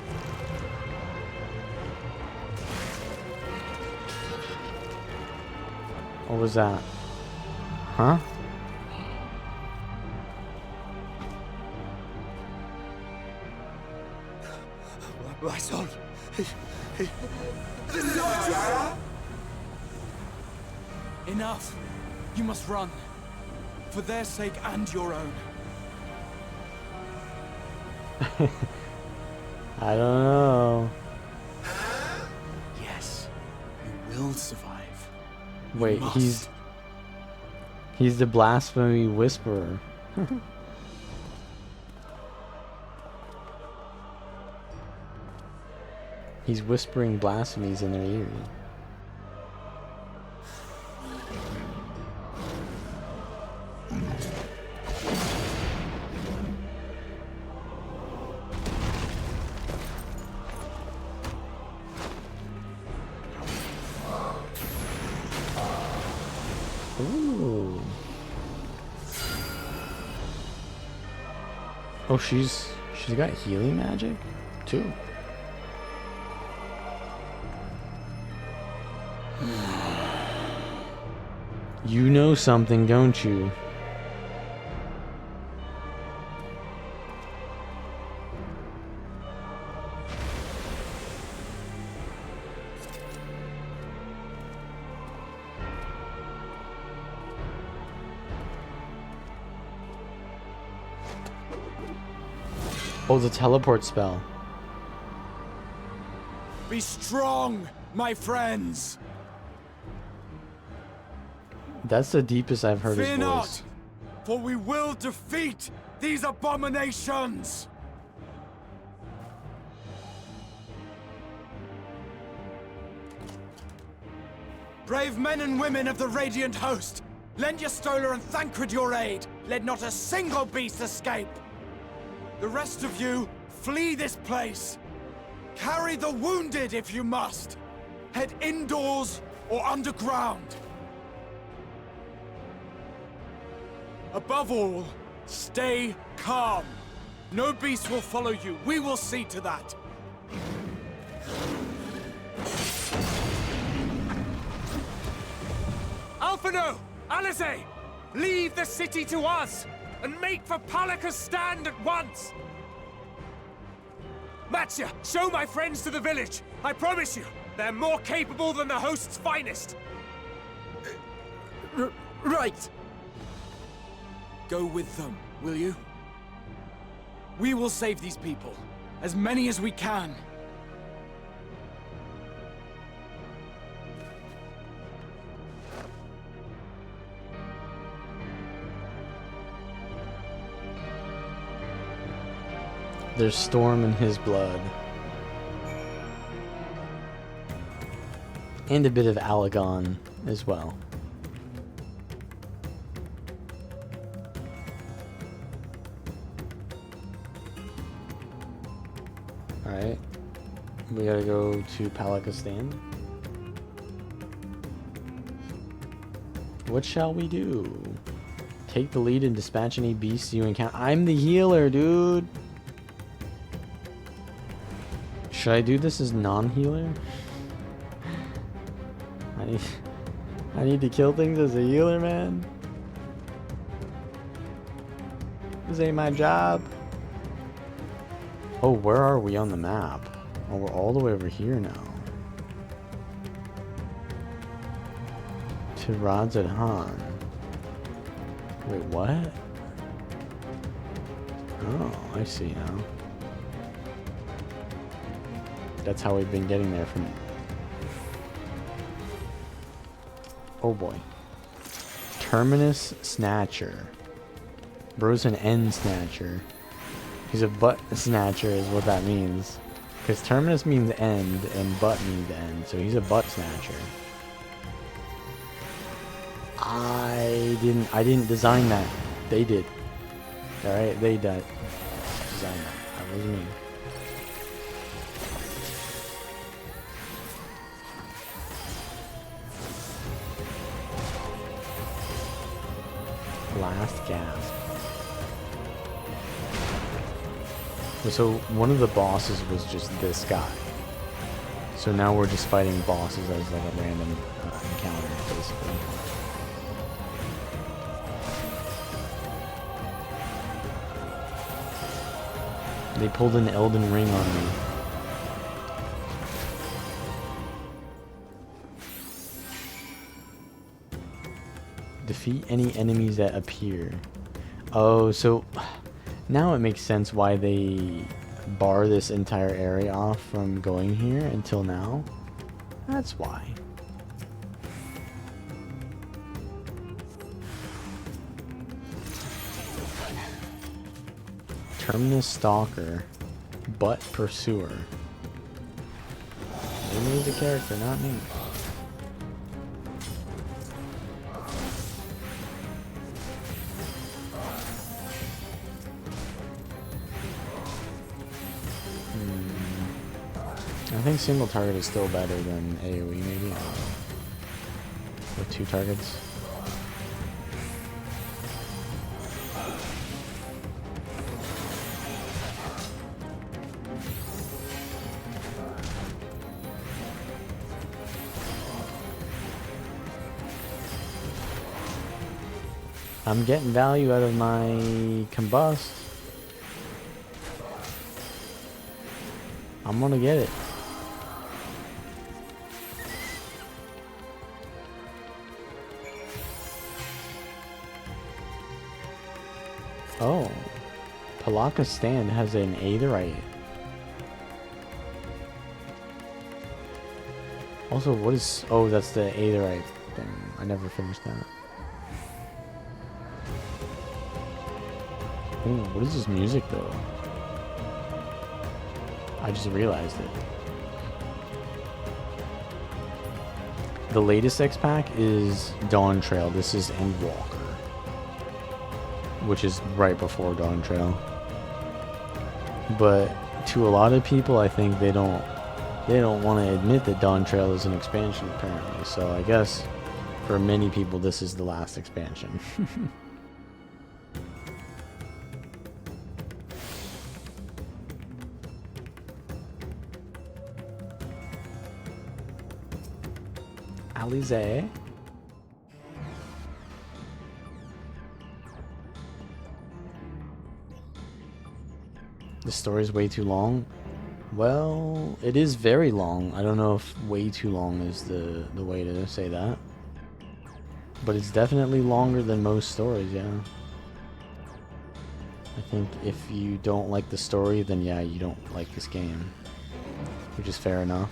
A: What was that? Huh?
F: My son.
H: Enough. You must run. For their sake and your own.
A: I don't know.
H: Yes, you will survive.
A: Wait, he's the blasphemy whisperer. He's whispering blasphemies in their ears. Ooh. Oh, she's got healing magic too. You know something, don't you? Oh, the teleport spell.
H: Be strong, my friends.
A: That's the deepest I've heard his
H: Fear
A: voice.
H: not, for we will defeat these abominations. Brave men and women of the Radiant Host, lend your Stola and Thancred your aid. Let not a single beast escape. The rest of you, flee this place. Carry the wounded if you must. Head indoors or underground. Above all, stay calm. No beast will follow you. We will see to that.
R: Alphino! Alice! Leave the city to us, and make for Palaka's stand at once! Matya, show my friends to the village. I promise you, they're more capable than the host's finest.
H: Right. Go with them, will you? We will save these people. As many as we can.
A: There's storm in his blood. And a bit of Alagon as well. Alright. We gotta go to Palakistan. What shall we do? Take the lead and dispatch any beasts you encounter. I'm the healer, dude! Should I do this as non-healer? I need to kill things as a healer, man. This ain't my job. Oh, where are we on the map? Oh, we're all the way over here now. To Radzad Han. Wait, what? Oh, I see now. That's how we've been getting there from... Oh boy. Terminus Snatcher. Bro's an end snatcher. He's a butt snatcher is what that means. Because terminus means end and butt means end. So he's a butt snatcher. I didn't design that. They did. Alright, they did. Design that. That was me. Last gasp. So one of the bosses was just this guy. So now we're just fighting bosses as like a random encounter, basically. They pulled an Elden Ring on me. Defeat any enemies that appear. Oh, so now it makes sense why they bar this entire area off from going here until now. That's why. Terminus Stalker. Butt Pursuer. They made the character, not me. I think single target is still better than AoE, maybe. With 2 targets. I'm getting value out of my combust. I'm gonna get it. Oh, Palaka's stand has an Aetherite. Also, what is... Oh, that's the Aetherite thing. I never finished that. Ooh, what is this music, though? I just realized it. The latest X-Pack is Dawn Trail. This is Endwalker, which is right before Dawn Trail. But to a lot of people, I think they don't want to admit that Dawn Trail is an expansion, apparently. So I guess for many people, this is the last expansion. Alize. The story's way too long. Well, it is very long. I don't know if way too long is the way to say that. But it's definitely longer than most stories, yeah. I think if you don't like the story, then yeah, you don't like this game. Which is fair enough.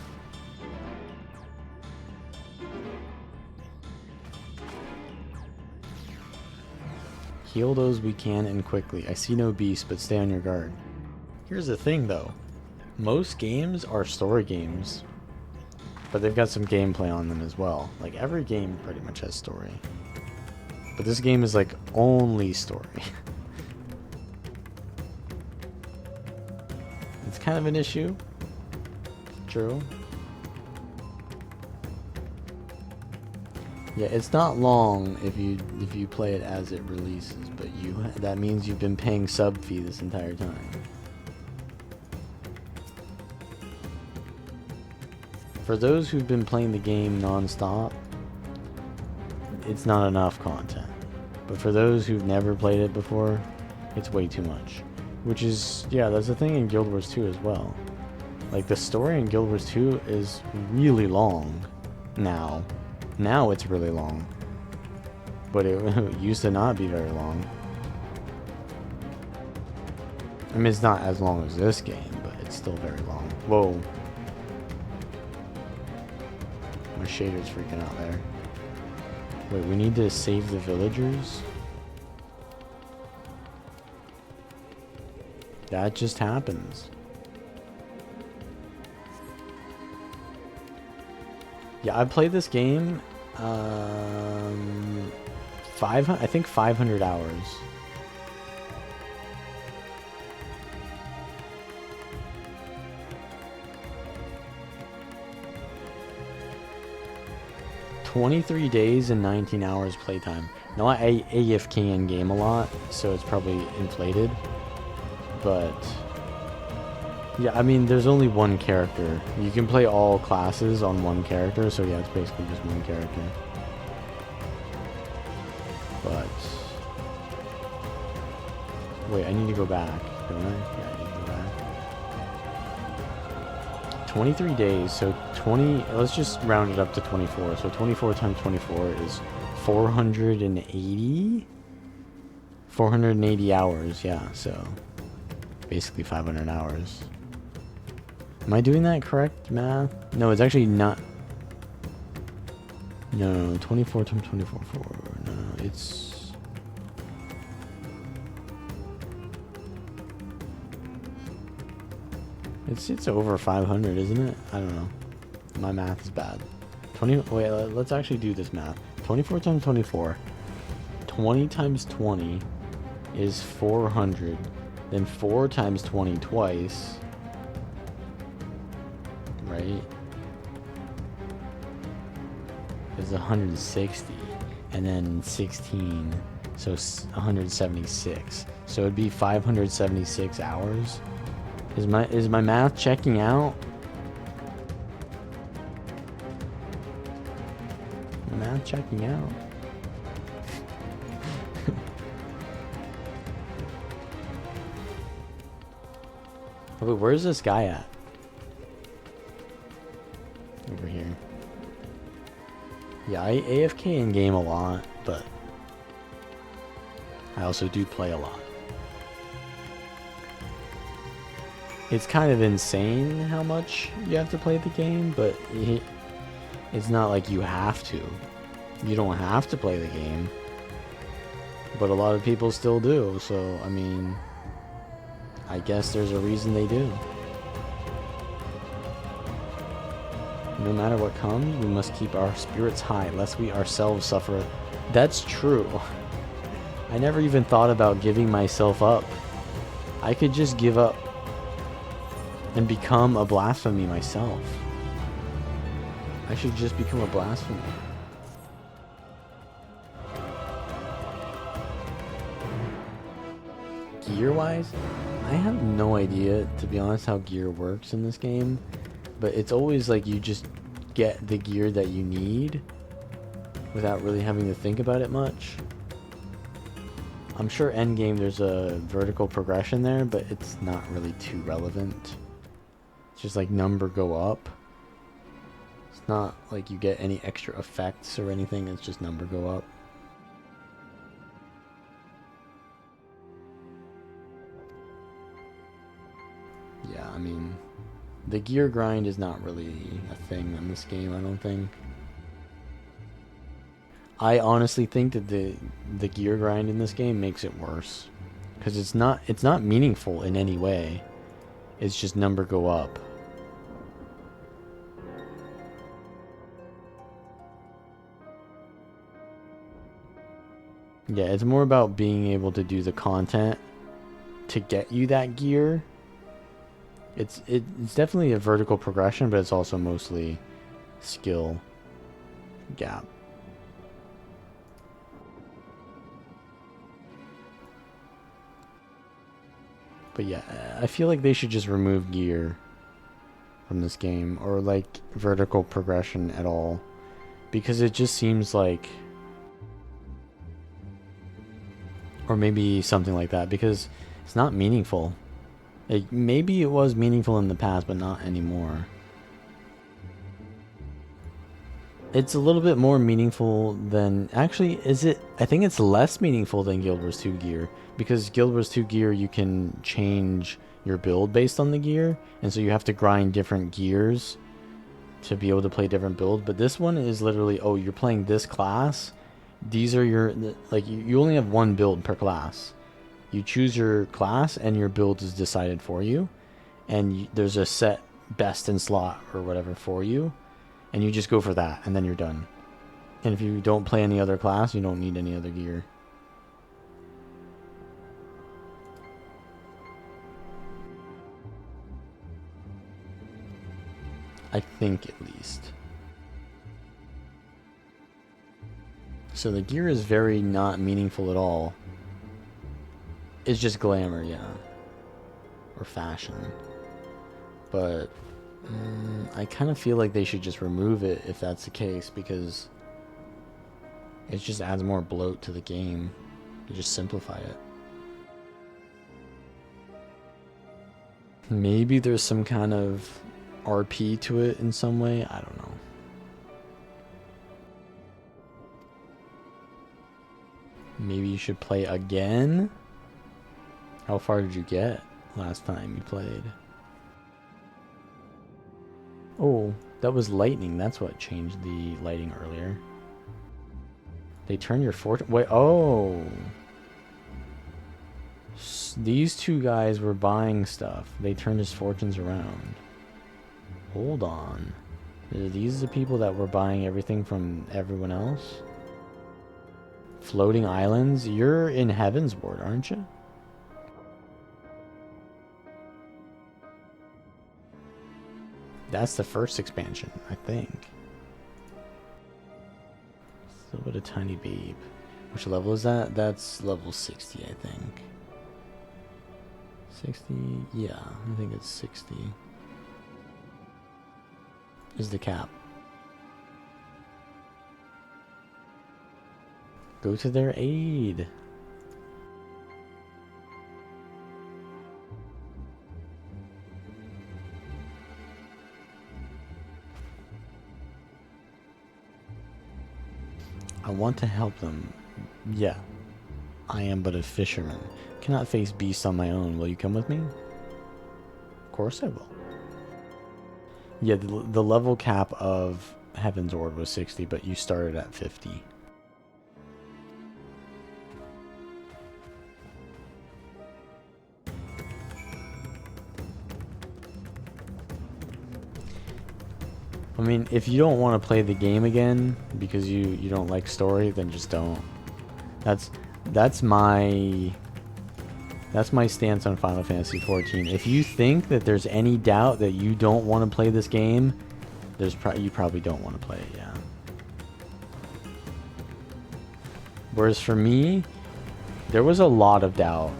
A: Heal those we can and quickly. I see no beast, but stay on your guard. Here's the thing though. Most games are story games, but they've got some gameplay on them as well. Like every game pretty much has story. But this game is like only story. It's kind of an issue. True. Yeah, it's not long if you play it as it releases, but that means you've been paying sub fee this entire time. For those who've been playing the game non-stop, it's not enough content. But for those who've never played it before, it's way too much. Which is, yeah, that's the thing in Guild Wars 2 as well. Like, the story in Guild Wars 2 is really long now. Now it's really long. But it used to not be very long. I mean, it's not as long as this game, but it's still very long. Whoa. My shader's freaking out there. Wait, we need to save the villagers? That just happens. Yeah, I played this game, I think 500 hours. $23 days and 19 hours playtime. Now I AFK in game a lot, so it's probably inflated. But yeah, I mean, there's only one character. You can play all classes on one character, so yeah, it's basically just one character. But wait, I need to go back, don't I? Yeah, I need to go back. 23 days, so 20, let's just round it up to 24. So 24 times 24 is 480? 480 hours, yeah, so basically 500 hours. Am I doing that correct math? No, it's actually not. No, 24 times 24, 4. No, it's... It's over 500, isn't it? I don't know. My math is bad. 20. Wait, let's actually do this math. 24 times 24. 20 times 20 is 400. Then 4 times 20 twice. Right? Is 160. And then 16. So 176. So it'd be 576 hours. Is my math checking out? My math checking out. Wait, where's this guy at? Over here. Yeah, I AFK in game a lot, but I also do play a lot. It's kind of insane how much you have to play the game, but it's not like you have to. You don't have to play the game. But a lot of people still do, so, I mean, I guess there's a reason they do. No matter what comes, we must keep our spirits high, lest we ourselves suffer. That's true. I never even thought about giving myself up. I could just give up and become a blasphemy myself. I should just become a blasphemy. Gear-wise, I have no idea, to be honest, how gear works in this game. But it's always like you just get the gear that you need without really having to think about it much. I'm sure endgame there's a vertical progression there, but it's not really too relevant. It's just like number go up. It's not like you get any extra effects or anything, it's just number go up. Yeah, I mean, the gear grind is not really a thing in this game, I don't think. I honestly think that the gear grind in this game makes it worse, because it's not meaningful in any way. It's just number go up. Yeah, it's more about being able to do the content to get you that gear. It's definitely a vertical progression, but it's also mostly skill gap. But yeah, I feel like they should just remove gear from this game, or like vertical progression at all, because it just seems like, or maybe something like that, because it's not meaningful. Like, maybe it was meaningful in the past, but not anymore. It's a little bit more meaningful than... Actually, is it... I think it's less meaningful than Guild Wars 2 gear. Because Guild Wars 2 gear, you can change your build based on the gear. And so you have to grind different gears to be able to play different builds. But this one is literally, oh, you're playing this class. These are your... Like, you only have one build per class. You choose your class and your build is decided for you. And there's a set best in slot or whatever for you. And you just go for that, and then you're done. And if you don't play any other class, you don't need any other gear. I think, at least. So the gear is very not meaningful at all. It's just glamour, yeah. Or fashion. But... I kind of feel like they should just remove it if that's the case, because it just adds more bloat to the game. You just simplify it. Maybe there's some kind of RP to it in some way. I don't know. Maybe you should play again? How far did you get last time you played? Oh, that was lightning. That's what changed the lighting earlier. They turn your fortune... Wait, oh! These two guys were buying stuff. They turned his fortunes around. Hold on. Are these the people that were buying everything from everyone else? Floating islands? You're in Heaven's Ward, aren't you? That's the first expansion, I think. Still but a tiny babe. Which level is that? That's level 60, I think. 60? Yeah, I think it's 60. Is the cap. Go to their aid. I want to help them. Yeah. I am but a fisherman. Cannot face beasts on my own. Will you come with me? Of course I will. Yeah, the level cap of Heaven's Ward was 60, but you started at 50. I mean, if you don't want to play the game again because you don't like story, then just don't. That's my stance on Final Fantasy XIV. If you think that there's any doubt that you don't want to play this game, you probably don't want to play it, yeah. Whereas for me, there was a lot of doubt.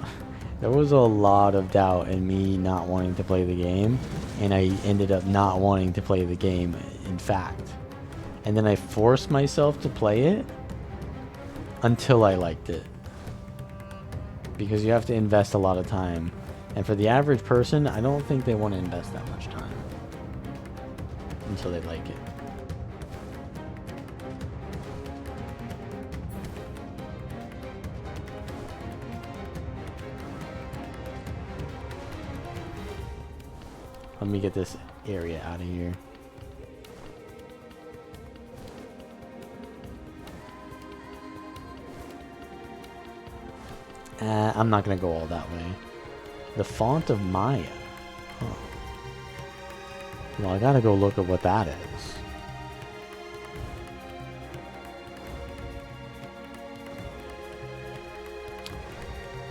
A: There was a lot of doubt in me not wanting to play the game, and I ended up not wanting to play the game, in fact. And then I forced myself to play it until I liked it. Because you have to invest a lot of time. And for the average person, I don't think they want to invest that much time until they like it. Let me get this area out of here. I'm not going to go all that way. The Font of Maya. Huh. Well, I got to go look at what that is.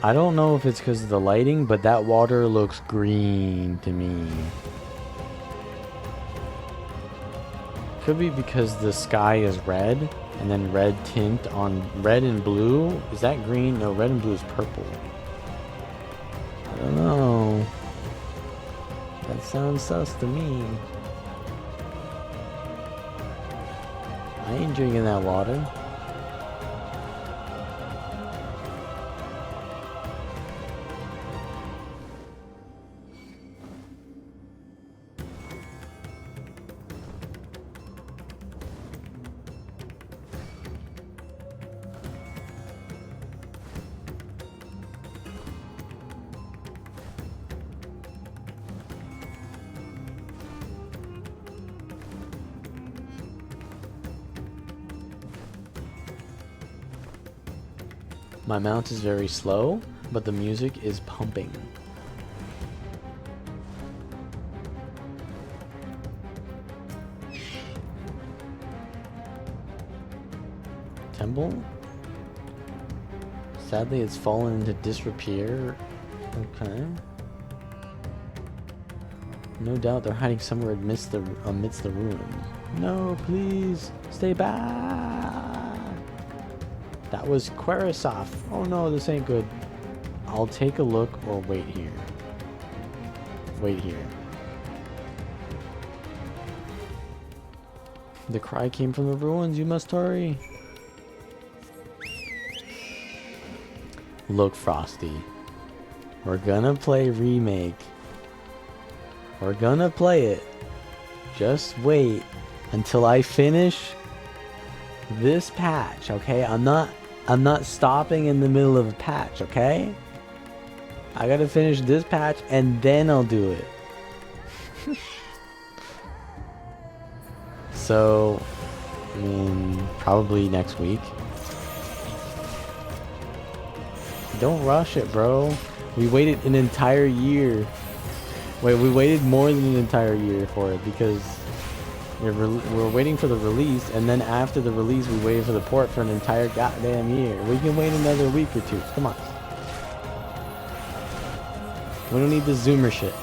A: I don't know if it's because of the lighting, but that water looks green to me. Could be because the sky is red, and then red tint on red and blue. Is that green? No, red and blue is purple. I don't know. That It sounds sus to me. I ain't drinking that water. My mount is very slow, but the music is pumping. Temple? Sadly, it's fallen into disrepair. Okay. No doubt they're hiding somewhere amidst the ruins. No, please, stay back! That was Querisoff. Oh no, this ain't good. I'll take a look or wait here. Wait here. The cry came from the ruins. You must hurry. Look, Frosty. We're gonna play Remake. We're gonna play it. Just wait until I finish this patch, okay? I'm not stopping in the middle of a patch, okay? I gotta finish this patch and then I'll do it. So, I mean, probably next week. Don't rush it, bro. We waited an entire year. Wait, we waited more than an entire year for it because we're waiting for the release, and then after the release we waited for the port for an entire goddamn year. We can wait another week or two. Come on. We don't need the zoomer shit.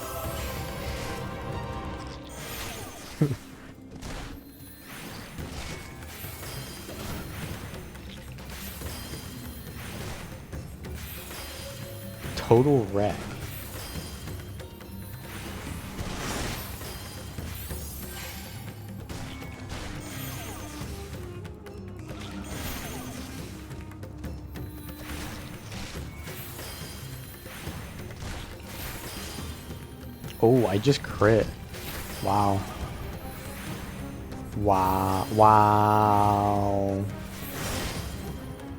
A: Total wreck. Oh, I just crit. Wow. Wow.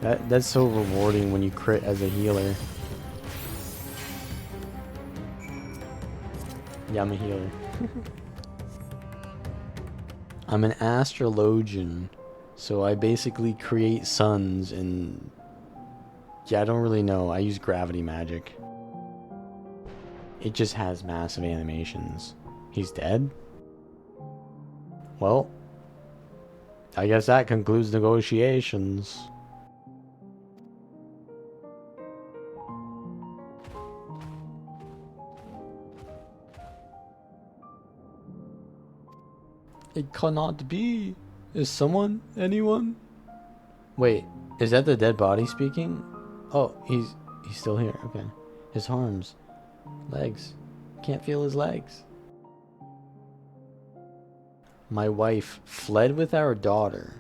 A: That's so rewarding when you crit as a healer. Yeah, I'm a healer. I'm an astrologian, so I basically create suns and... Yeah, I don't really know. I use gravity magic. It just has massive animations. He's dead? Well, I guess that concludes negotiations. It cannot be. Is anyone? Wait, is that the dead body speaking? Oh, he's still here. Okay. His arms. Legs. Can't feel his legs. My wife fled with our daughter.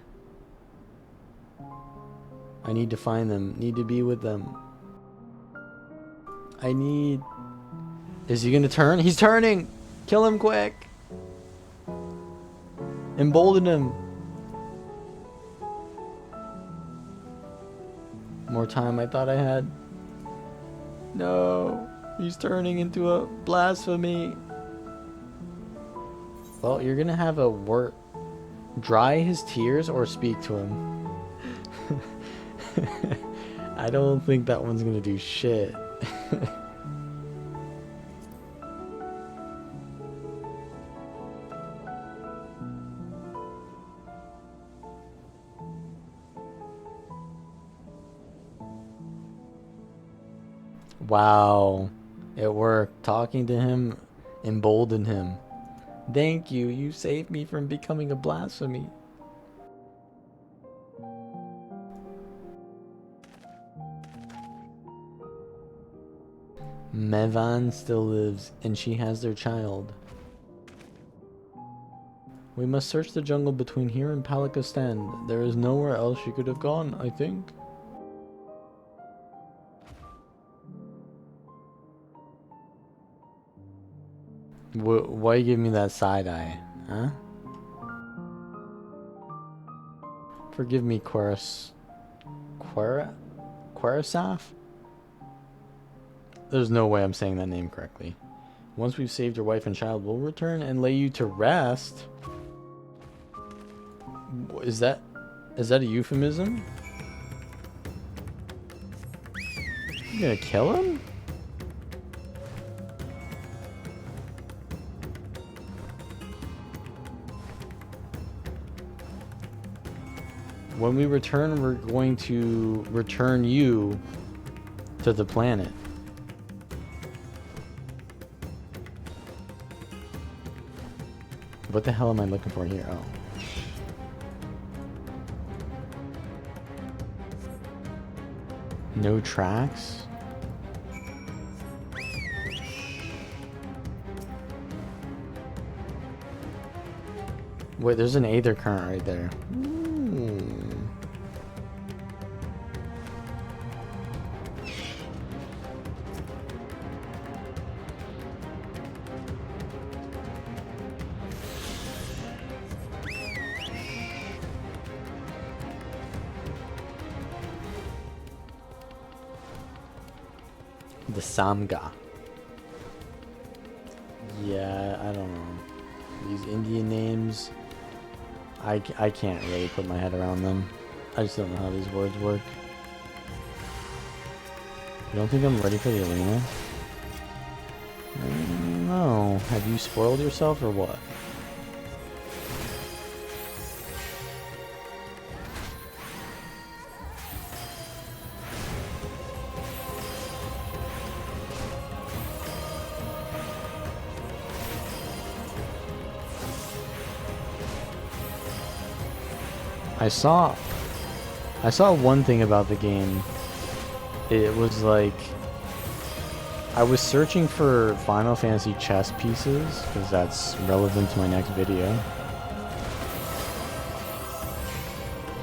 A: I need to find them. Need to be with them. Is he gonna turn? He's turning! Kill him quick! Embolden him. More time I thought I had. No. He's turning into a blasphemy. Well, you're gonna have a word. Dry his tears or speak to him. I don't think that one's gonna do shit. Wow. It worked. Talking to him emboldened him. Thank you. You saved me from becoming a blasphemy. Mevan still lives, and she has their child. We must search the jungle between here and Palakistan. There is nowhere else she could have gone, I think. Why you give me that side eye, huh? Forgive me, Quarasaf? There's no way I'm saying that name correctly. Once we've saved your wife and child, we'll return and lay you to rest. Is that a euphemism? You gonna kill him? When we return, we're going to return you to the planet. What the hell am I looking for here? Oh. No tracks? Wait, there's an Aether current right there. The Samga. Yeah, I don't know. These Indian names, I can't really put my head around them. I just don't know how these words work. You don't think I'm ready for the arena? No. Have you spoiled yourself or what? I saw one thing about the game. It was like I was searching for Final Fantasy chess pieces because that's relevant to my next video.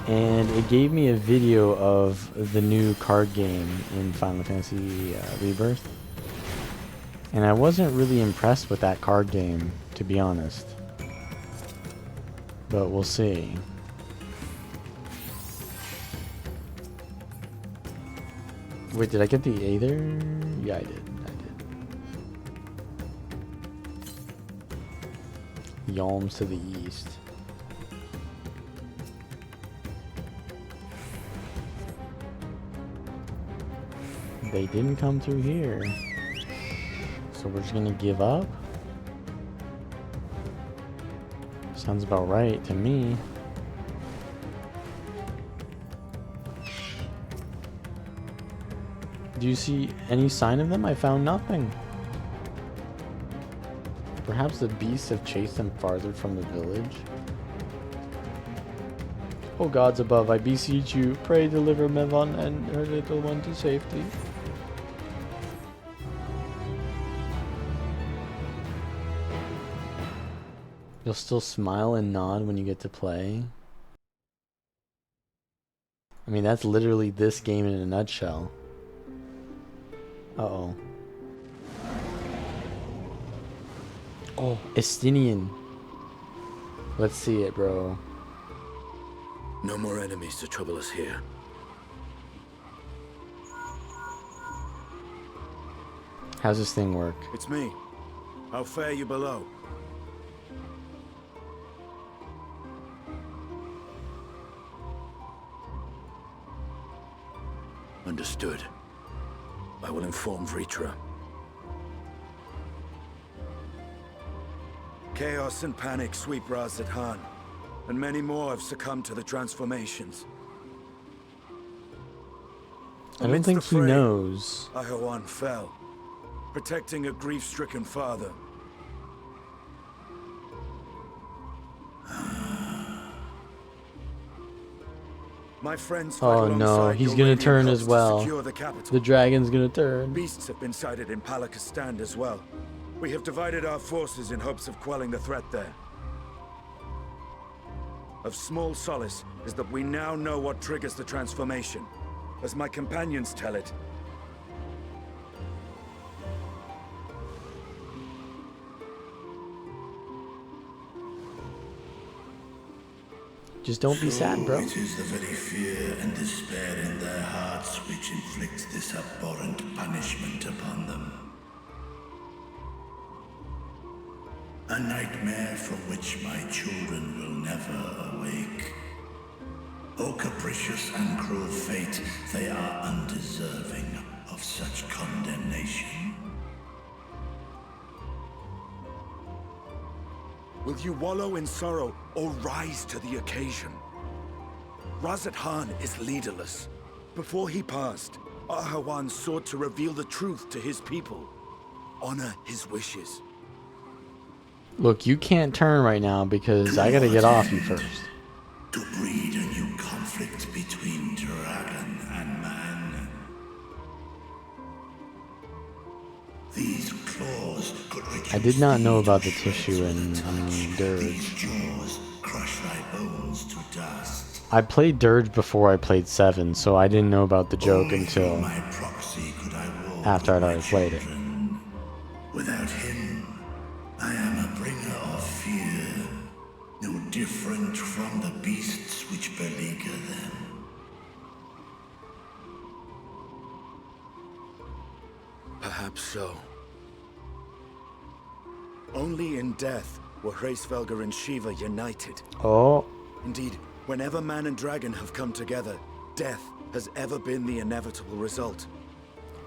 A: And it gave me a video of the new card game in Final Fantasy Rebirth. And I wasn't really impressed with that card game, to be honest. But we'll see. Wait, did I get the Aether? Yeah, I did. Yalms to the east. They didn't come through here. So we're just gonna give up? Sounds about right to me. Do you see any sign of them? I found nothing. Perhaps the beasts have chased them farther from the village. O gods above, I beseech you, pray deliver Mevon and her little one to safety. You'll still smile and nod when you get to play. I mean, that's literally this game in a nutshell. Uh-oh. Oh, Estinian. Let's see it, bro.
J: No more enemies to trouble us here.
A: How's this thing work?
J: It's me. How fare you below? Understood. I will inform Vritra. Chaos and panic sweep Raz Khan, and many more have succumbed to the transformations.
A: I don't think he knows.
J: Ahawan fell, protecting a grief-stricken father. My friends fight
A: Oh no, he's gonna turn as well. The dragon's gonna turn.
J: Beasts have been sighted in Palakistan as well. We have divided our forces in hopes of quelling the threat there. Of small solace is that we now know what triggers the transformation. As my companions tell it,
A: Just don't be sad, bro.
P: It is the very fear and despair in their hearts which inflicts this abhorrent punishment upon them. A nightmare from which my children will never awake. O capricious and cruel fate, they are undeserving of such condemnation.
J: will you wallow in sorrow or rise to the occasion? Razat Khan is leaderless. Before he passed, Ahawan sought to reveal the truth to his people. Honor his wishes.
A: Look, you can't turn right now because I gotta get off you first.
P: To breed a new conflict between dragon and man. These claws could reduce
A: I did not know about the tissue and Dirge.
P: these jaws crush thy bones to dust.
A: I played Dirge before I played 7, so I didn't know about the joke until
P: My proxy could I walk
A: after I'd already played it.
P: Without him, I am a bringer of fear, no different from the beasts which beleaguer them.
J: Perhaps so. Only in death were Hraesvelgr and Shiva united.
A: Oh.
J: Indeed, whenever man and dragon have come together, death has ever been the inevitable result.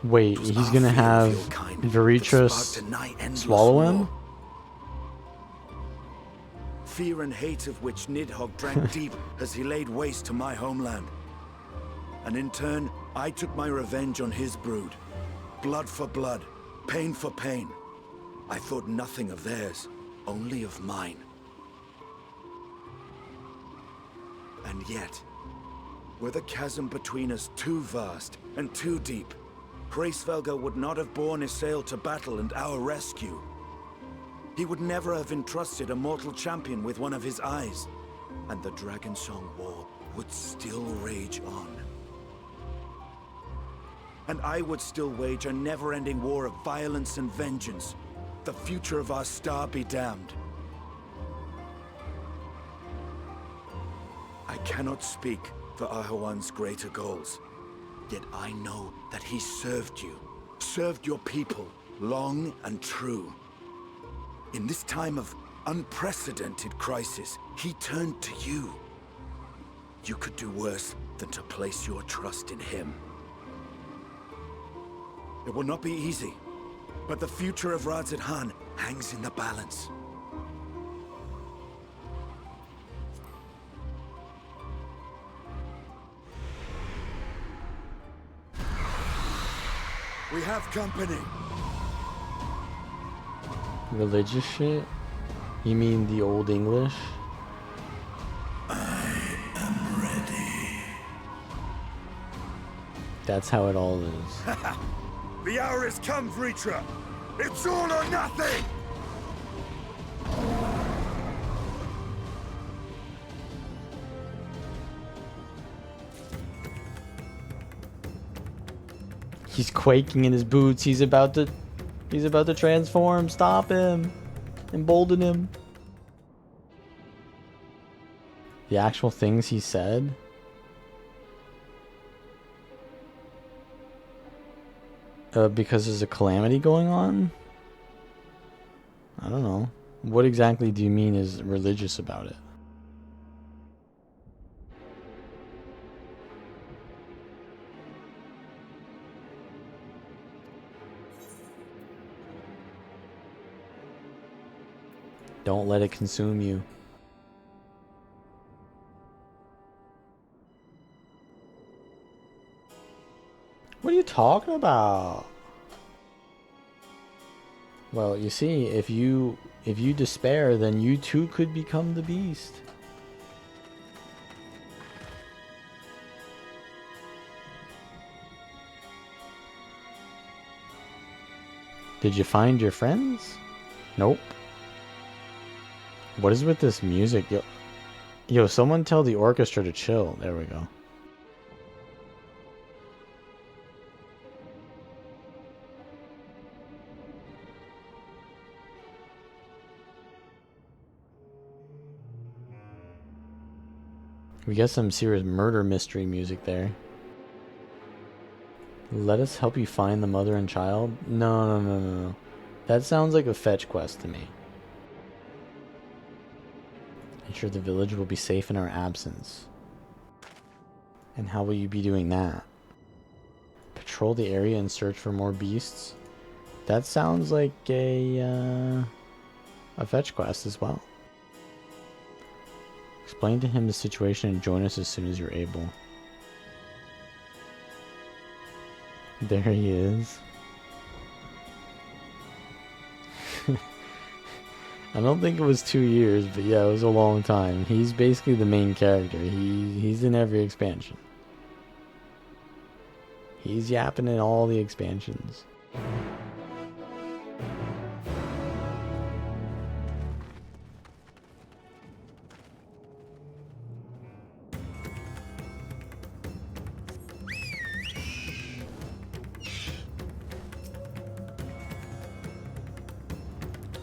A: Wait, he's gonna have Veritra swallow him?
J: Fear and hate of which Nidhogg drank deep as he laid waste to my homeland. And in turn, I took my revenge on his brood. Blood for blood, pain for pain. I thought nothing of theirs, only of mine. And yet, were the chasm between us too vast and too deep, Hraesvelgr would not have borne Isael to battle and our rescue. He would never have entrusted a mortal champion with one of his eyes, and the Dragonsong War would still rage on. And I would still wage a never-ending war of violence and vengeance. The future of our star be damned. I cannot speak for Ahawan's greater goals, yet I know that he served you, served your people, long and true. In this time of unprecedented crisis, he turned to you. You could do worse than to place your trust in him. It will not be easy, but the future of Razat Khan hangs in the balance. We have company.
A: Religious shit? You mean the Old English?
P: I am ready.
A: That's how it all is.
J: The hour has come, Vritra! It's all or nothing!
A: He's quaking in his boots. He's about to transform. Stop him. Embolden him. The actual things he said. Because there's a calamity going on? I don't know. What exactly do you mean is religious about it? Don't let it consume you. What are you talking about? Well, you see, if you despair, then you too could become the beast. Did you find your friends? Nope. What is with this music? Yo, someone tell the orchestra to chill. There we go. We got some serious murder mystery music there. Let us help you find the mother and child? No. That sounds like a fetch quest to me. Ensure the village will be safe in our absence. And how will you be doing that? Patrol the area and search for more beasts? That sounds like a fetch quest as well. Explain to him the situation and join us as soon as you're able. There he is. I don't think it was 2 years, but yeah, it was a long time. He's basically the main character. He's in every expansion. He's yapping in all the expansions.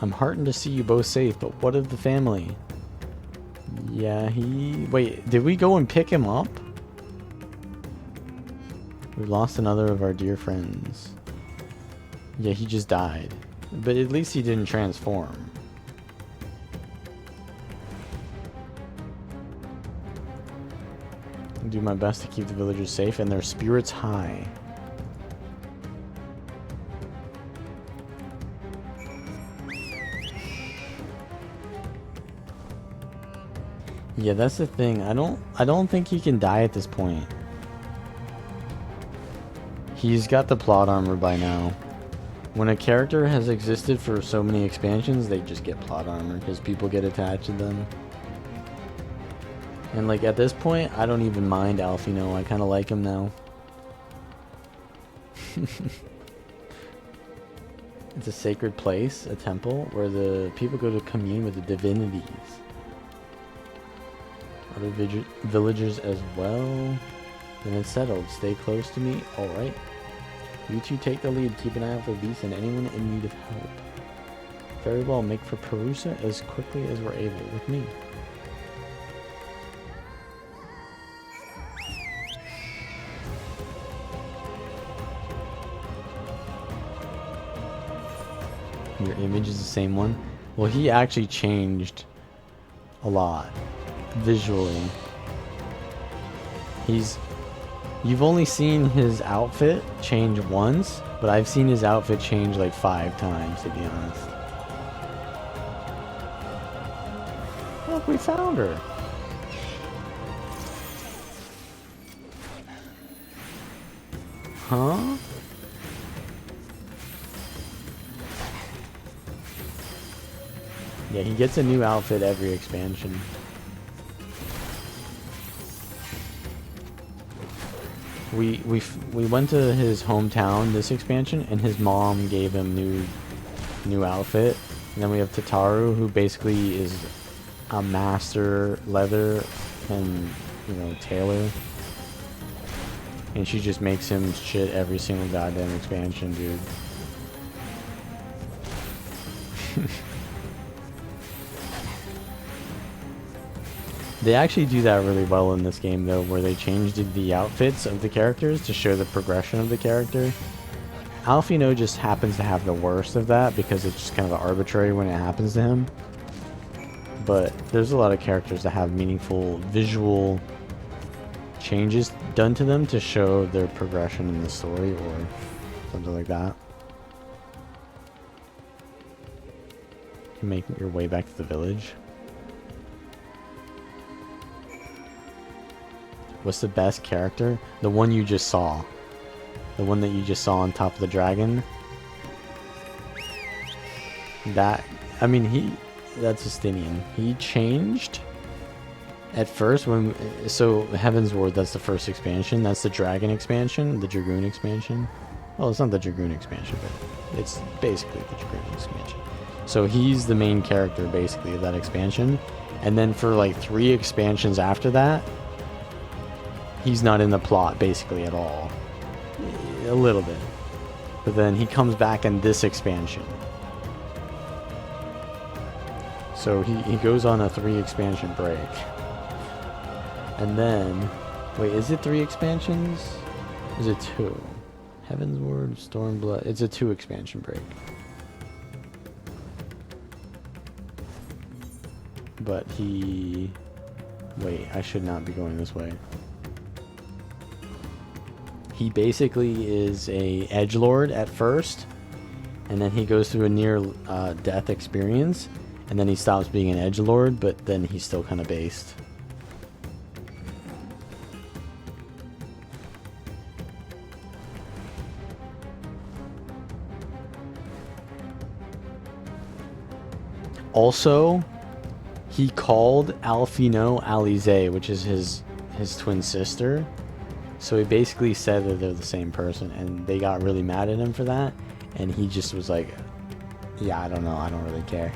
A: I'm heartened to see you both safe, but what of the family? Yeah, wait, did we go and pick him up? We lost another of our dear friends. Yeah, he just died. But at least he didn't transform. I'll do my best to keep the villagers safe and their spirits high. Yeah, that's the thing. I don't think he can die at this point. He's got the plot armor by now. When a character has existed for so many expansions, they just get plot armor because people get attached to them. And like at this point, I don't even mind Alfino. I kind of like him now. It's a sacred place, a temple, where the people go to commune with the divinities. Other villagers as well. Then it's settled. Stay close to me. Alright. You two take the lead. Keep an eye out for beasts and anyone in need of help. Very well. Make for Perusa as quickly as we're able with me. Your image is the same one? Well, he actually changed a lot. Visually. You've only seen his outfit change once, but I've seen his outfit change like 5 times, to be honest. Look, we found her. Huh? Yeah, he gets a new outfit every expansion. We went to his hometown this expansion, and his mom gave him new outfit. And then we have Tataru, who basically is a master leather and tailor, and she just makes him shit every single goddamn expansion, dude. They actually do that really well in this game, though, where they changed the outfits of the characters to show the progression of the character. Alfino just happens to have the worst of that because it's just kind of arbitrary when it happens to him. But there's a lot of characters that have meaningful visual changes done to them to show their progression in the story or something like that. You make your way back to the village. What's the best character? The one you just saw. The one that you just saw on top of the dragon. That's Justinian. He changed at first so Heaven's Ward, that's the first expansion. That's the dragon expansion, the Dragoon expansion. Well, it's not the Dragoon expansion, but it's basically the Dragoon expansion. So he's the main character basically of that expansion. And then for like 3 expansions after that, he's not in the plot basically at all. A little bit. But then he comes back in this expansion. So he goes on a 3 expansion break. And then, wait, is it 3 expansions? Is it 2? Heaven's Word, Stormblood. It's a 2 expansion break. But he... Wait, I should not be going this way. He basically is a edgelord at first, and then he goes through a near death experience, and then he stops being an edgelord, but then he's still kind of based. Also, he called Alphino Alize, which is his twin sister. So he basically said that they're the same person, and they got really mad at him for that. And he just was like, yeah, I don't know, I don't really care.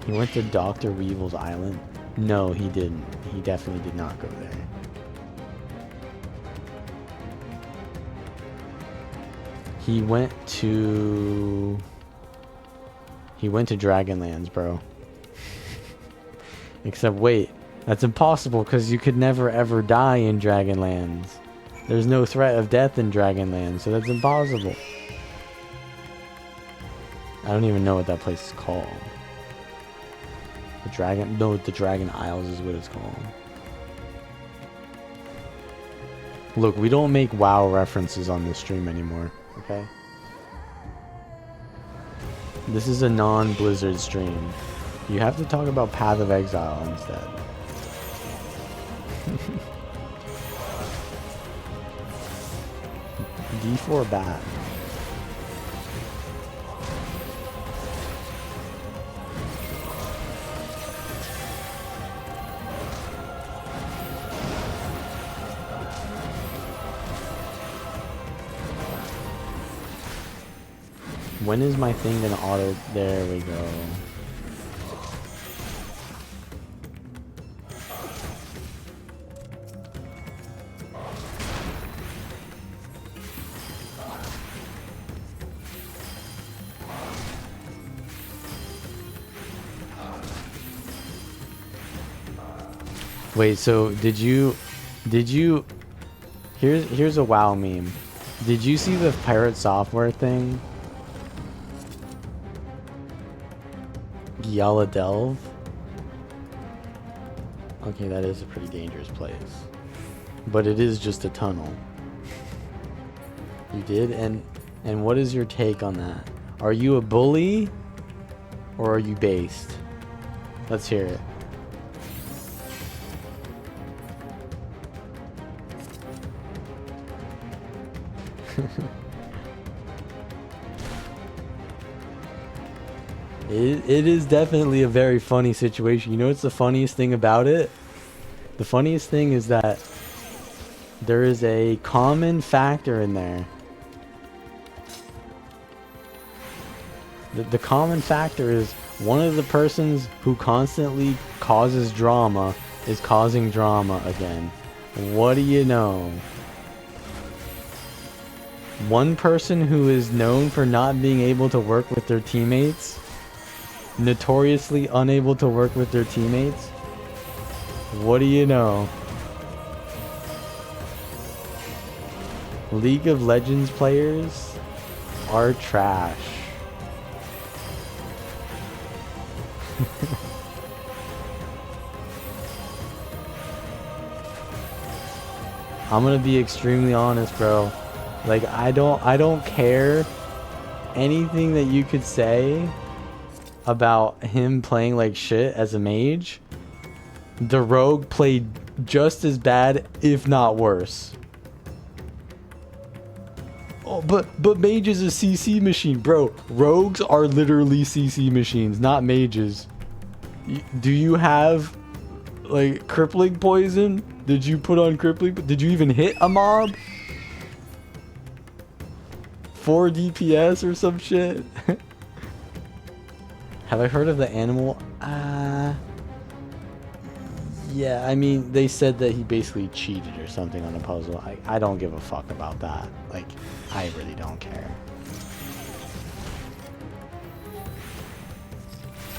A: He went to Dr. Weevil's island? No, he didn't. He definitely did not go there. He went to Dragonlands, bro. Except wait, that's impossible because you could never ever die in Dragonlands. There's no threat of death in Dragonlands, so that's impossible. I don't even know what that place is called. The Dragon Isles is what it's called. Look, we don't make WoW references on this stream anymore, okay? This is a non-Blizzard stream. You have to talk about Path of Exile instead. D4 bat. When is my thing gonna auto? There we go. Wait, so did you here's a WoW meme. Did you see the pirate software thing? Gyala Delve? Okay, that is a pretty dangerous place. But it is just a tunnel. You did? And what is your take on that? Are you a bully? Or are you based? Let's hear it. It is definitely a very funny situation. You know what's the funniest thing about it? The funniest thing is that there is a common factor in there. The common factor is one of the persons who constantly causes drama is causing drama again. What do you know? One person who is known for not being able to work with their teammates, notoriously unable to work with their teammates. What do you know? League of Legends players are trash. I'm gonna be extremely honest, bro. Like, I don't care anything that you could say about him playing like shit as a mage. The rogue played just as bad, if not worse. Oh, but mage is a CC machine, bro. Rogues are literally CC machines, not mages. Do you have like crippling poison? Did you put on crippling? Did you even hit a mob? 4 DPS or some shit? Have I heard of the animal? Yeah, I mean, they said that he basically cheated or something on a puzzle. I don't give a fuck about that. Like, I really don't care.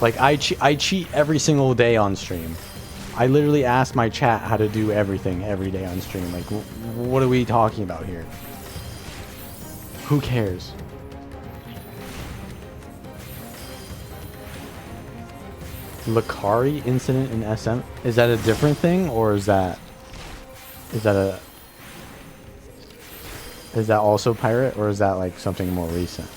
A: Like, I cheat every single day on stream. I literally ask my chat how to do everything every day on stream. Like, what are we talking about here? Who cares? Lakari incident in SM? Is that a different thing, or is that also pirate, or is that like something more recent?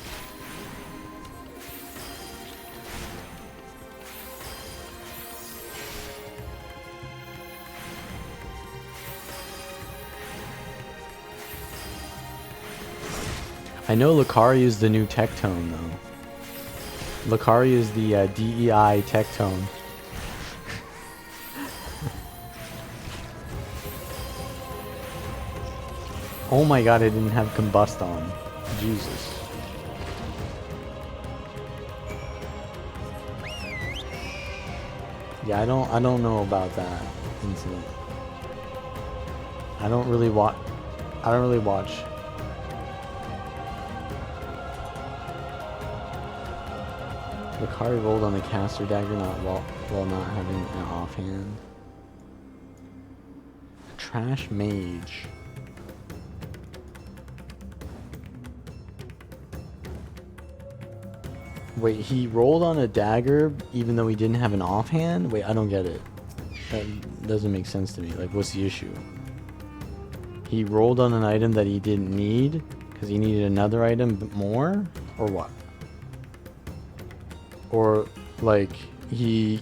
A: I know Lakari is the new tech tone though. Lakari is the DEI tech tone. Oh my god, I didn't have combust on. Jesus. Yeah, I don't know about that incident. I don't really watch. Lakari rolled on the caster dagger while not having an offhand. Trash mage. Wait, he rolled on a dagger even though he didn't have an offhand? Wait, I don't get it. That doesn't make sense to me. Like, what's the issue? He rolled on an item that he didn't need because he needed another item more? Or what? Or, like, he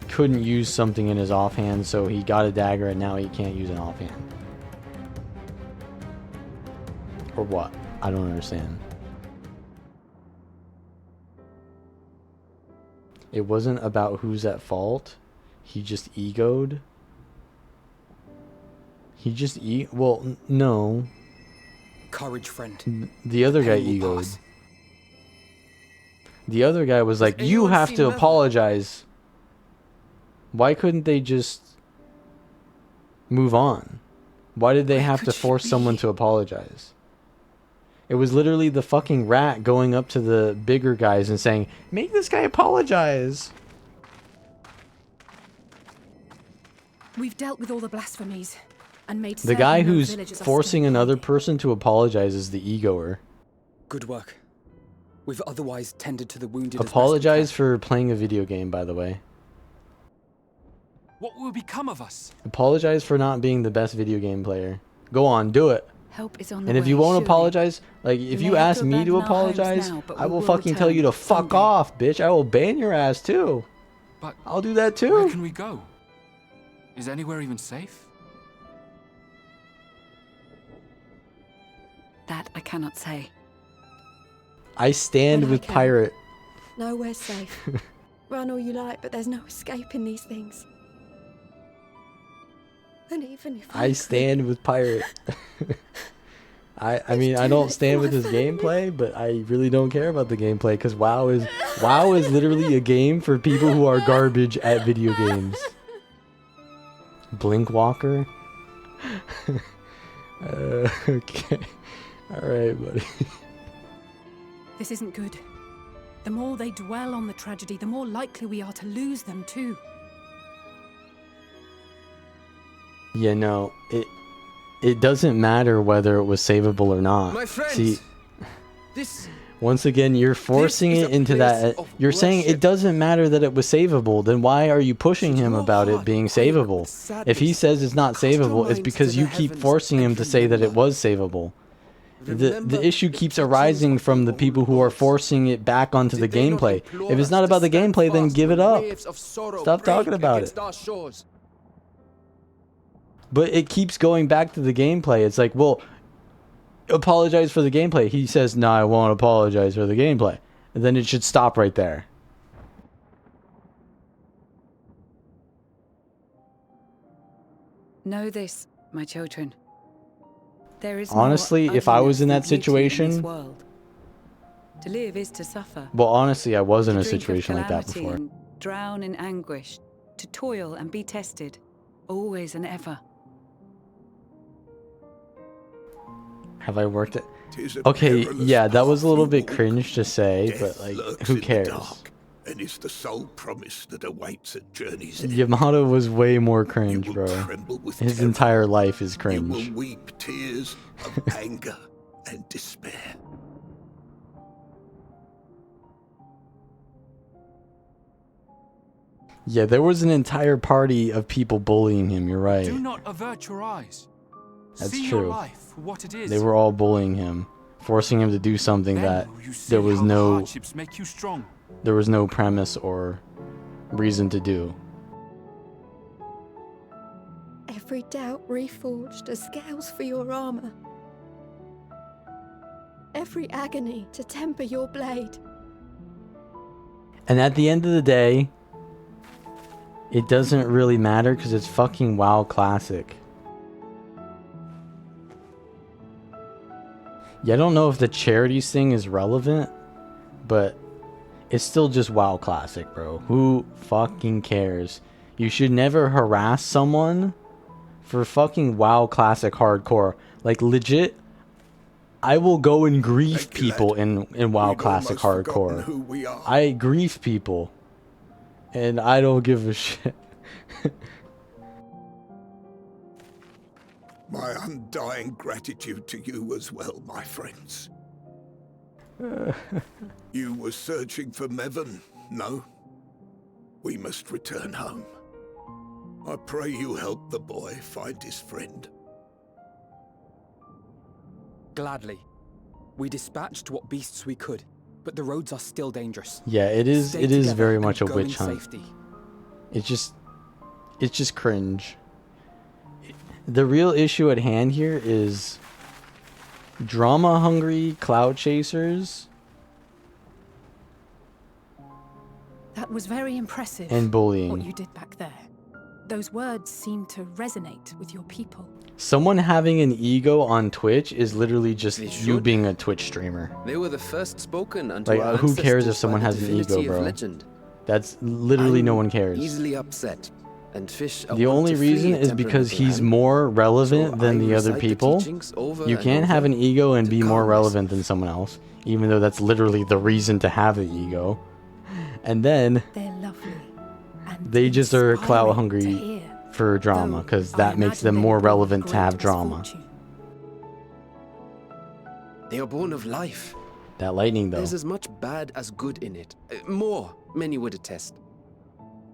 A: couldn't use something in his offhand, so he got a dagger and now he can't use an offhand. Or what? I don't understand. It wasn't about who's at fault. He just egoed. Well, no.
H: Courage, friend.
A: The other guy egoed. The other guy was like, you have to apologize. Why couldn't they just move on? Why did they have to force someone to apologize? It was literally the fucking rat going up to the bigger guys and saying, make this guy apologize.
G: We've dealt with all the blasphemies and made
A: The guy
G: certain no
A: who's
G: villagers are
A: forcing
G: still
A: another person to apologize is the egoer.
H: Good work. We've otherwise tended to the wounded.
A: Apologize for playing a video game, by the way.
R: What will become of us?
A: Apologize for not being the best video game player. Go on, do it.
E: Help is on the
A: And if you
E: way,
A: won't
E: surely.
A: apologize, like if
E: We
A: you
E: may have
A: ask
E: to
A: me to
E: abandon our homes
A: apologize,
E: now, but
A: I
E: we
A: will
E: will
A: fucking tell
E: return
A: you to fuck
E: someday.
A: off, bitch. I will ban your ass too.
R: But
A: I'll do that too.
R: where can we go? Is anywhere even safe?
E: That I cannot say.
A: I stand
S: Well, I
A: with
S: can.
A: pirate.
S: Nowhere's safe. Run all you like, but there's no escaping these things. And even if
A: I stand with pirate. I mean I don't stand with his gameplay, but I really don't care about the gameplay because WoW is literally a game for people who are garbage at video games. Blinkwalker. Okay. All right, buddy.
G: This isn't good. The more they dwell on the tragedy, the more likely we are to lose them too.
A: Yeah, no, it doesn't matter whether it was savable or not.
M: My friends,
A: See,
M: this
A: once again, you're forcing
M: is
A: it
M: a
A: into that.
M: place of
A: You're saying it
M: worship.
A: doesn't matter that it was savable. Then why are you pushing him about it being savable? If he says it's not savable, it's because you keep forcing him to say that it was savable. The issue keeps arising from the people who are forcing it back onto the gameplay. If it's not about the gameplay, then give it up. Stop talking about it. But it keeps going back to the gameplay. It's like, well, apologize for the gameplay. He says, no, I won't apologize for the gameplay. And then it should stop right there.
E: Know this, my children. There is
A: Honestly,
E: more
A: if I was in
E: ugliness
A: that
E: than beauty in this
A: situation,
E: world. To live is to suffer.
A: Well, honestly, I was in
E: To
A: a
E: drink of
A: situation like that
E: calamity
A: before.
E: and drown in anguish. To toil and be tested. Always and ever.
A: Have I worked it?
P: Tis a
A: Okay,
P: perilous
A: yeah, that was a little
P: path
A: bit
P: you walk.
A: cringe to say,
P: Death
A: but like,
P: lurks
A: who
P: in the
A: cares?
P: dark, and is the sole promise that awaits at journey's end.
A: Yamato was way more cringe, bro.
P: tremble with
A: His
P: terror.
A: entire life is
P: You will
A: cringe.
P: weep tears of anger and despair.
A: Yeah, there was an entire party of people bullying him, you're right.
T: Do not avert your eyes.
A: That's
T: See
A: true.
T: your life for what it is.
A: They were all bullying him, forcing him to do something
T: Then
A: that
T: will you see
A: there was
T: how
A: no
T: hardships make you strong.
A: there was no premise or reason to do.
S: Every doubt reforged as scales for your armor. Every agony to temper your blade.
A: And at the end of the day, it doesn't really matter because it's fucking WoW Classic. Yeah, I don't know if the charities thing is relevant, but it's still just WoW Classic, bro. Who fucking cares? You should never harass someone for fucking WoW Classic hardcore. Like, legit, I will go and grief people in WoW Classic hardcore. I grief people. And I don't give a shit.
P: My undying gratitude to you as well, my friends. You were searching for Mevon, no? We must return home. I pray you help the boy find his friend.
H: Gladly. We dispatched what beasts we could, but the roads are still dangerous.
A: Yeah, it is.
H: Stay
A: It is
H: together
A: very
H: and
A: much a
H: go
A: witch
H: in
A: hunt.
H: safety.
A: It's just cringe. The real issue at hand here is drama-hungry cloud chasers
G: That was very impressive.
A: and bullying.
G: What you did back there. Those words seem to resonate with your people.
A: Someone having an ego on Twitch is literally just
M: They
A: you
M: should.
A: being a Twitch streamer.
M: They were the first spoken unto
A: Like,
M: our
A: who cares if
M: ancestors
A: someone
M: by the
A: has an ego,
M: divinity of
A: bro?
M: legend.
A: That's literally no one cares.
M: Easily upset, and fish are
A: The
M: wont
A: only
M: to flee
A: reason
M: a
A: is because
M: temperamental
A: he's
M: hand.
A: more relevant than
M: I
A: the other
M: recite the
A: people.
M: teachings over
A: You
M: and
A: can't have
M: over
A: an ego and
M: to
A: be more
M: calm
A: relevant than someone else, even though that's literally the reason to have the ego. And then
G: They're lovely.
A: they just are
G: inspiring
A: clout
G: to
A: hungry
G: hear.
A: for drama because
G: I
A: that makes
G: imagine
A: them
G: they
A: more
G: were born with
A: relevant to
G: great
A: have drama.
G: misfortune.
M: They are born of life.
A: That lightning, though.
M: There's as much bad as good in it. More, many would attest.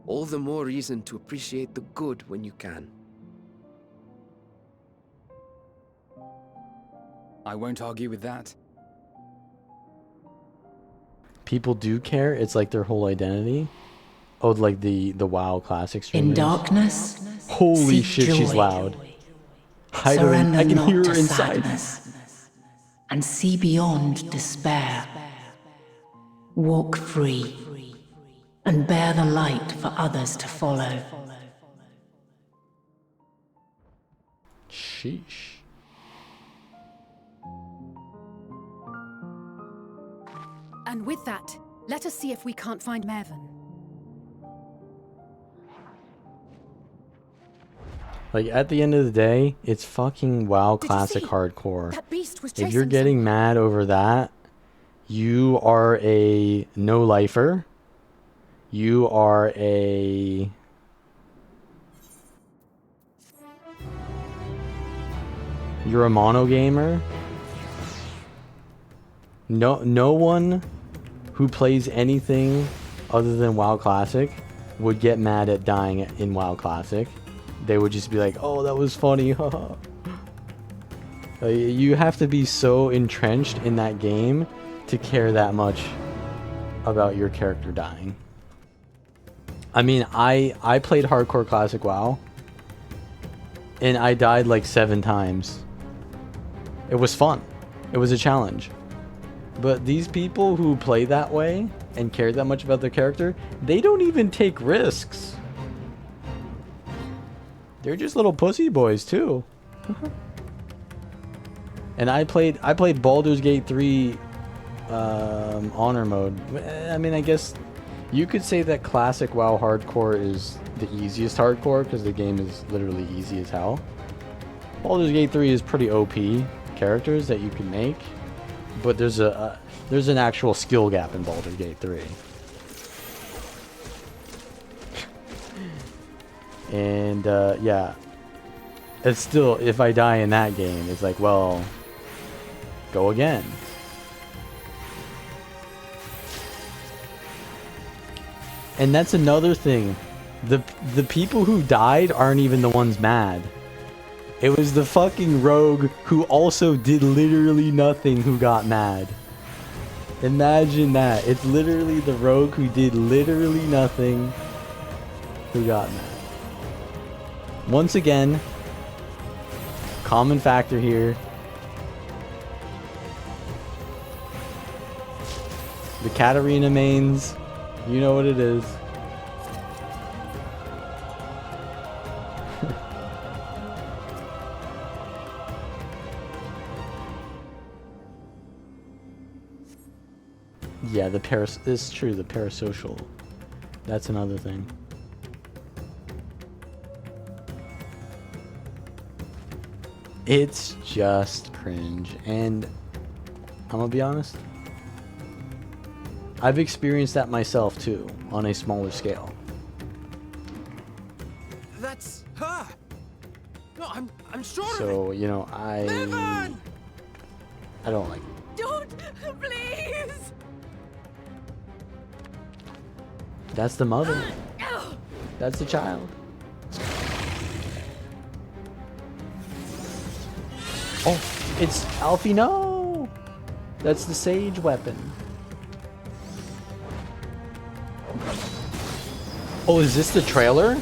M: All the more reason to appreciate the good when you can.
H: I won't argue with that.
A: People do care. It's like their whole identity. Oh, like the WoW Classic streamers.
U: In darkness,
A: Holy
U: seek
A: shit, she's
U: joy.
A: loud. I
U: Surrender
A: can
U: not
A: hear
U: to
A: her inside.
U: sadness, and see beyond despair. Walk free, and bear the light for others to follow.
A: Sheesh.
G: And with that, let us see if we can't find Mervyn.
A: Like, at the end of the day, it's fucking WoW Classic hardcore.
G: That beast was
A: If you're
G: chasing
A: getting mad over that, you are a no-lifer. You are a... You're a mono gamer. No one who plays anything other than WoW Classic would get mad at dying in WoW Classic. They would just be like, oh, that was funny. You have to be so entrenched in that game to care that much about your character dying. I mean, I played Hardcore Classic WoW, and I died like 7 times. It was fun. It was a challenge. But these people who play that way and care that much about their character, they don't even take risks. They're just little pussy boys too. And I played Baldur's Gate 3 honor mode. I mean, I guess you could say that classic WoW hardcore is the easiest hardcore because the game is literally easy as hell. Baldur's Gate 3 is pretty OP characters that you can make, but there's an actual skill gap in Baldur's Gate 3. And yeah, it's still, if I die in that game, it's like, well, go again. And that's another thing. The people who died aren't even the ones mad. It was the fucking rogue who also did literally nothing who got mad. Imagine that. It's literally the rogue who did literally nothing who got mad. Once again, common factor here. The Katarina mains, you know what it is. Yeah, it's true, the parasocial. That's another thing. It's just cringe, and I'm gonna be honest, I've experienced that myself too, on a smaller scale.
M: That's her. No, I'm sure of it.
A: So, you know, I don't like it.
D: Don't, please.
A: That's the mother. That's the child. Oh, it's Alfie, no! That's the sage weapon. Oh, is this the trailer?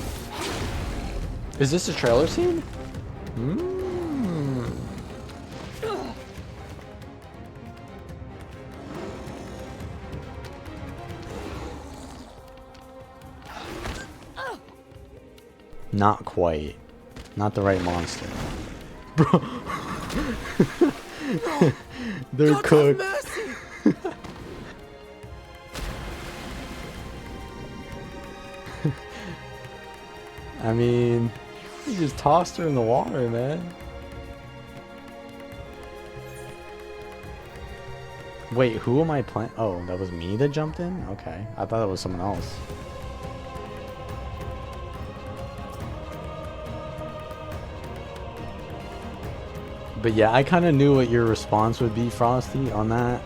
A: Is this a trailer scene? Not quite. Not the right monster. Bro. They're cooked. I mean, you just tossed her in the water, man. Wait, who am I playing? Oh, that was me that jumped in? Okay. I thought it was someone else. But yeah, I kind of knew what your response would be, Frosty, on that.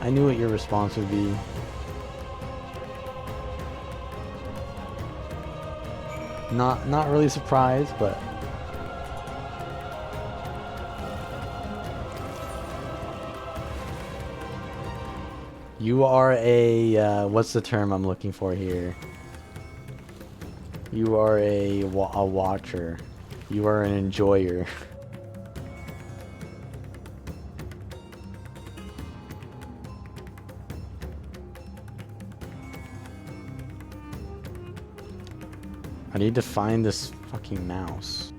A: I knew what your response would be. Not really surprised, but you are a what's the term I'm looking for here? You are a watcher. You are an enjoyer. I need to find this fucking mouse.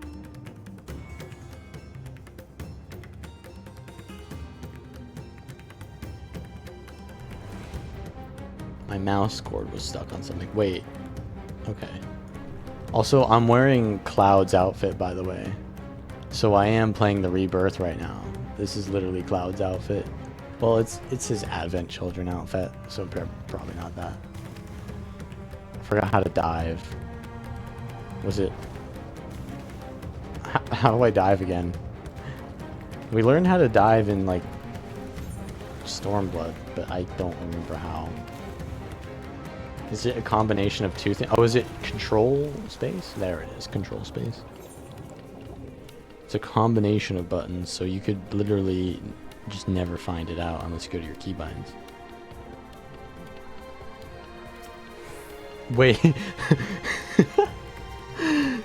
A: My mouse cord was stuck on something. Wait. Okay. Also, I'm wearing Cloud's outfit, by the way. So I am playing the Rebirth right now. This is literally Cloud's outfit. Well, it's his Advent Children outfit, so probably not that. I forgot how to dive. Was it... How do I dive again? We learned how to dive in, like, Stormblood, but I don't remember how. Is it a combination of two things? Oh, is it control space? There it is, control space. It's a combination of buttons, so you could literally just never find it out unless you go to your keybinds. Wait.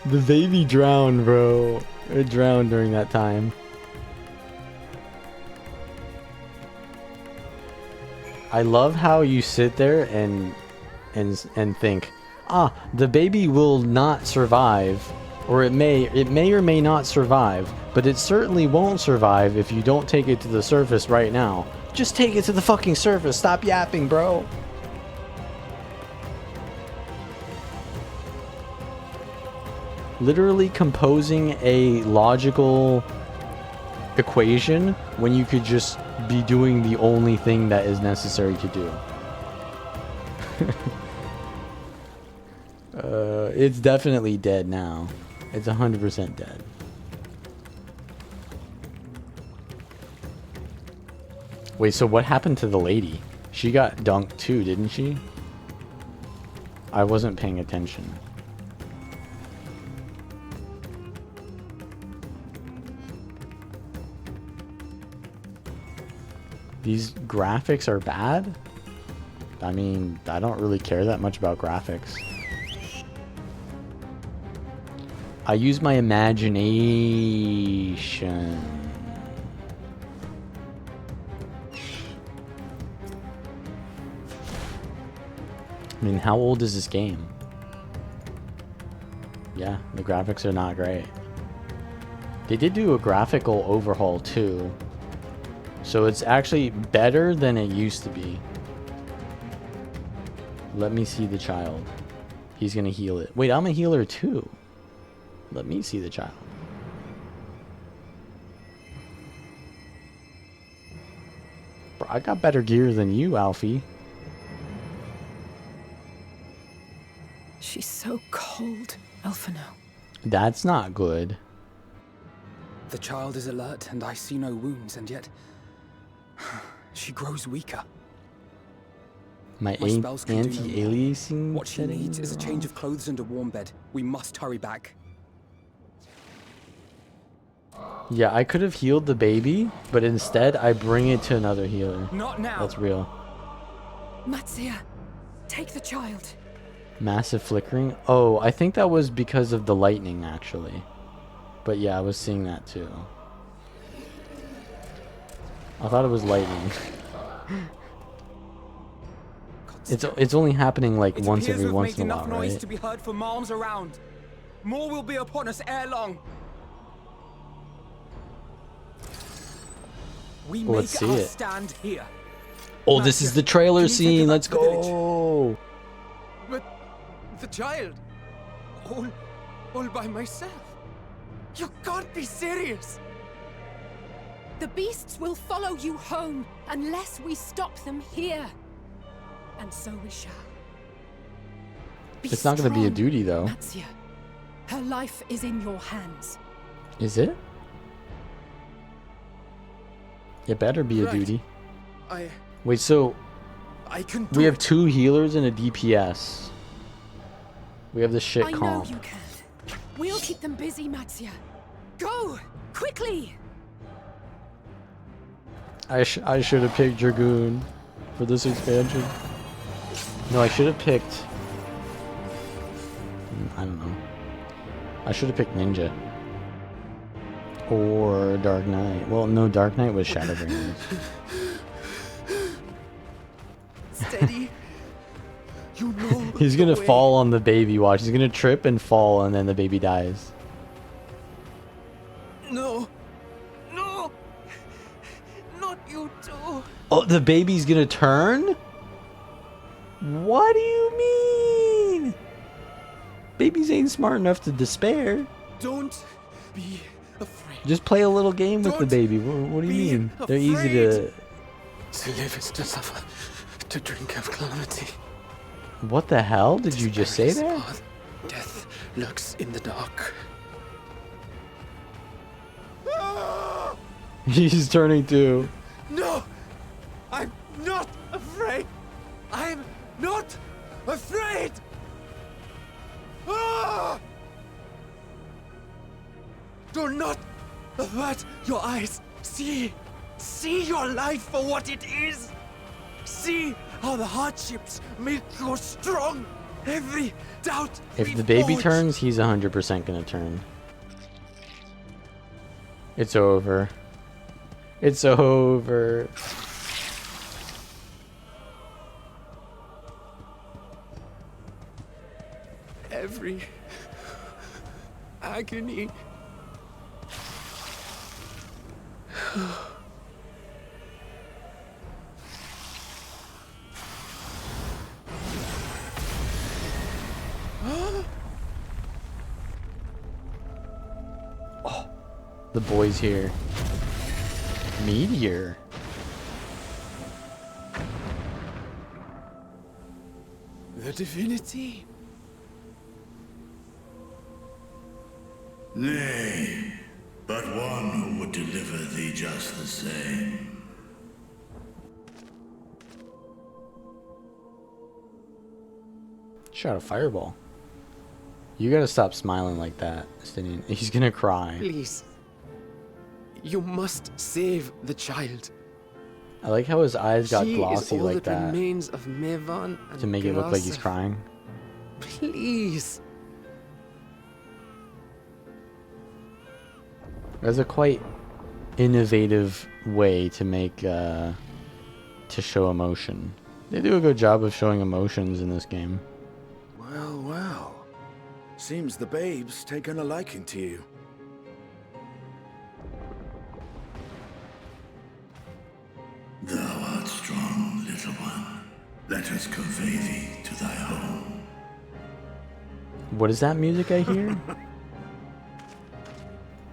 A: The baby drowned, bro. It drowned during that time. I love how you sit there and think, ah, the baby will not survive, or it may or may not survive, but it certainly won't survive if you don't take it to the surface right now. Just take it to the fucking surface. Stop yapping, bro. Literally composing a logical equation when you could just be doing the only thing that is necessary to do. It's definitely dead now. It's 100% dead. Wait, so what happened to the lady? She got dunked too, didn't she? I wasn't paying attention. These graphics are bad? I mean, I don't really care that much about graphics. I use my imagination. I mean, how old is this game? Yeah, the graphics are not great. They did do a graphical overhaul too. So it's actually better than it used to be. Let me see the child. He's gonna heal it. Wait, I'm a healer too. Let me see the child. Bro, I got better gear than you, Alfie.
G: She's so cold, Elfino.
A: That's not good.
H: The child is alert and I see no wounds, and yet she grows weaker.
A: My
H: spells can do no more.
A: anti-aliasing
H: What she needs is a change of clothes and a warm bed. We must hurry back.
A: Yeah, I could have healed the baby, but instead I bring it to another healer.
H: Not now.
A: That's real.
G: Matsia, take the child.
A: Massive flickering. Oh, I think that was because of the lightning, actually. But yeah, I was seeing that too. I thought it was lightning. It's only happening like once every once in a while,
H: noise
A: right?
H: to be heard for miles around. More will be upon us ere long. We
A: Well, let's
H: make
A: see
H: our
A: it.
H: stand here.
A: Oh, this is the trailer
H: can you take
A: scene.
H: her back
A: Let's
H: to the village?
A: go.
M: But the child, all by myself. You can't be serious.
G: The beasts will follow you home unless we stop them here. And so we shall. Be
A: It's not going to be a
G: strong,
A: duty, though.
G: Matsia. Her life is in your hands.
A: Is it? It better be a
M: Right.
A: duty.
M: I
A: Wait, so
M: can do
A: we have
M: it.
A: 2 healers and a DPS. We have the shit
G: I know
A: comp.
G: you can. We'll keep them busy, Matsia. Go! Quickly!
A: I should have picked Dragoon for this expansion. No, I should have picked... I don't know. I should have picked Ninja. Or Dark Knight. Well, no, Dark Knight was Shadowbringers.
M: Steady. You know.
A: He's gonna fall on the baby, watch. He's gonna trip and fall, and then the baby dies.
M: No. No. Not you too.
A: Oh, the baby's gonna turn? What do you mean? Babies ain't smart enough to despair.
M: Don't be afraid.
A: Just play a little game with the baby. What do you mean? They're easy to...
K: To live is to suffer, to drink of calamity.
A: What the hell did you just say there?
K: Path, death lurks in the dark.
A: He's turning too.
M: No! I'm not afraid! I'm not afraid! Ah! Do not avert your eyes. See your life for what it is. See how the hardships make you strong. Every doubt.
A: If the baby
M: forged.
A: turns, he's 100% gonna turn. It's over. It's over.
M: Every agony.
A: The boys here. Meteor.
M: The divinity?
P: Nay, but one who would deliver thee just the same.
A: Shot a fireball. You gotta stop smiling like that, Stinian. He's gonna cry.
M: Please. You must save the child.
A: I like how his eyes got
M: She
A: glossy
M: is all
A: like that
M: remains of Mevan and
A: to make it look like he's
M: Grasef.
A: crying.
M: Please.
A: That's a quite innovative way to make to show emotion. They do a good job of showing emotions in this game.
J: Well, well. Seems the babe's taken a liking to you.
P: Thou art strong, little one. Let us convey thee to thy home.
A: What is that music I hear?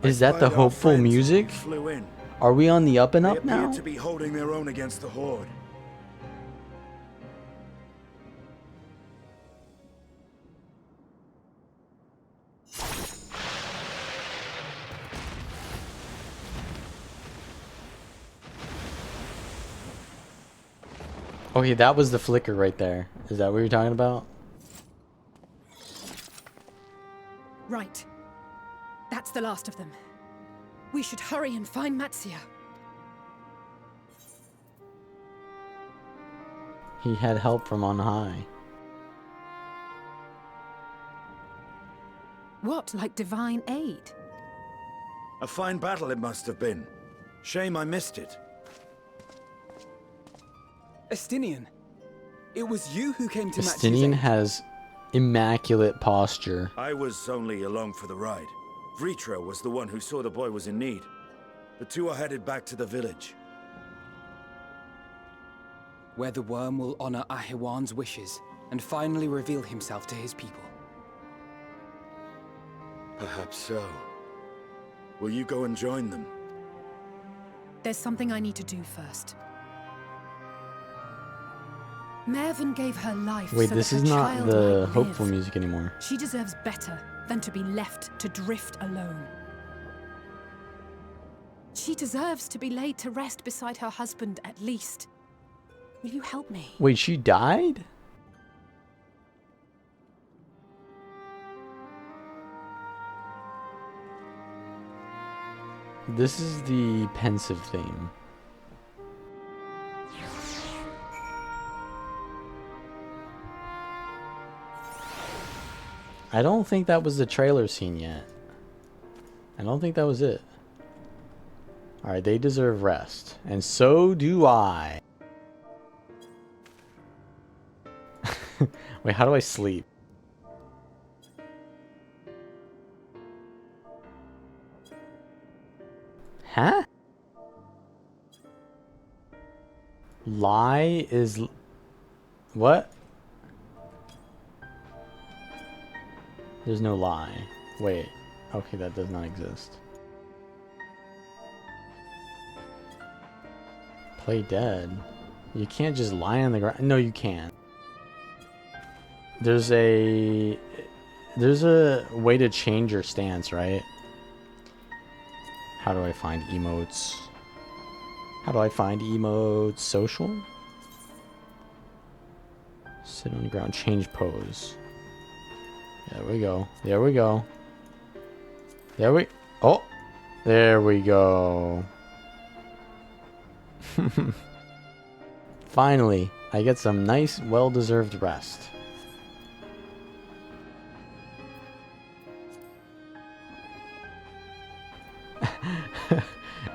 A: Is
J: I
A: that the
J: spied our
A: hopeful
J: friends
A: music?
J: who flew in.
A: Are we on the up and
J: They
A: up
J: appear
A: now?
J: to be holding their own against the Horde.
A: Okay, that was the flicker right there. Is that what you're talking about?
G: Right. That's the last of them. We should hurry and find Matsia.
A: He had help from on high.
G: What, like divine aid?
J: A fine battle it must have been. Shame I missed it.
H: Estinian, it was you who came to Matsia's
A: Justinian
H: aid.
A: has immaculate posture.
J: I was only along for the ride. Vritra was the one who saw the boy was in need. The two are headed back to the village.
H: Where the worm will honor Ahiwan's wishes and finally reveal himself to his people.
J: Perhaps so. Will you go and join them?
G: There's something I need to do first. Mervyn gave her life
A: Wait,
G: so
A: this
G: that
A: is
G: her
A: not
G: child
A: the
G: might
A: hopeful
G: live.
A: music anymore.
G: She deserves better than to be left to drift alone. She deserves to be laid to rest beside her husband at least. Will you help me?
A: Wait, she died? This is the pensive theme. I don't think that was the trailer scene yet. I don't think that was it. Alright, they deserve rest. And so do I. Wait, how do I sleep? Huh? Lie is... What? There's no lie. Wait. Okay, that does not exist. Play dead. You can't just lie on the ground. No, you can't. There's a way to change your stance, right? How do I find emotes? How do I find emotes? Social? Sit on the ground, change pose. There we go. There we go. There we... Oh! There we go. Finally, I get some nice, well-deserved rest.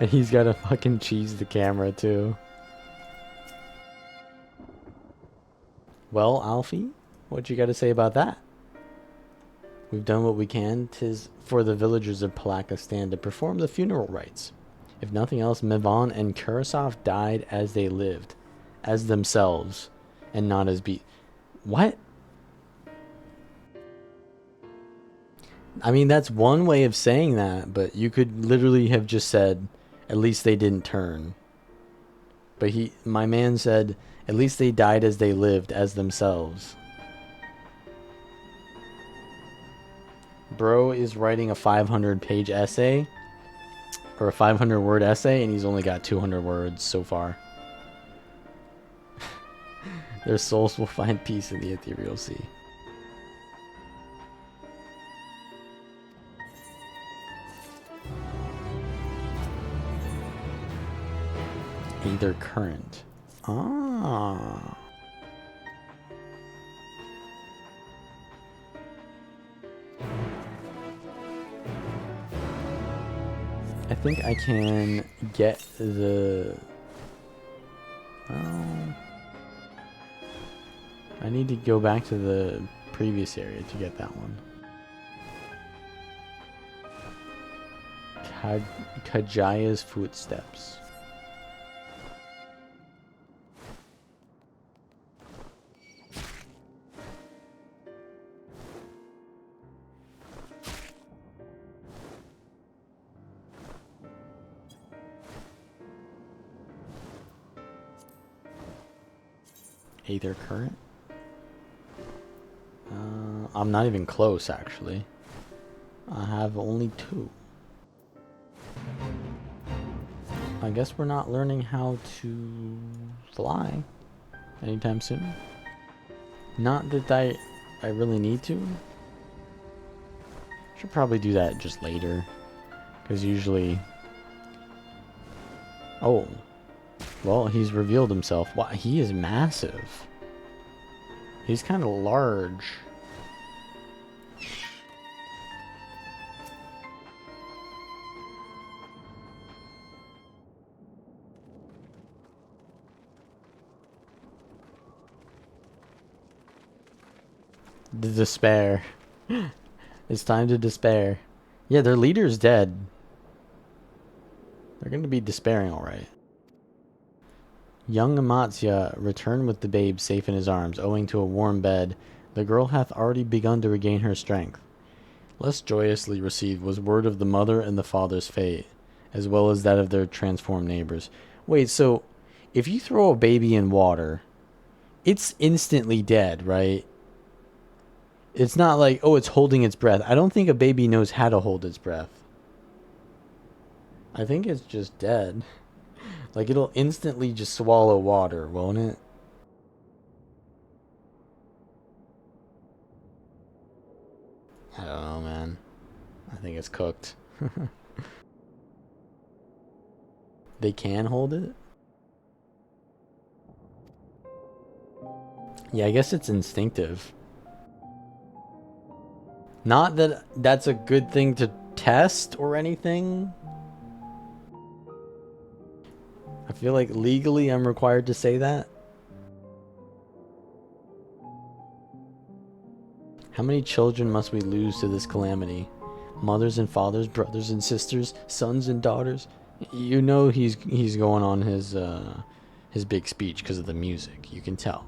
A: And he's gotta fucking cheese the camera, too. Well, Alfie, what you gotta say about that? We've done what we can. 'Tis for the villagers of Palakistan to perform the funeral rites. If nothing else, Mevan and Kurasov died as they lived, as themselves, and not as What? I mean, that's one way of saying that, but you could literally have just said, at least they didn't turn. But my man said, at least they died as they lived, as themselves. Bro is writing a 500-page essay, or a 500-word essay, and he's only got 200 words so far. Their souls will find peace in the ethereal sea. Either current. Ah. I think I can get the... I need to go back to the previous area to get that one. Kajaya's footsteps. Aether current? I'm not even close, actually. I have only 2. I guess we're not learning how to fly anytime soon. Not that I really need to. Should probably do that just later, because usually... Oh. Well, he's revealed himself. Wow, he is massive. He's kind of large. The despair. It's time to despair. Yeah, their leader's dead. They're going to be despairing, alright. Young Amatzia returned with the babe safe in his arms, owing to a warm bed. The girl hath already begun to regain her strength. Less joyously received was word of the mother and the father's fate, as well as that of their transformed neighbors. Wait, so if you throw a baby in water, it's instantly dead, right? It's not like, oh, it's holding its breath. I don't think a baby knows how to hold its breath. I think it's just dead. Like, it'll instantly just swallow water, won't it? I don't know, man. I think it's cooked. They can hold it? Yeah, I guess it's instinctive. Not that that's a good thing to test or anything. I feel like legally I'm required to say that. How many children must we lose to this calamity? Mothers and fathers, brothers and sisters, sons and daughters. You know he's going on his big speech because of the music. You can tell.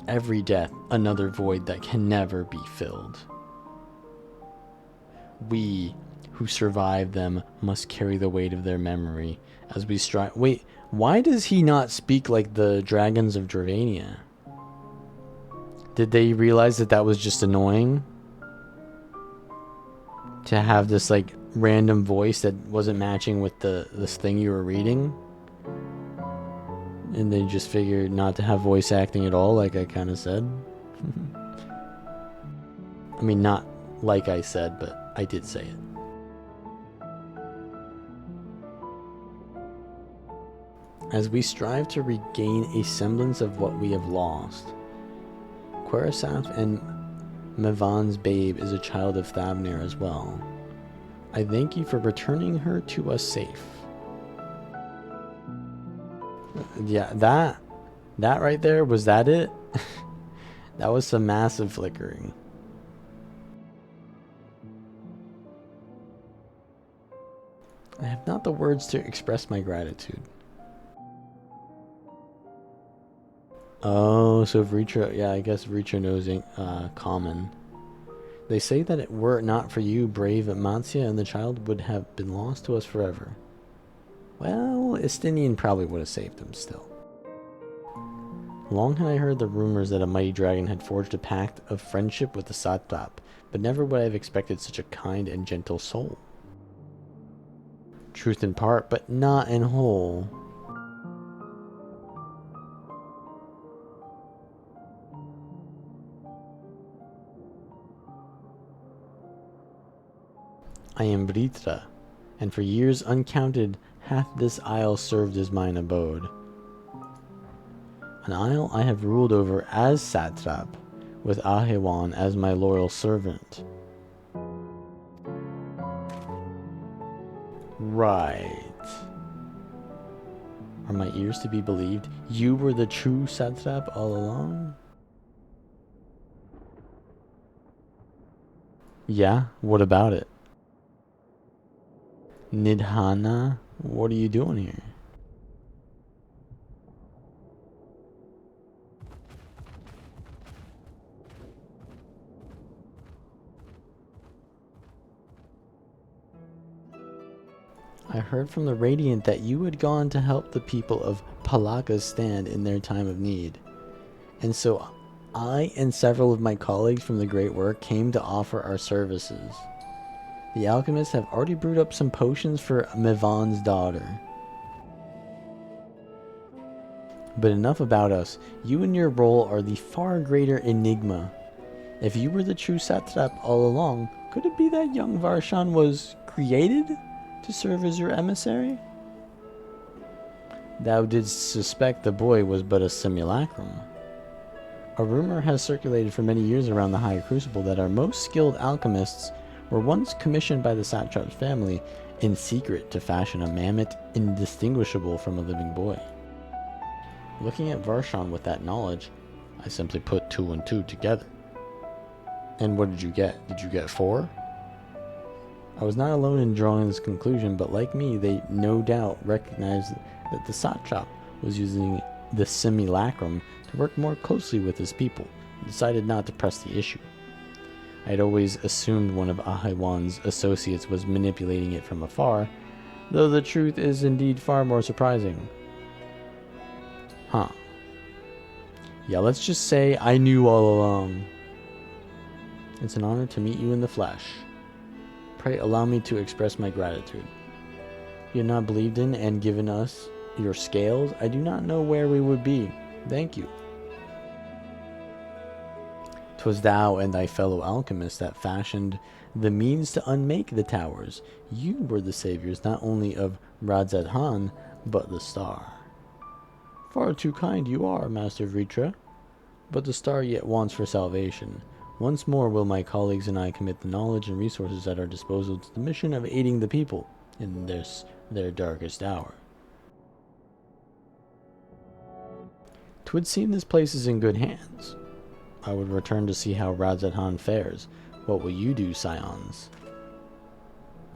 A: Every death, another void that can never be filled. We who survive them must carry the weight of their memory as we strive. Wait, why does he not speak like the dragons of Dravania? Did they realize that that was just annoying? To have this like random voice that wasn't matching with this thing you were reading? And they just figured not to have voice acting at all, like I kind of said. I mean, not like I said, but I did say it. As we strive to regain a semblance of what we have lost, Querasaf and Mavan's babe is a child of Thavnir as well. I thank you for returning her to us safe. Yeah, that right there, was that it? That was some massive flickering. I have not the words to express my gratitude. Oh, so Vreetra, yeah, I guess Vreetra knows common. They say that were it not for you, brave Amancia, and the child would have been lost to us forever. Well, Estinian probably would have saved him still. Long had I heard the rumors that a mighty dragon had forged a pact of friendship with the satrap, but never would I have expected such a kind and gentle soul. Truth in part, but not in whole. I am Britra, and for years uncounted hath this isle served as mine abode. An isle I have ruled over as satrap, with Ahewan as my loyal servant. Right. Are my ears to be believed? You were the true satrap all along? Yeah, what about it? Nidhana, what are you doing here? I heard from the Radiant that you had gone to help the people of Palaka's stand in their time of need. And so I and several of my colleagues from the Great Work came to offer our services. The alchemists have already brewed up some potions for Mivan's daughter. But enough about us. You and your role are the far greater enigma. If you were the true satrap all along, could it be that young Varshan was created to serve as your emissary? Thou didst suspect the boy was but a simulacrum. A rumor has circulated for many years around the High Crucible that our most skilled alchemists were once commissioned by the satrap's family in secret to fashion a mammoth indistinguishable from a living boy. Looking at Varshan with that knowledge, I simply put 2 and 2 together. And what did you get? Did you get 4? I was not alone in drawing this conclusion, but like me, they no doubt recognized that the satrap was using the simulacrum to work more closely with his people, and decided not to press the issue. I had always assumed one of Ahewan's associates was manipulating it from afar, though the truth is indeed far more surprising. Huh. Yeah, let's just say I knew all along. It's an honor to meet you in the flesh. Pray allow me to express my gratitude. You had not believed in and given us your scales, I do not know where we would be. Thank you. 'Twas thou and thy fellow alchemists that fashioned the means to unmake the towers. You were the saviors not only of Radzadhan, but the star. Far too kind you are, Master Vritra, but the star yet wants for salvation. Once more will my colleagues and I commit the knowledge and resources at our disposal to the mission of aiding the people in this, their darkest hour. 'Twould seem this place is in good hands. I would return to see how Radzadhan fares. What will you do, Scions?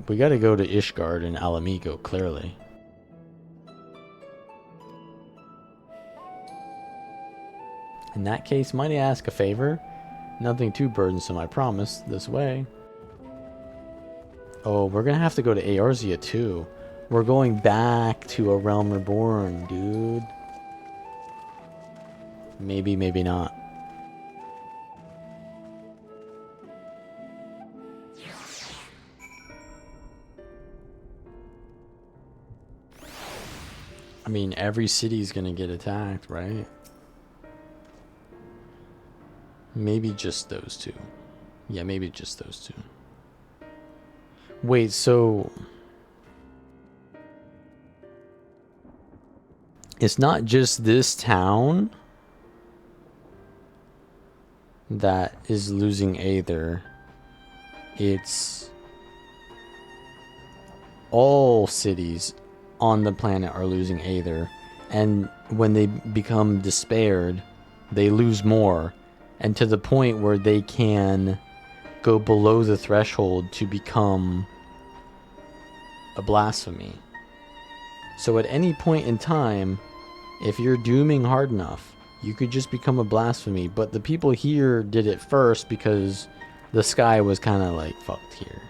A: We gotta go to Ishgard and Alamigo, clearly. In that case, might I ask a favor? Nothing too burdensome, I promise. This way. Oh, we're gonna have to go to Eorzea too. We're going back to A Realm Reborn, dude. Maybe, maybe not. I mean, every city's gonna get attacked, right? Maybe just those two. Yeah, maybe just those two. Wait, so... it's not just this town that is losing Aether. It's... all cities on the planet are losing Aether. And when they become despaired, they lose more. And to the point where they can go below the threshold to become a blasphemy. So at any point in time, if you're dooming hard enough, you could just become a blasphemy. But the people here did it first because the sky was kind of like fucked here.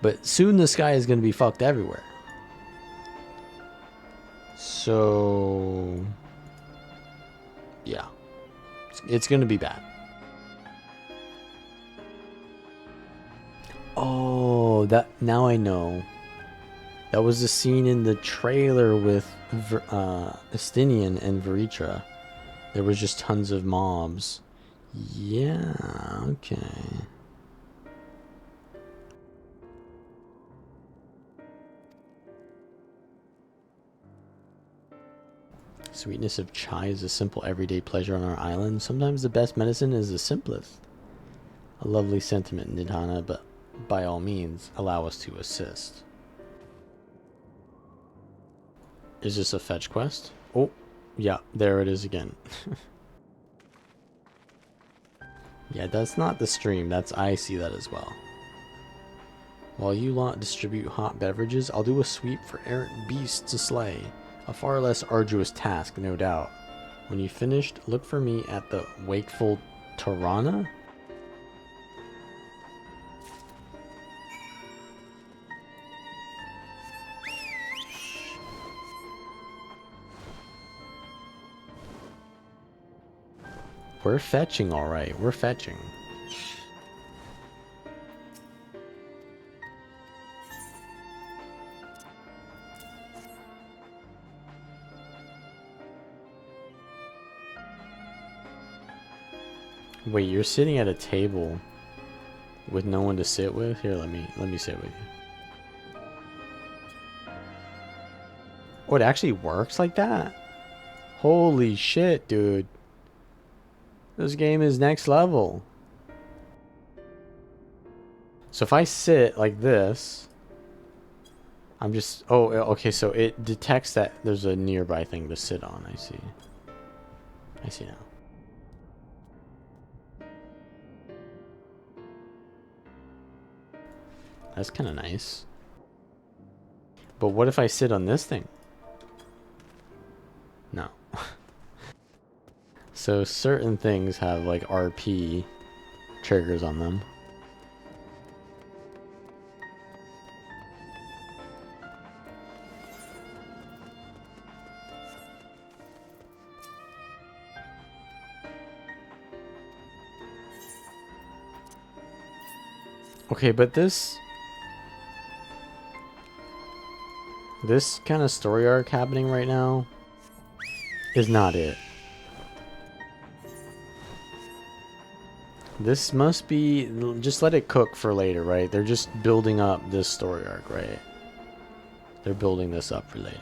A: But soon the sky is going to be fucked everywhere. So, yeah. It's going to be bad. Oh, now I know. That was the scene in the trailer with Estinian and Veritra. There was just tons of mobs. Yeah, okay. Sweetness of chai is a simple everyday pleasure on our island. Sometimes the best medicine is the simplest. A lovely sentiment, Nidhana, but by all means, allow us to assist. Is this a fetch quest? Oh, yeah, there it is again. Yeah, that's not the stream. I see that as well. While you lot distribute hot beverages, I'll do a sweep for errant beasts to slay. A far less arduous task, no doubt. When you've finished, look for me at the Wakeful Tirana? We're fetching, alright. We're fetching. Wait, you're sitting at a table with no one to sit with? Here, let me sit with you. Oh, it actually works like that? Holy shit, dude. This game is next level. So if I sit like this, I'm just... Oh, okay, so it detects that there's a nearby thing to sit on. I see. I see now. That's kind of nice. But what if I sit on this thing? No. So certain things have like RP triggers on them. Okay, but this kind of story arc happening right now is not it. This must be... Just let it cook for later, right? They're just building up this story arc, right? They're building this up for later.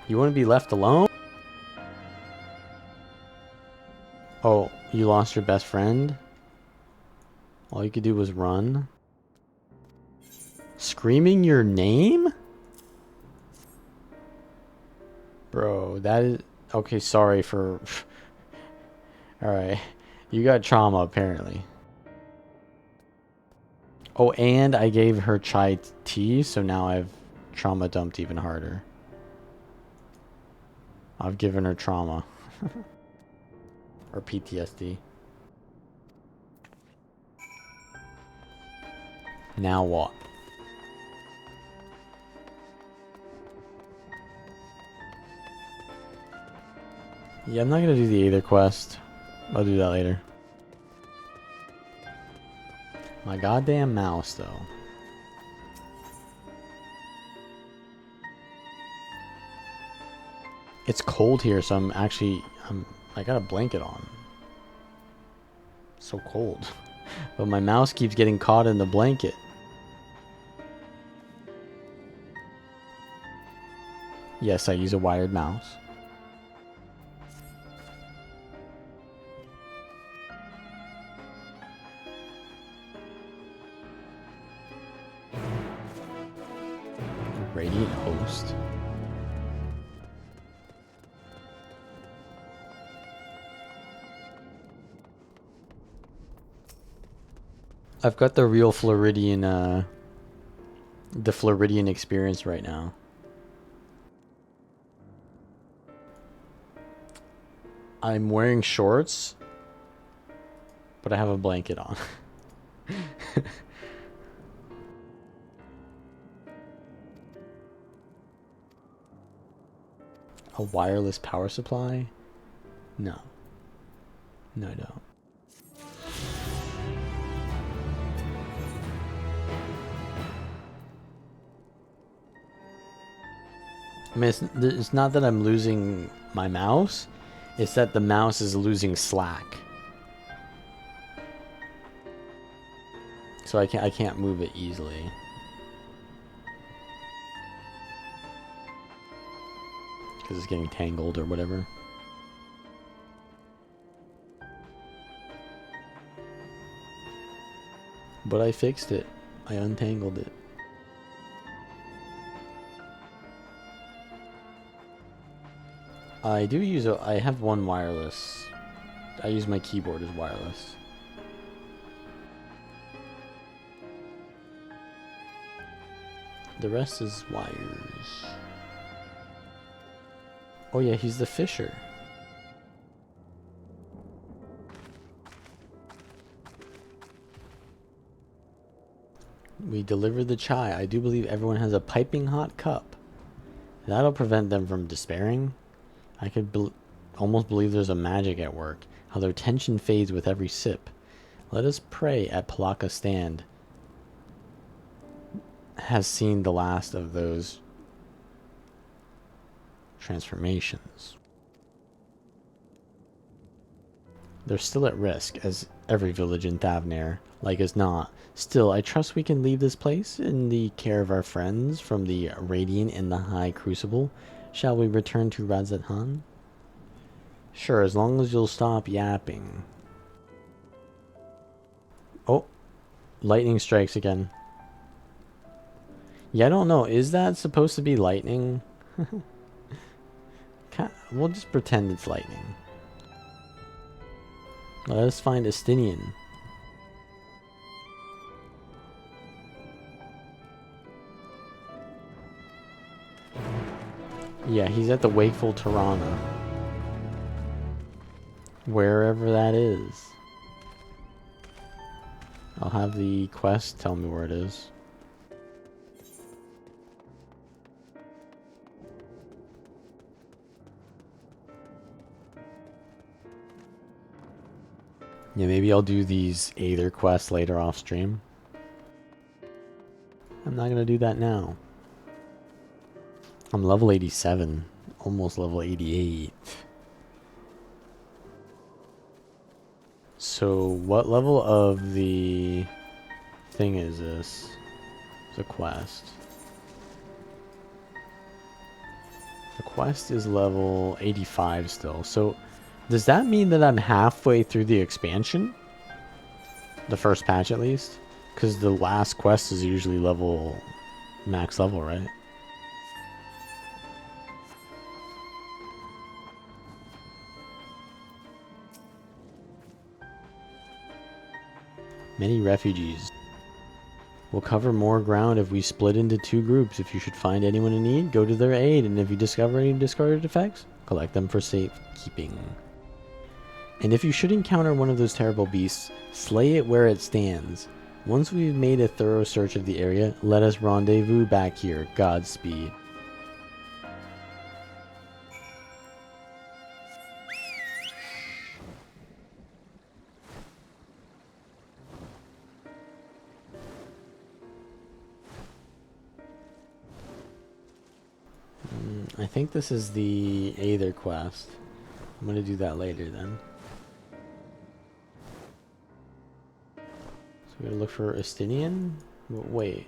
A: You want to be left alone? Oh, you lost your best friend? All you could do was run? Screaming your name? Bro, that is... Okay, sorry for... Alright. You got trauma, apparently. Oh, and I gave her chai tea, so now I've trauma dumped even harder. I've given her trauma. Or PTSD. Now what? Yeah, I'm not gonna do the Aether quest. I'll do that later. My goddamn mouse, though. It's cold here, so I got a blanket on. So cold. But my mouse keeps getting caught in the blanket. Yes, I use a wired mouse. Radiant host. I've got the real Floridian the Floridian experience right now. I'm wearing shorts, but I have a blanket on. A wireless power supply? No. No, I don't. I mean, it's not that I'm losing my mouse. It's that the mouse is losing slack. So I can't move it easily. Because it's getting tangled or whatever. But I fixed it. I untangled it. I have one wireless. I use my keyboard as wireless. The rest is wires. Oh yeah, he's the fisher. We delivered the chai. I do believe everyone has a piping hot cup. That'll prevent them from despairing. I could almost believe there's a magic at work. How their tension fades with every sip. Let us pray at Palaka Stand has seen the last of those transformations. They're still at risk, as every village in Thavnair, like as not. Still, I trust we can leave this place in the care of our friends from the Radiant and the High Crucible. Shall we return to Razathan? Sure, as long as you'll stop yapping. Oh, lightning strikes again. Yeah, I don't know. Is that supposed to be lightning? We'll just pretend it's lightning. Let us find Estinian. Yeah, he's at the Wakeful Tirana. Wherever that is. I'll have the quest tell me where it is. Yeah, maybe I'll do these Aether quests later off stream. I'm not gonna do that now. I'm level 87, almost level 88. So what level of the thing is this? It's a quest. The quest is level 85 still. So does that mean that I'm halfway through the expansion? The first patch at least? Because the last quest is usually max level, right? Many refugees. We'll cover more ground if we split into 2 groups. If you should find anyone in need, go to their aid. And if you discover any discarded effects, collect them for safekeeping. And if you should encounter one of those terrible beasts, slay it where it stands. Once we've made a thorough search of the area, let us rendezvous back here. Godspeed. I think this is the Aether quest. I'm gonna do that later then. So we're gonna look for Estinian? Wait.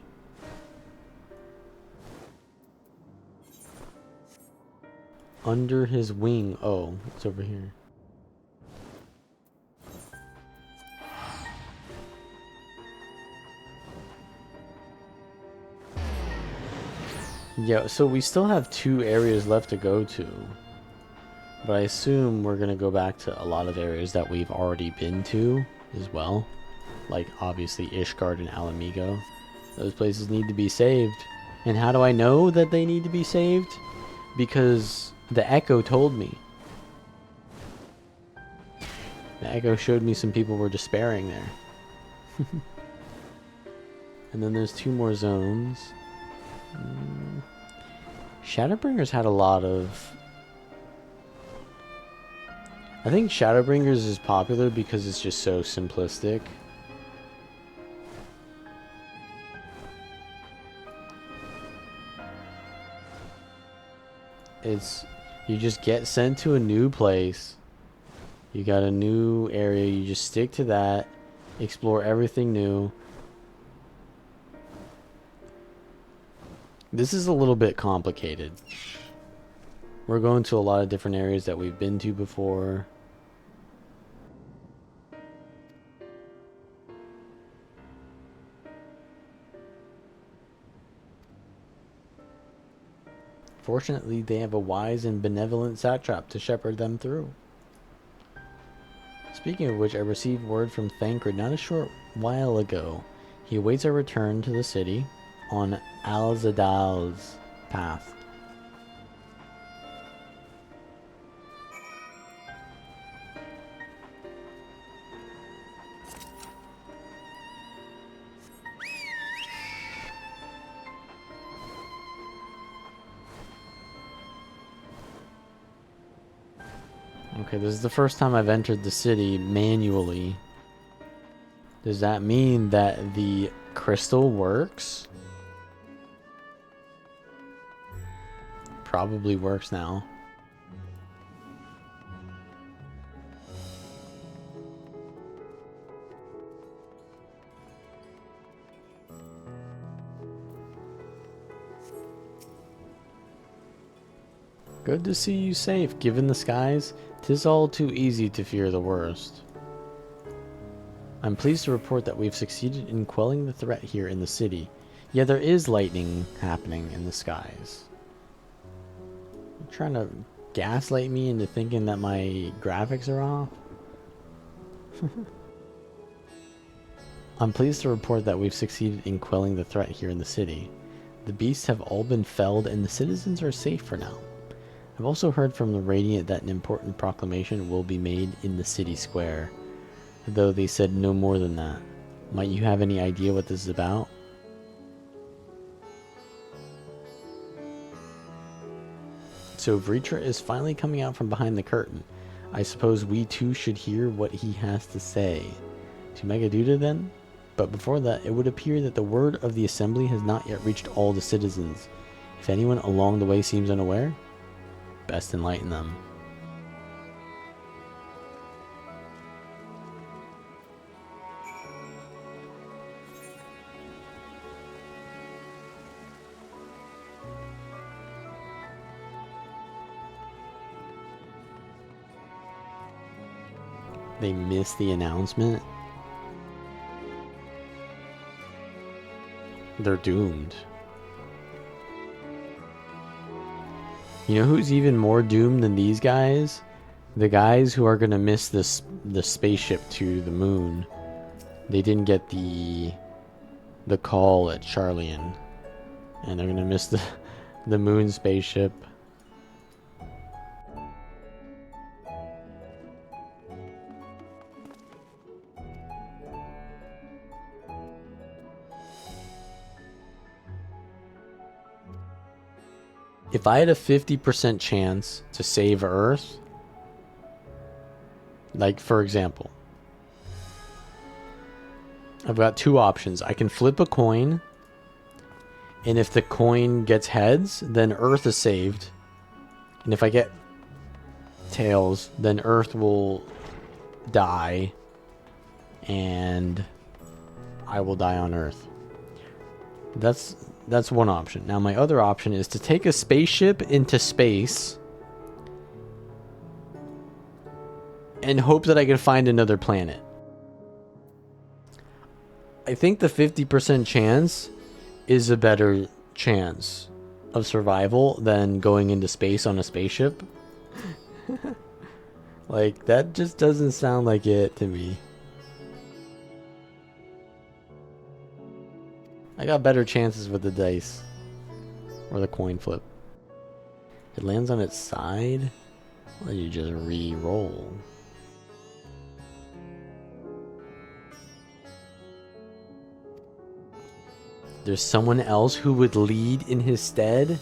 A: Under his wing. Oh, it's over here. Yeah, so we still have 2 areas left to go to. But I assume we're going to go back to a lot of areas that we've already been to as well. Like, obviously, Ishgard and Alamigo. Those places need to be saved. And how do I know that they need to be saved? Because the Echo told me. The Echo showed me some people were despairing there. And then there's 2 more zones. Shadowbringers had a lot of... I think Shadowbringers is popular because it's just so simplistic. It's... You just get sent to a new place. You got a new area. You just stick to that. Explore everything new. This is a little bit complicated. We're going to a lot of different areas that we've been to before. Fortunately, they have a wise and benevolent satrap to shepherd them through. Speaking of which, I received word from Thancred not a short while ago. He awaits our return to the city on Alzadal's path. Okay, this is the first time I've entered the city manually. Does that mean that the crystal works? Probably works now. Good to see you safe. Given the skies, 'tis all too easy to fear the worst. I'm pleased to report that we've succeeded in quelling the threat here in the city. Yeah, there is lightning happening in the skies. You're trying to gaslight me into thinking that my graphics are off? I'm pleased to report that we've succeeded in quelling the threat here in the city. The beasts have all been felled and the citizens are safe for now. I've also heard from the Radiant that an important proclamation will be made in the city square, though they said no more than that. Might you have any idea what this is about? So Vritra is finally coming out from behind the curtain. I suppose we too should hear what he has to say. To Megaduda then? But before that, it would appear that the word of the assembly has not yet reached all the citizens. If anyone along the way seems unaware, best enlighten them. They missed the announcement. They're doomed. You know who's even more doomed than these guys? The guys who are gonna miss the spaceship to the moon. They didn't get the call at Charlian, and they're gonna miss the moon spaceship. If I had a 50% chance to save Earth, like for example, I've got 2 options. I can flip a coin, and if the coin gets heads, then Earth is saved. And if I get tails, then Earth will die, and I will die on Earth. That's one option. Now my other option is to take a spaceship into space and hope that I can find another planet. I think the 50% chance is a better chance of survival than going into space on a spaceship. Like, that just doesn't sound like it to me. I got better chances with the dice. Or the coin flip. It lands on its side? Or you just re-roll? There's someone else who would lead in his stead?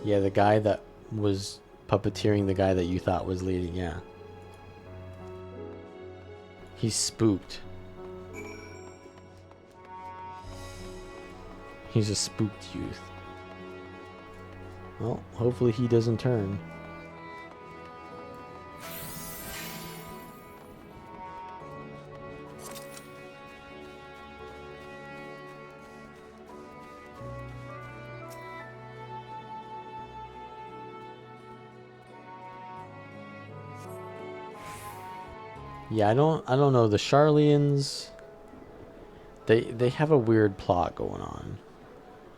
A: Yeah, the guy that was puppeteering the guy that you thought was leading, yeah. He's spooked. He's a spooked youth. Well, hopefully he doesn't turn. Yeah, I don't know. The Sharlians, they have a weird plot going on.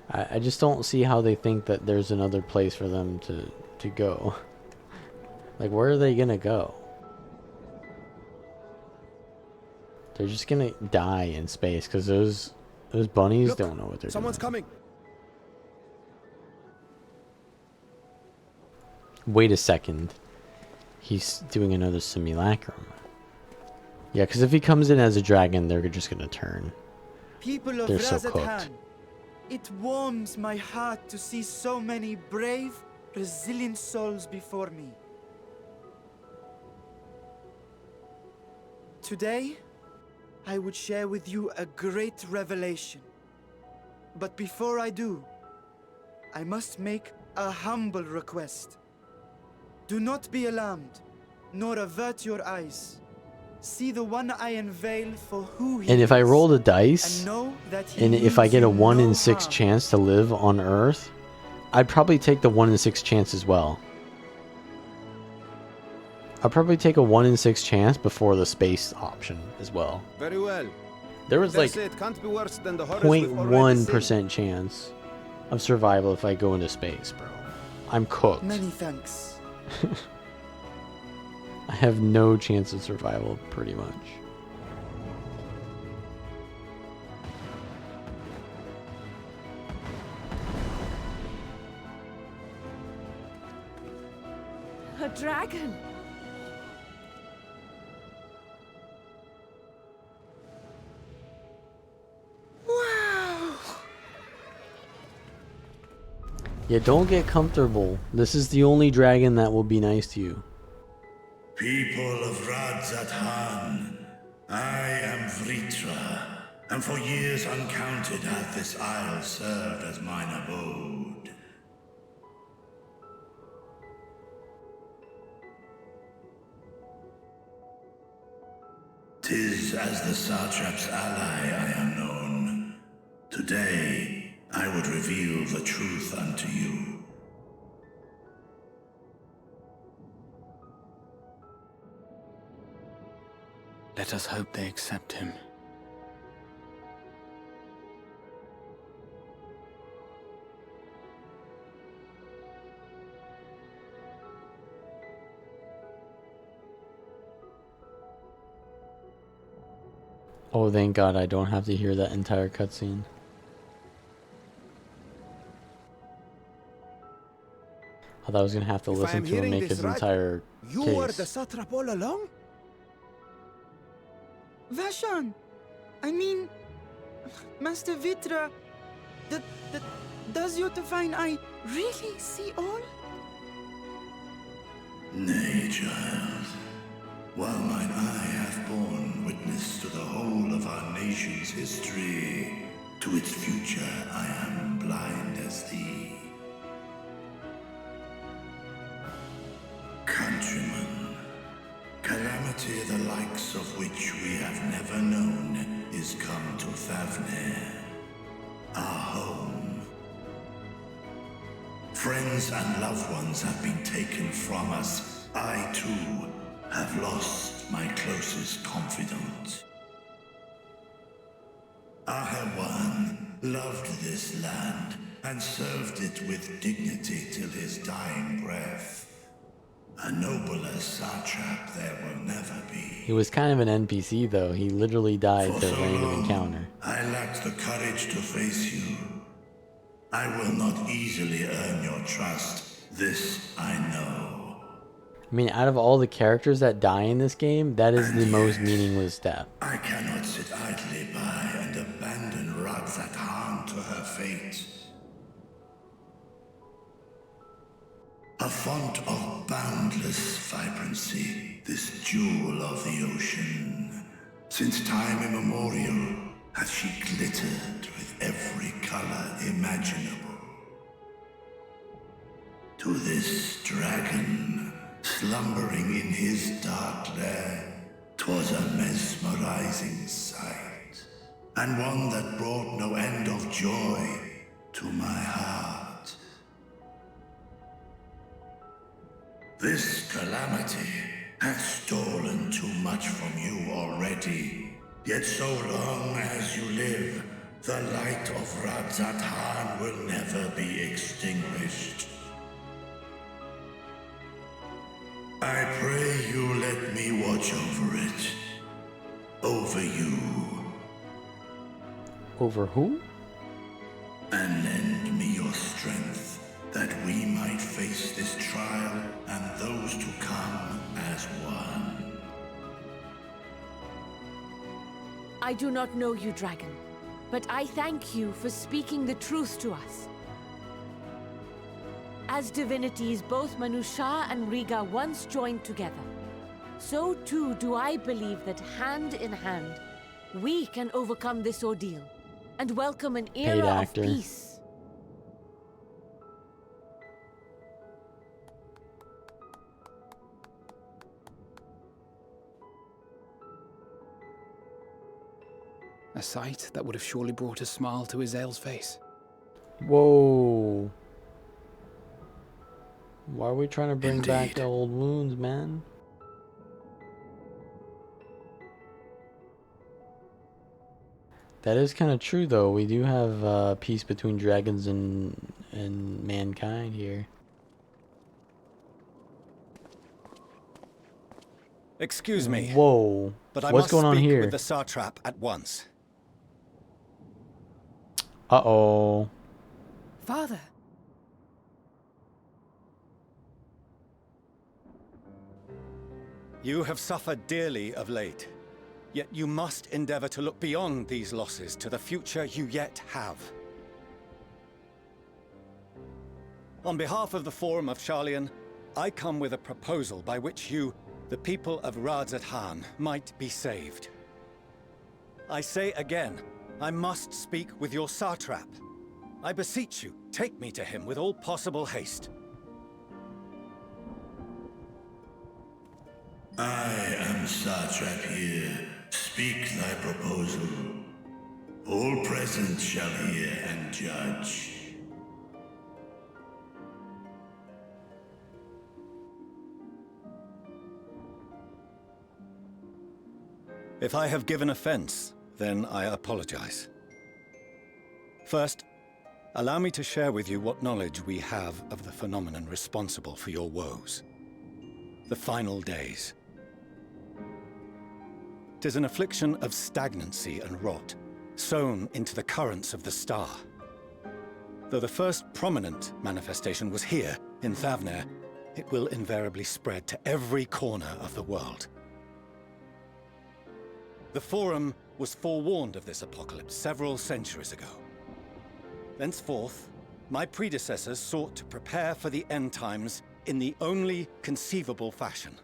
A: I just don't see how they think that there's another place for them to go. Like, where are they gonna go? They're just gonna die in space because those bunnies don't know what they're
F: Someone's
A: doing.
F: coming.
A: Wait a second. He's doing another simulacrum. Yeah, because if he comes in as a dragon, they're just gonna turn.
B: People of
A: They're so
B: Razatan,
A: cooked.
B: it warms my heart to see so many brave, resilient souls before me. Today, I would share with you a great revelation. But before I do, I must make a humble request. Do not be alarmed, nor avert your eyes. See the one I unveil for who he
A: And if I
B: is,
A: roll the dice,
B: and know that he
A: and if I
B: means
A: get a
B: you
A: 1 in
B: no
A: 6
B: harm.
A: chance to live on Earth, I'd probably take the 1 in 6 chance as well. I'll probably take a 1 in 6 chance before the space option as well.
O: Very well.
A: There was like
O: It can't be worse than the horrors we've already seen.
A: 0.1% chance of survival if I go into space, bro. I'm cooked.
B: Many thanks.
A: I have no chance of survival, pretty much.
D: A dragon! Wow!
A: Yeah, don't get comfortable. This is the only dragon that will be nice to you.
P: People of Radzatan, I am Vritra, and for years uncounted hath this isle served as mine abode. Tis as the Satrap's ally I am known. Today, I would reveal the truth unto you.
L: Let us hope they accept him.
A: Oh, thank God I don't have to hear that entire cutscene. I thought I was gonna have to
F: If I
A: listen
F: am
A: to him
F: hearing
A: make
F: this
A: his
F: right,
A: entire
B: You were
A: case.
B: the satrap all along? Vashan! I mean, Master Vitra, does your divine eye really see all?
P: Nay, child. While mine eye hath borne witness to the whole of our nation's history, to its future I am blind as thee. Countrymen, calamity the likes of which we have never known is come to Favnir, our home. Friends and loved ones have been taken from us. I, too, have lost my closest confidant. Ahawan loved this land and served it with dignity till his dying breath. A nobler satrap there will never be.
A: He was kind of an NPC though. He literally died
P: For
A: to
P: so
A: random
P: long,
A: encounter.
P: I lacked the courage to face you. I will not easily earn your trust. This I know.
A: I mean, out of all the characters that die in this game, that is the most meaningless death.
P: I cannot sit idly by and abandon Radzat-Han to her fate. A font of boundless vibrancy, this jewel of the ocean. Since time immemorial, hath she glittered with every color imaginable. To this dragon, slumbering in his dark lair, 'twas a mesmerizing sight, and one that brought no end of joy to my heart. This calamity hath stolen too much from you already. Yet so long as you live, the light of Radzat-Han will never be extinguished. I pray you let me watch over it. Over you.
A: Over who?
P: And lend me your strength, that we might face this trial and those to come as one.
D: I do not know you, dragon, but I thank you for speaking the truth to us. As divinities, both Manusha and Riga once joined together. So too do I believe that hand in hand, we can overcome this ordeal and welcome an era of peace.
H: A sight that would have surely brought a smile to Azael's face.
A: Whoa. Why are we trying to bring back
P: Indeed.
A: the old wounds, man? That is kind of true, though. We do have peace between dragons and mankind here.
C: Excuse me.
A: Whoa.
C: But I
A: What's
C: must
A: going on
C: speak
A: here?
C: with the satrap at once.
A: Uh-oh.
G: Father.
C: You have suffered dearly of late, yet you must endeavor to look beyond these losses to the future you yet have. On behalf of the Forum of Sharlayan, I come with a proposal by which you, the people of Radzat-Han, might be saved. I say again, I must speak with your satrap. I beseech you, take me to him with all possible haste.
P: I am satrap here. Speak thy proposal. All present shall hear and judge.
C: If I have given offense, then I apologize. First, allow me to share with you what knowledge we have of the phenomenon responsible for your woes. The final days. 'Tis an affliction of stagnancy and rot, sown into the currents of the star. Though the first prominent manifestation was here, in Thavner, it will invariably spread to every corner of the world. The Forum was forewarned of this apocalypse several centuries ago. Thenceforth, my predecessors sought to prepare for the end times in the only conceivable fashion,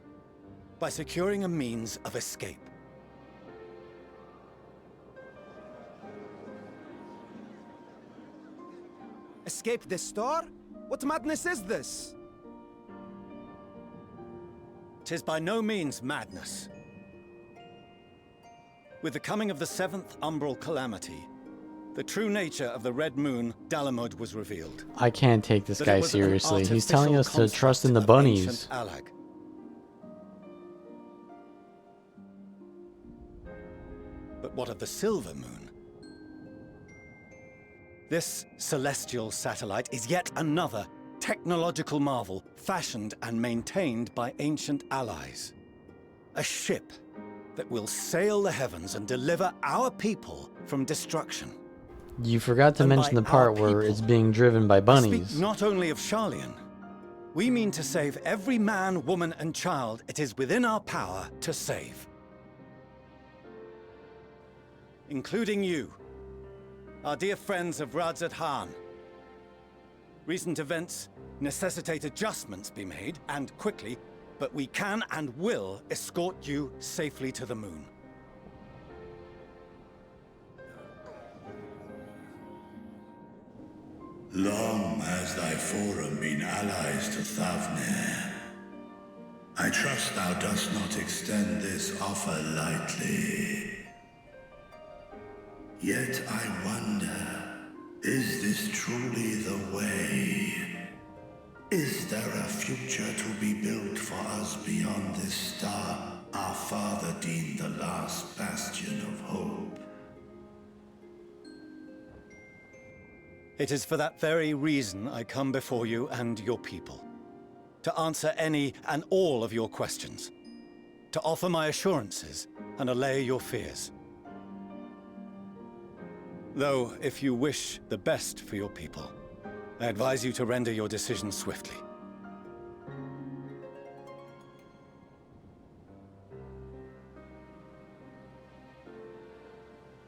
C: by securing a means of escape.
F: Escape the star? What madness is this?
C: 'Tis by no means madness. With the coming of the 7th umbral calamity, the true nature of the Red Moon, Dalamud, was revealed.
A: I can't take this
C: That
A: guy
C: it was an
A: seriously. He's telling us
C: artificial
A: to trust in the
C: construct of
A: bunnies.
C: ancient Alag. But what of the Silver Moon? This celestial satellite is yet another technological marvel fashioned and maintained by ancient allies. A ship that will sail the heavens and deliver our people from destruction.
A: You forgot to
C: And
A: mention
C: by
A: the part
C: our
A: where
C: people,
A: it's being driven by
C: I
A: bunnies.
C: speak not only of Sharlayan. We mean to save every man, woman, and child it is within our power to save. Including you, our dear friends of Radzat Han. Recent events necessitate adjustments be made, and quickly, but we can and will escort you safely to the moon.
P: Long has thy forum been allies to Thavnir. I trust thou dost not extend this offer lightly. Yet I wonder, is this truly the way? Is there a future to be built for us beyond this star our father deemed the last bastion of hope?
C: It is for that very reason I come before you and your people. To answer any and all of your questions. To offer my assurances and allay your fears. Though, if you wish the best for your people, I advise you to render your decision swiftly.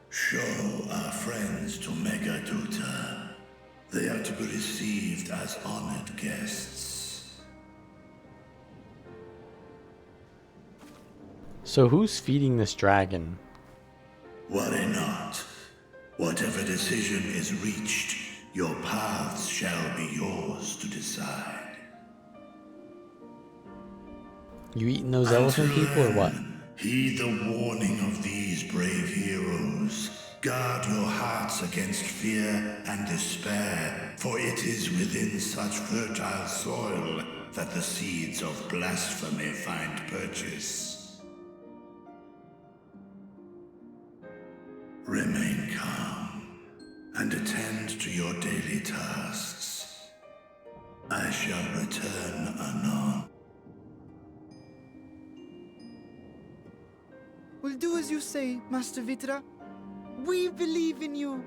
P: Show our friends to Megaduta. They are to be received as honored guests.
A: So who's feeding this dragon?
P: Worry not. Whatever decision is reached, your paths shall be yours to decide.
A: You eating those elephant people or what?
P: Heed the warning of these brave heroes. Guard your hearts against fear and despair, for it is within such fertile soil that the seeds of blasphemy find purchase. Remain calm and attend to your daily tasks. I shall return anon.
B: We'll do as you say, Master Vitra. We believe in you.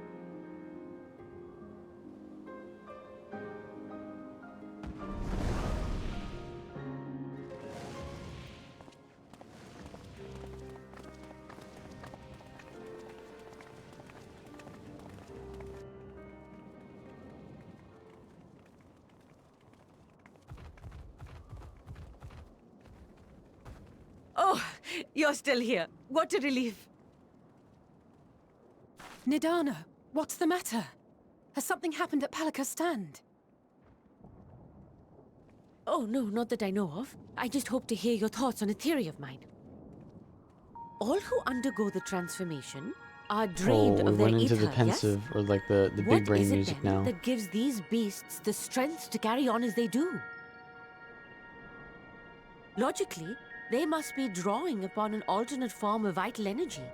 D: Oh, you're still here. What a relief.
G: Nidana, what's the matter? Has something happened at Palaka's stand?
D: Oh, no, not that I know of. I just hope to hear your thoughts on a theory of mine. All who undergo the transformation are drained
A: we
D: of their
A: went into
D: ether,
A: the pensive,
D: yes?
A: or like the big brain
D: What is it
A: music
D: then
A: now.
D: that gives these beasts the strength to carry on as they do? Logically, they must be drawing upon an alternate form of vital energy.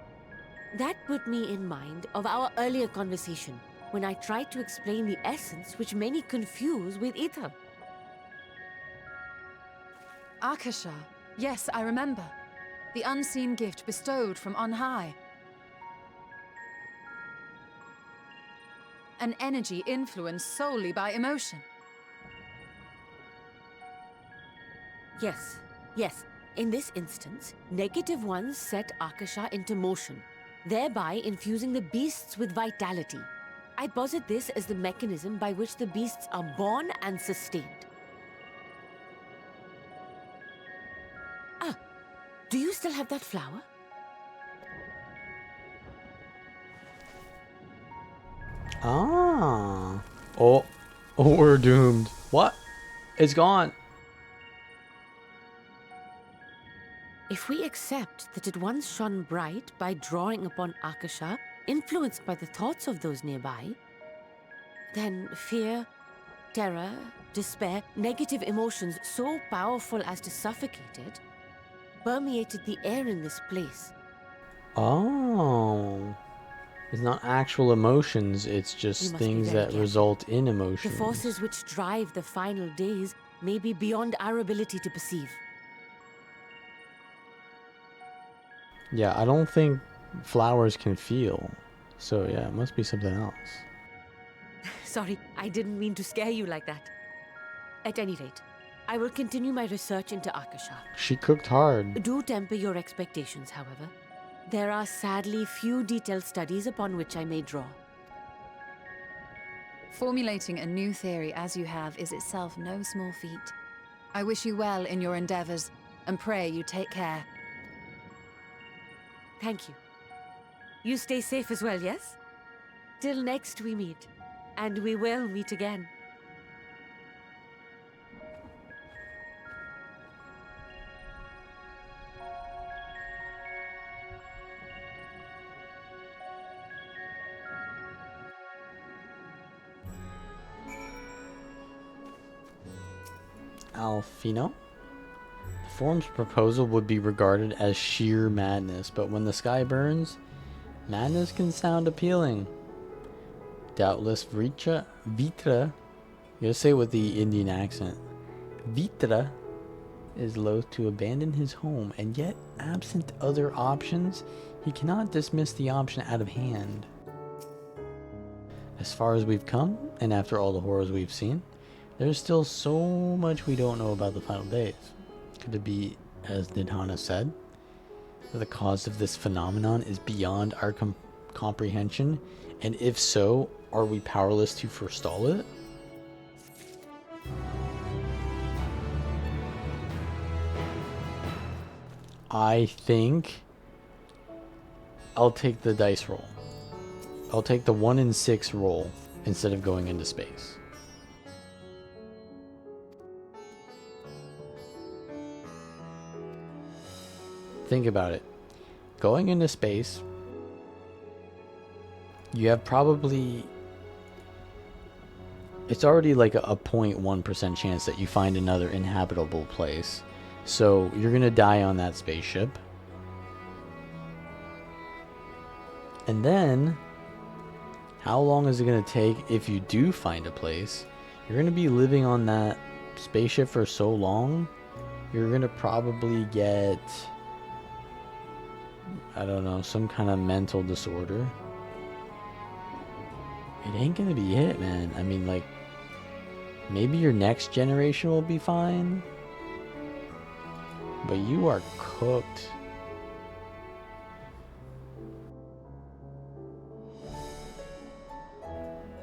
D: That put me in mind of our earlier conversation, when I tried to explain the essence which many confuse with ether.
I: Akasha. Yes, I remember. The unseen gift bestowed from on high. An energy influenced solely by emotion.
D: Yes, yes. In this instance, negative ones set Akasha into motion, thereby infusing the beasts with vitality. I posit this as the mechanism by which the beasts are born and sustained. Ah, do you still have that flower?
A: Ah. Oh, we're doomed. What? It's gone.
D: If we accept that it once shone bright by drawing upon Akasha, influenced by the thoughts of those nearby, then fear, terror, despair, negative emotions so powerful as to suffocate it, permeated the air in this place.
A: Oh. It's not actual emotions, it's
D: You
A: just
D: must be
A: things
D: very
A: that
D: careful.
A: result in
D: The
A: emotions.
D: forces which drive the final days may be beyond our ability to perceive.
A: Yeah, I don't think flowers can feel. So yeah, it must be something else.
D: Sorry, I didn't mean to scare you like that. At any rate, I will continue my research into Akasha.
A: She cooked hard.
D: Do temper your expectations, however. There are sadly few detailed studies upon which I may draw.
I: Formulating a new theory as you have is itself no small feat. I wish you well in your endeavors, and pray you take care.
D: Thank you. You stay safe as well, yes? Till next we meet. And we will meet again.
A: Alfino? The forum's proposal would be regarded as sheer madness, but when the sky burns, madness can sound appealing. Doubtless Vitra, you gotta say it with the Indian accent. Vitra is loath to abandon his home, and yet, absent other options, he cannot dismiss the option out of hand. As far as we've come, and after all the horrors we've seen, there's still so much we don't know about the final days. Could it be, as Nidhana said, that the cause of this phenomenon is beyond our comprehension? And if so, are we powerless to forestall it? I think I'll take the dice roll. I'll take the 1 in 6 roll instead of going into space. Think about it. Going into space, you have probably... It's already like a 0.1% chance that you find another inhabitable place. So you're going to die on that spaceship. And then, how long is it going to take if you do find a place? You're going to be living on that spaceship for so long, you're going to probably get... I don't know, some kind of mental disorder. It ain't gonna be it, man. I mean, like, maybe your next generation will be fine, but you are cooked.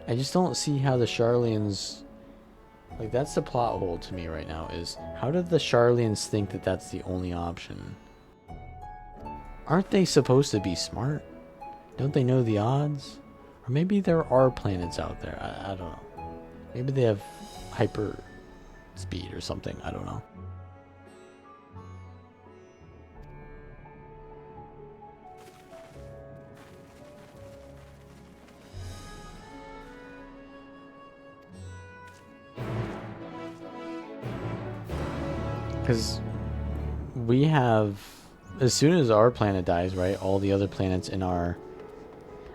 A: I just don't see how the Sharlayans... Like, that's the plot hole to me right now, is how did the Sharlayans think that that's the only option? Aren't they supposed to be smart? Don't they know the odds? Or maybe there are planets out there. I don't know. Maybe they have hyper speed or something. I don't know. Because we have... As soon as our planet dies, right, all the other planets in our,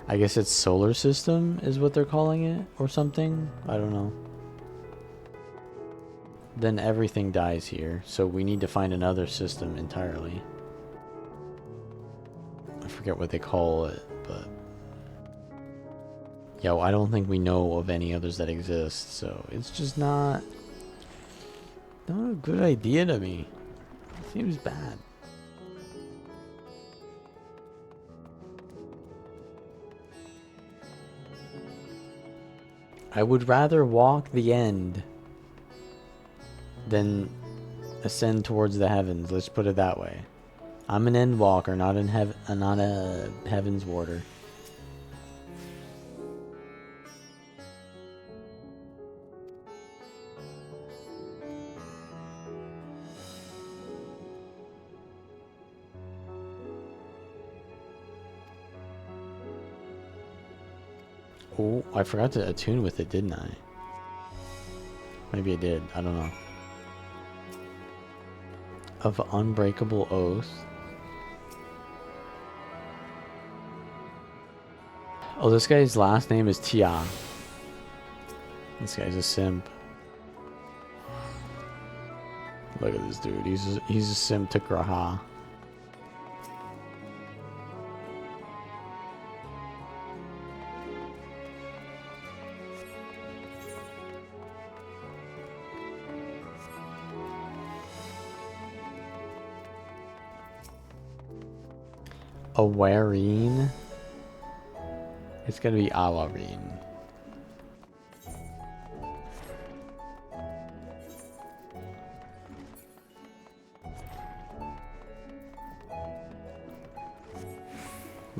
A: I guess it's solar system is what they're calling it, or something. I don't know. Then everything dies here, so we need to find another system entirely. I forget what they call it, but... Yo, I don't think we know of any others that exist, so it's just not a good idea to me. It seems bad. I would rather walk the end than ascend towards the heavens. Let's put it that way. I'm an end walker, not a heavens warder. Oh, I forgot to attune with it, didn't I? Maybe I did. I don't know. Of unbreakable oath. Oh, this guy's last name is Tia. This guy's a simp. Look at this dude. He's a simp to Graha. Awarine. It's gonna be Awarine.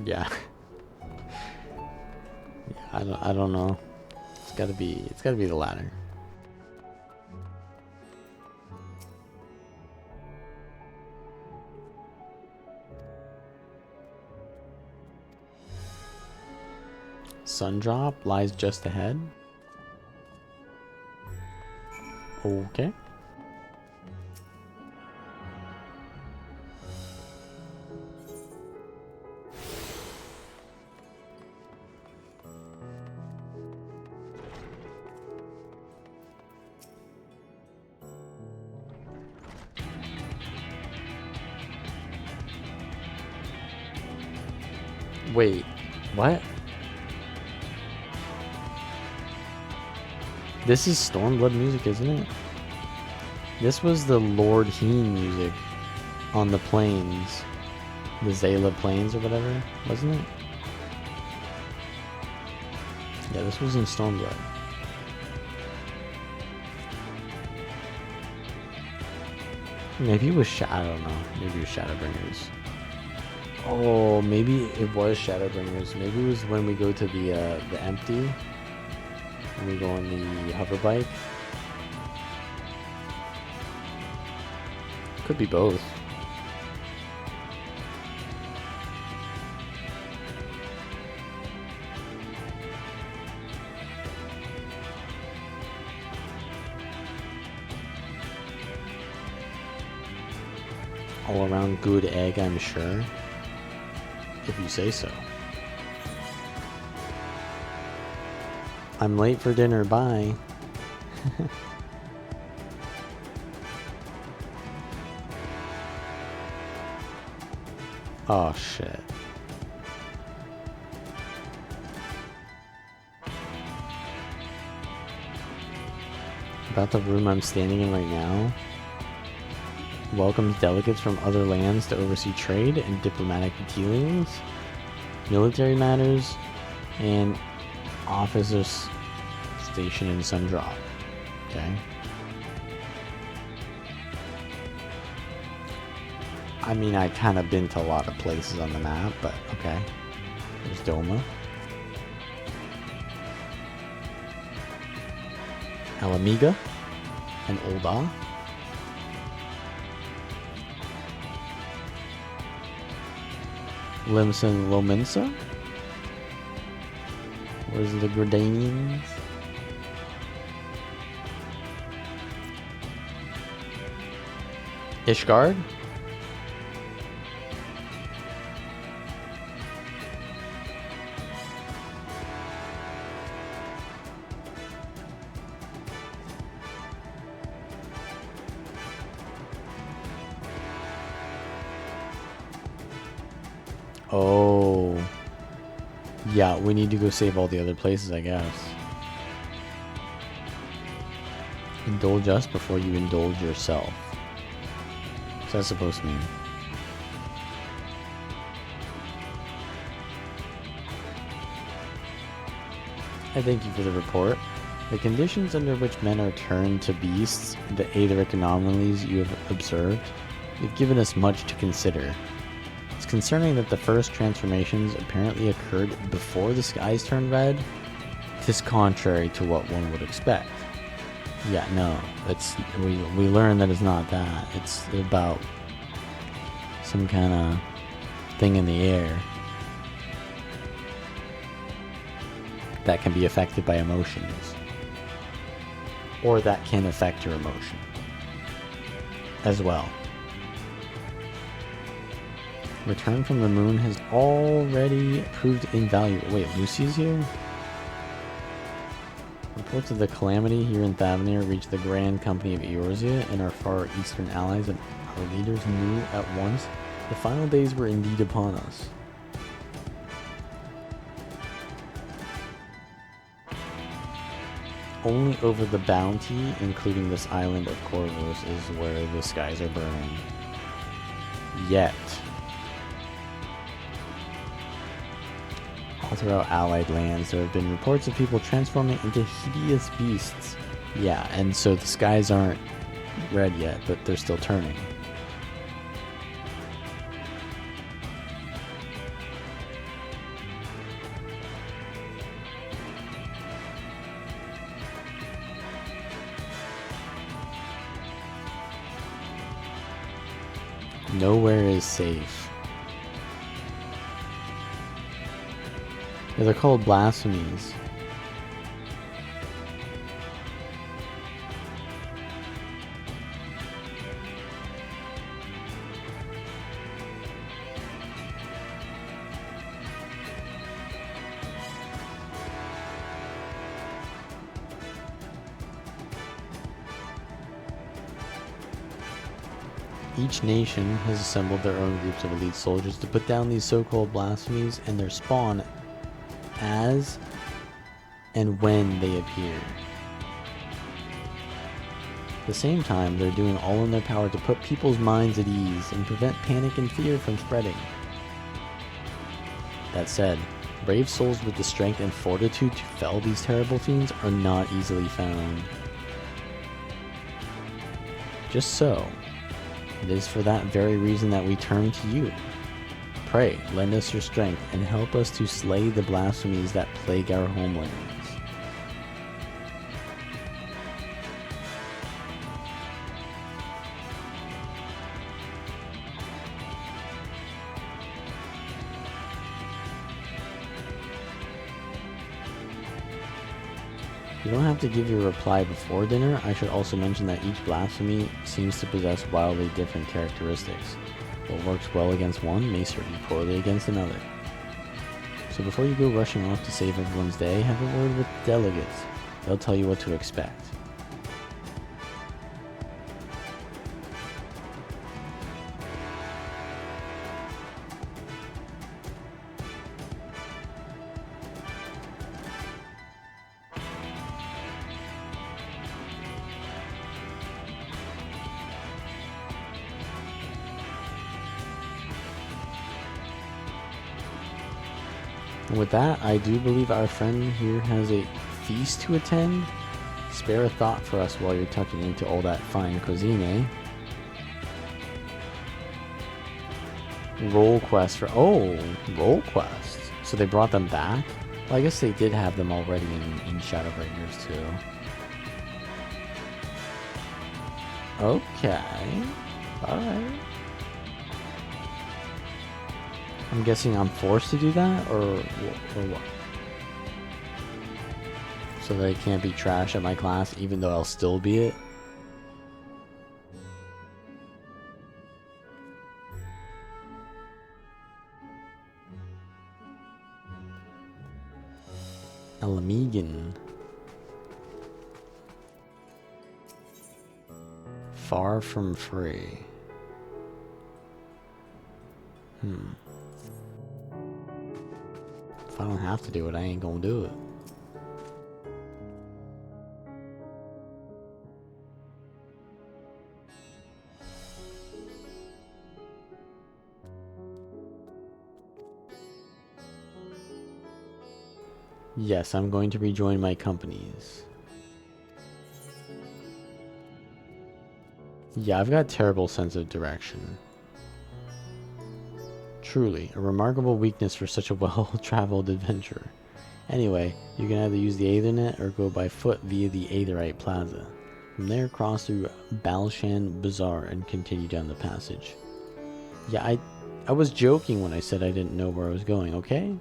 A: Yeah. Yeah, I don't know. It's gotta be the latter. Sundrop lies just ahead. Okay. Wait, what? This is Stormblood music, isn't it? This was the Lord Heen music on the plains. The Zayla Plains or whatever, wasn't it? Yeah, this was in Stormblood. Maybe it was I don't know. Maybe it was Shadowbringers. Oh, maybe it was Shadowbringers. Maybe it was when we go to the empty. When we go on the hover bike. Could be both. All around good egg, I'm sure. If you say so. I'm late for dinner, bye. Oh shit. About the room I'm standing in right now welcomes delegates from other lands to oversee trade and diplomatic dealings, military matters, and officers stationed in Sundrop. Okay. I mean, I kind of been to a lot of places on the map, but okay. There's Doma. Alamiga and Ul'dah. Limson Lominsa. Where's the Gradanians? Ishgard? Oh. Yeah, we need to go save all the other places, I guess. Indulge us before you indulge yourself. What's that supposed to mean? I thank you for the report. The conditions under which men are turned to beasts, the Aetheric anomalies you have observed, you've given us much to consider. It's concerning that the first transformations apparently occurred before the skies turned red. 'Tis contrary to what one would expect. Yeah, no, we learned that it's not that. It's about some kind of thing in the air that can be affected by emotions, or that can affect your emotion as well. Return from the moon has already proved invaluable. Wait, Lucy's here? Reports of the calamity here in Thavnir reached the Grand Company of Eorzea and our far eastern allies, and our leaders knew at once the final days were indeed upon us. Only over the bounty, including this island of Corvus, is where the skies are burning. Yet. All throughout allied lands, there have been reports of people transforming into hideous beasts. Yeah, and so the skies aren't red yet, but they're still turning. Nowhere is safe. Yeah, they're called blasphemies. Each nation has assembled their own groups of elite soldiers to put down these so-called blasphemies and their spawn as and when they appear. At the same time, they're doing all in their power to put people's minds at ease and prevent panic and fear from spreading. That said, brave souls with the strength and fortitude to fell these terrible fiends are not easily found. Just so, it is for that very reason that we turn to you. Pray, lend us your strength, and help us to slay the blasphemies that plague our homelands. You don't have to give your reply before dinner. I should also mention that each blasphemy seems to possess wildly different characteristics. What works well against one may serve you poorly against another. So before you go rushing off to save everyone's day, have a word with the delegates. They'll tell you what to expect. And with that, I do believe our friend here has a feast to attend. Spare a thought for us while you're tucking into all that fine cuisine, eh? Roll quest for... Oh, roll quests. So they brought them back? Well, I guess they did have them already in Shadowbringers too. Okay. Alright. I'm guessing I'm forced to do that, or what? So they can't be trash at my class, even though I'll still be it? Elamigan. Far from free. If I don't have to do it, I ain't gonna do it. Yes, I'm going to rejoin my companies. Yeah, I've got a terrible sense of direction. Truly, a remarkable weakness for such a well-traveled adventurer. Anyway, you can either use the Aethernet or go by foot via the Aetherite Plaza. From there, cross through Balshan Bazaar and continue down the passage. Yeah, I was joking when I said I didn't know where I was going, okay?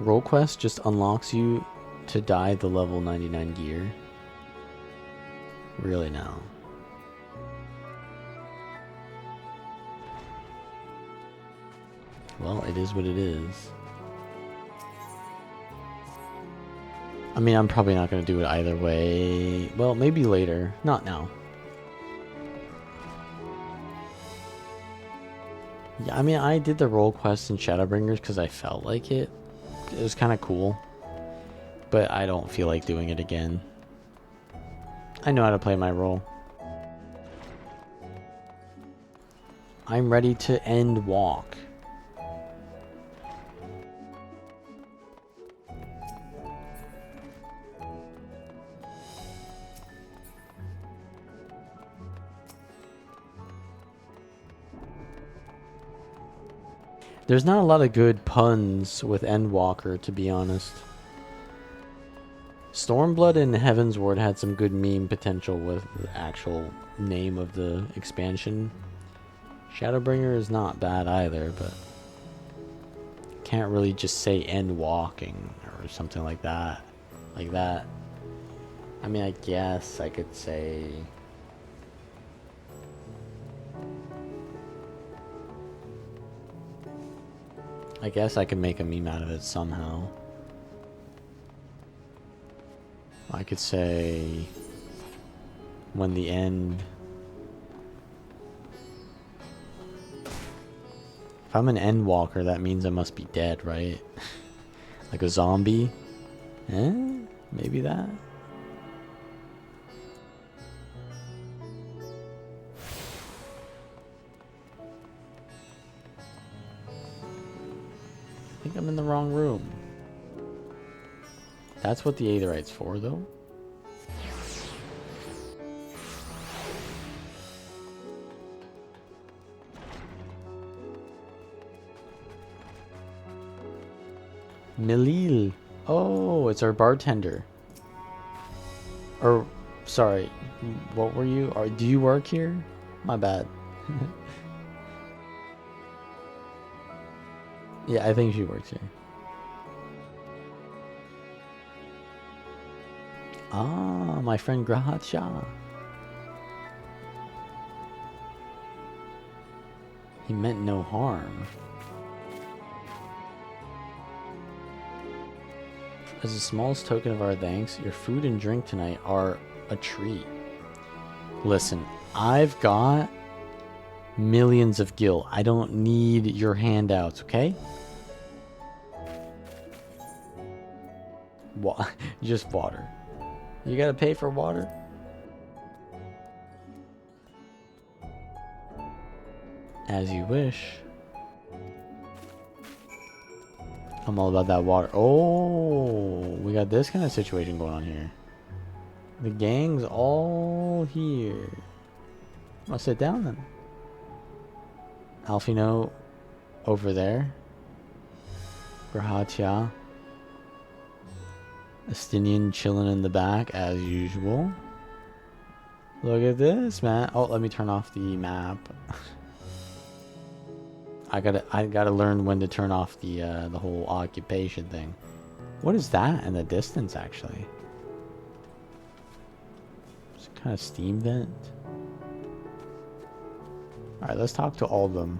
A: Roll quest just unlocks you to dye the level 99 gear. Really now. Well, it is what it is. I mean, I'm probably not going to do it either way. Well, maybe later. Not now. Yeah, I mean, I did the role quest in Shadowbringers because I felt like it. It was kind of cool. But I don't feel like doing it again. I know how to play my role. I'm ready to end walk. There's not a lot of good puns with Endwalker, to be honest. Stormblood and Heaven's Ward had some good meme potential with the actual name of the expansion. Shadowbringer is not bad either, but can't really just say Endwalking or something like that. Like that. I mean, I guess I could say... I guess I could make a meme out of it somehow. I could say when the end. If I'm an Endwalker, that means I must be dead, right? Like a zombie? Eh? Maybe that? I think I'm in the wrong room. That's what the Aetherite's for, though. Milil. Oh, it's our bartender. Or, sorry, what were you? Or do you work here? My bad. Yeah, I think she works here. Ah, my friend Grahat Shah. He meant no harm. As the smallest token of our thanks, your food and drink tonight are a treat. Listen, I've got millions of gil. I don't need your handouts, okay? Just water. You gotta pay for water? As you wish. I'm all about that water. Oh, we got this kind of situation going on here. The gang's all here. I'll sit down then. Alfino over there. Grahatia. Estinian chilling in the back as usual. Look at this, man. Oh, let me turn off the map. I gotta learn when to turn off the whole occupation thing. What is that in the distance, actually? It's a kind of steam vent. Alright, let's talk to all of them.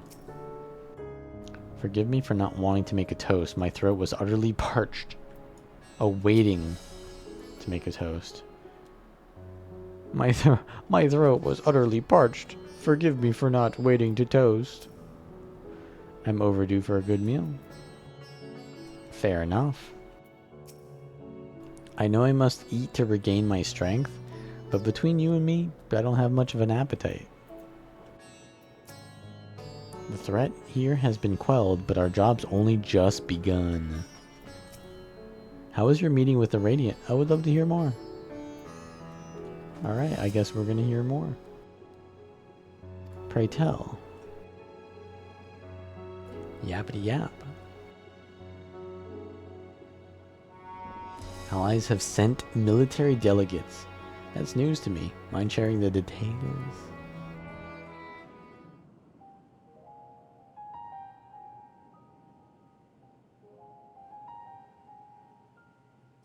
A: Forgive me for not wanting to make a toast. My throat was utterly parched. Awaiting to make a toast. My throat was utterly parched. Forgive me for not waiting to toast. I'm overdue for a good meal. Fair enough. I know I must eat to regain my strength, but between you and me, I don't have much of an appetite. The threat here has been quelled, but our job's only just begun. How was your meeting with the Radiant? I would love to hear more. Alright, I guess we're gonna hear more. Pray tell. Yappity yap. Allies have sent military delegates. That's news to me. Mind sharing the details?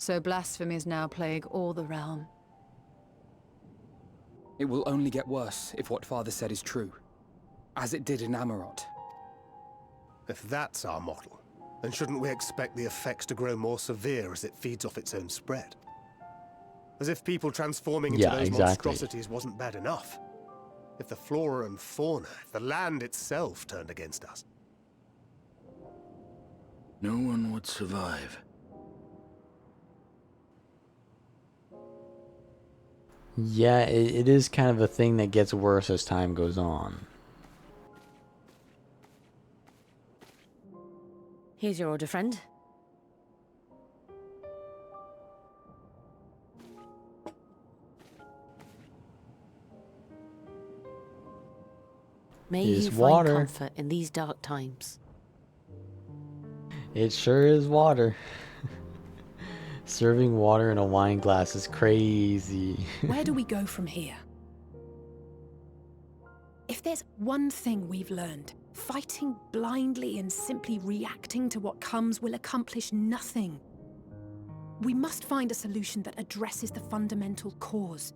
I: So blasphemies now plague all the realm.
H: It will only get worse if what Father said is true. As it did in Amarot.
K: If that's our model, then shouldn't we expect the effects to grow more severe as it feeds off its own spread? As if people transforming into those monstrosities wasn't bad enough. If the flora and fauna, if the land itself turned against us.
N: No one would survive.
A: Yeah, it is kind of a thing that gets worse as time goes on.
V: Here's your order, friend. May you find comfort in these dark times.
A: It sure is water. Serving water in a wine glass is crazy.
G: Where do we go from here? If there's one thing we've learned, fighting blindly and simply reacting to what comes will accomplish nothing. We must find a solution that addresses the fundamental cause.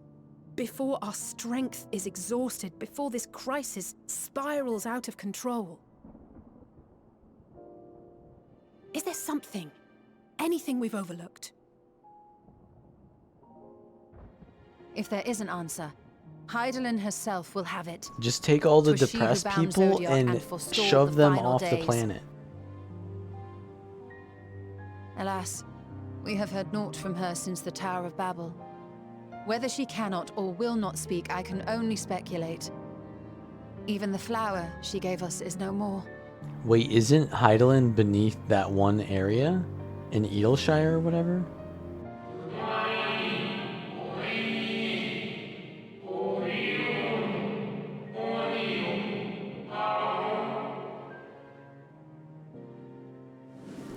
G: Before our strength is exhausted, before this crisis spirals out of control. Is there something, anything we've overlooked?
I: If there is an answer, Hydaelyn herself will have it.
A: Just take all the
I: 'Twas she who
A: depressed
I: bound
A: people
I: Zodiac
A: and
I: forestalled
A: shove
I: the
A: them
I: final
A: off the
I: days.
A: planet.
I: Alas, we have heard naught from her since the Tower of Babel. Whether she cannot or will not speak, I can only speculate. Even the flower she gave us is no more.
A: Wait, isn't Hydaelyn beneath that one area? In Edelshire or whatever?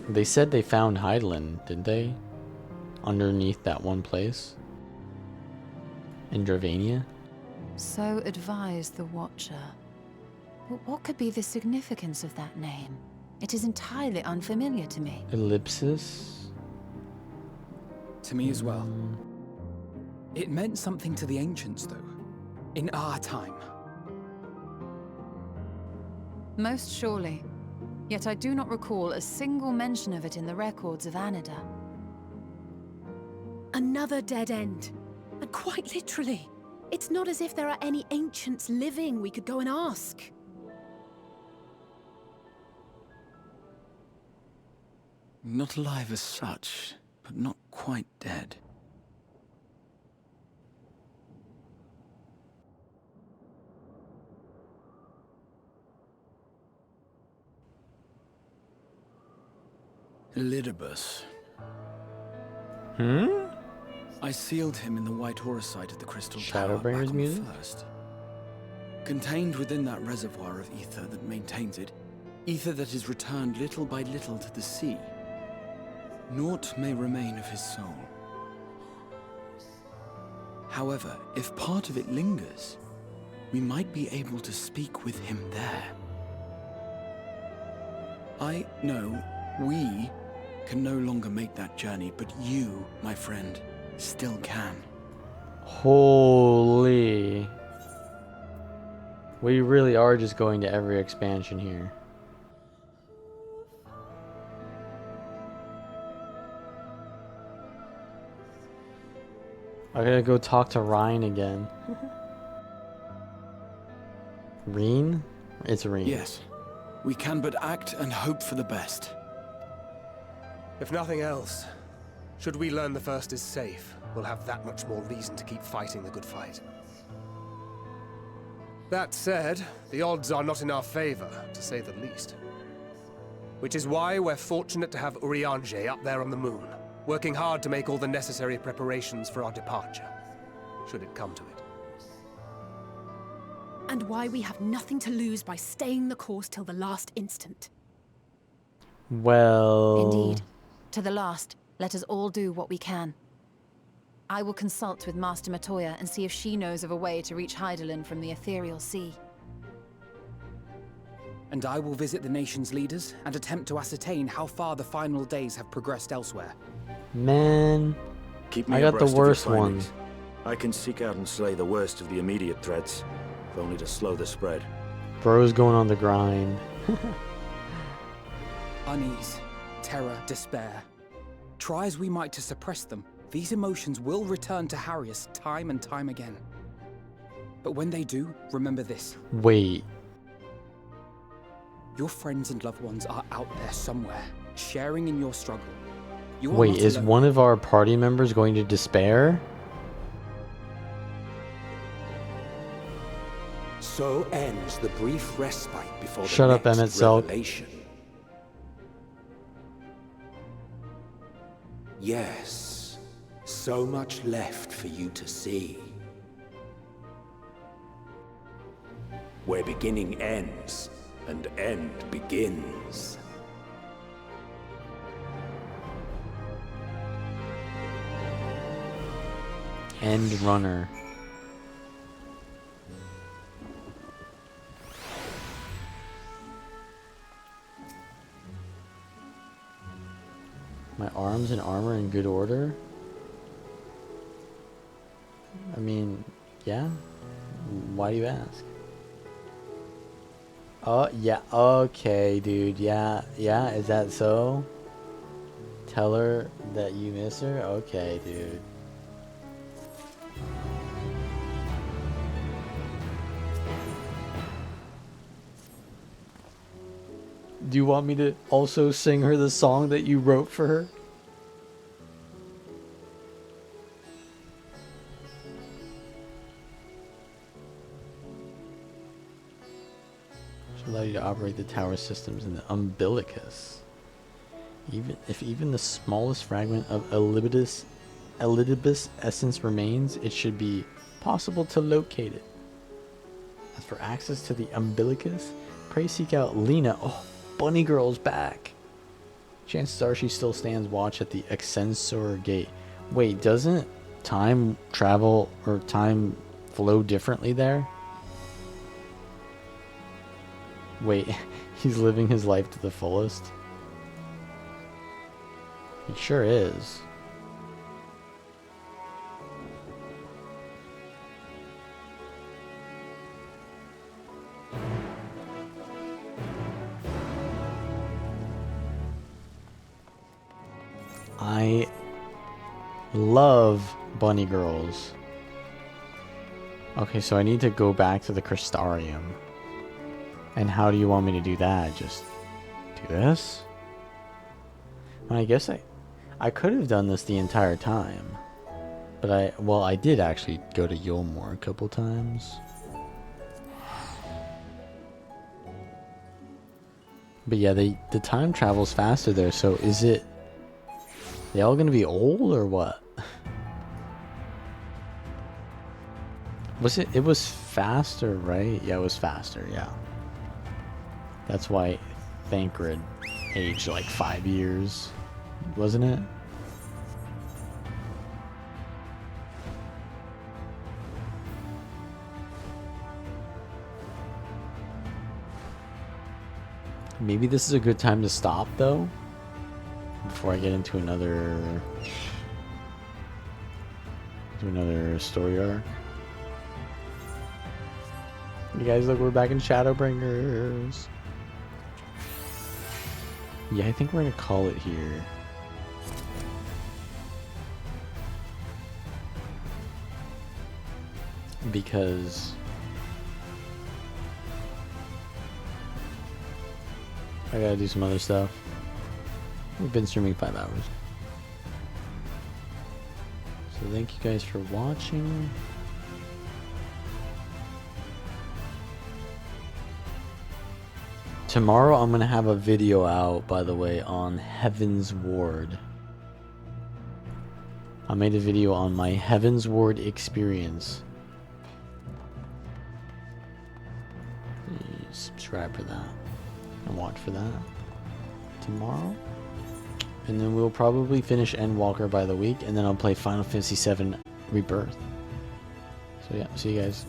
A: They said they found Hydaelyn, didn't they? Underneath that one place? In Dravania?
I: So advised the Watcher. But what could be the significance of that name? It is entirely unfamiliar to me.
A: Ellipsis?
H: To me as well. It meant something to the ancients, though. In our time.
I: Most surely. Yet I do not recall a single mention of it in the records of Anida.
G: Another dead end. And quite literally. It's not as if there are any ancients living we could go and ask.
L: Not alive as such, but not quite dead. Elidibus. I sealed him in the White Horusite of the Crystal Tower back
A: Shadowbringers
L: on
A: music?
L: First. Contained within that reservoir of ether that maintains it, ether that is returned little by little to the sea, naught may remain of his soul. However, if part of it lingers, we might be able to speak with him there. We can no longer make that journey, but you, my friend, still can.
A: Holy. We really are just going to every expansion here. I gotta go talk to Rhine again. Reen? It's Reen.
L: Yes. We can but act and hope for the best.
K: If nothing else, should we learn the First is safe, we'll have that much more reason to keep fighting the good fight. That said, the odds are not in our favor, to say the least. Which is why we're fortunate to have Urianger up there on the moon, working hard to make all the necessary preparations for our departure, should it come to it.
G: And why we have nothing to lose by staying the course till the last instant.
A: Well...
I: Indeed. To the last, let us all do what we can. I will consult with Master Matoya and see if she knows of a way to reach Hydaelyn from the ethereal sea.
H: And I will visit the nation's leaders and attempt to ascertain how far the final days have progressed elsewhere.
A: Man,
J: Keep me
A: I got the
J: abreast of your
A: worst one.
J: findings. I can seek out and slay the worst of the immediate threats, if only to slow the spread.
A: Bro's going on the grind.
H: Unease, terror, despair. Try as we might to suppress them, these emotions will return to harry us time and time again. But when they do, remember this.
A: Wait.
H: Your friends and loved ones are out there somewhere, sharing in your struggle. You are
A: Wait,
H: not
A: is
H: alone.
A: one of our party members going to despair?
K: So ends the brief respite before
A: Shut
K: the
A: up,
K: next
A: Emmett Selk.
K: revelation. Yes, so much left for you to see. Where beginning ends and end begins.
A: End runner. My arms and armor in good order? I mean, yeah. Why do you ask? Oh, yeah. Okay, dude. Yeah. Yeah. Is that so? Tell her that you miss her? Okay, dude. Do you want me to also sing her the song that you wrote for her? Should allow you to operate the tower systems in the umbilicus. Even the smallest fragment of Elidibus essence remains, it should be possible to locate it. As for access to the umbilicus, pray seek out Lena. Oh, Bunny Girl's back. Chances are she still stands watch at the Excelsior Gate. Wait, doesn't time travel or time flow differently there? Wait, he's living his life to the fullest? He sure is. I love bunny girls. Okay, so I need to go back to the Crystarium. And how do you want me to do that? Just do this? I guess I could have done this the entire time. But I did actually go to Yulmore a couple times. But yeah, the time travels faster there, so is it... They all gonna be old or what? It was faster, right? Yeah, it was faster, yeah. That's why Thancred aged like 5 years, wasn't it? Maybe this is a good time to stop though, before I get into another story arc. You guys, look, we're back in Shadowbringers. Yeah, I think we're gonna call it here. Because I gotta do some other stuff. We've been streaming 5 hours. So thank you guys for watching. Tomorrow I'm gonna have a video out, by the way, on Heaven's Ward. I made a video on my Heaven's Ward experience. Subscribe for that and watch for that tomorrow. And then we'll probably finish Endwalker by the week, and then I'll play Final Fantasy VII Rebirth. So yeah, see you guys.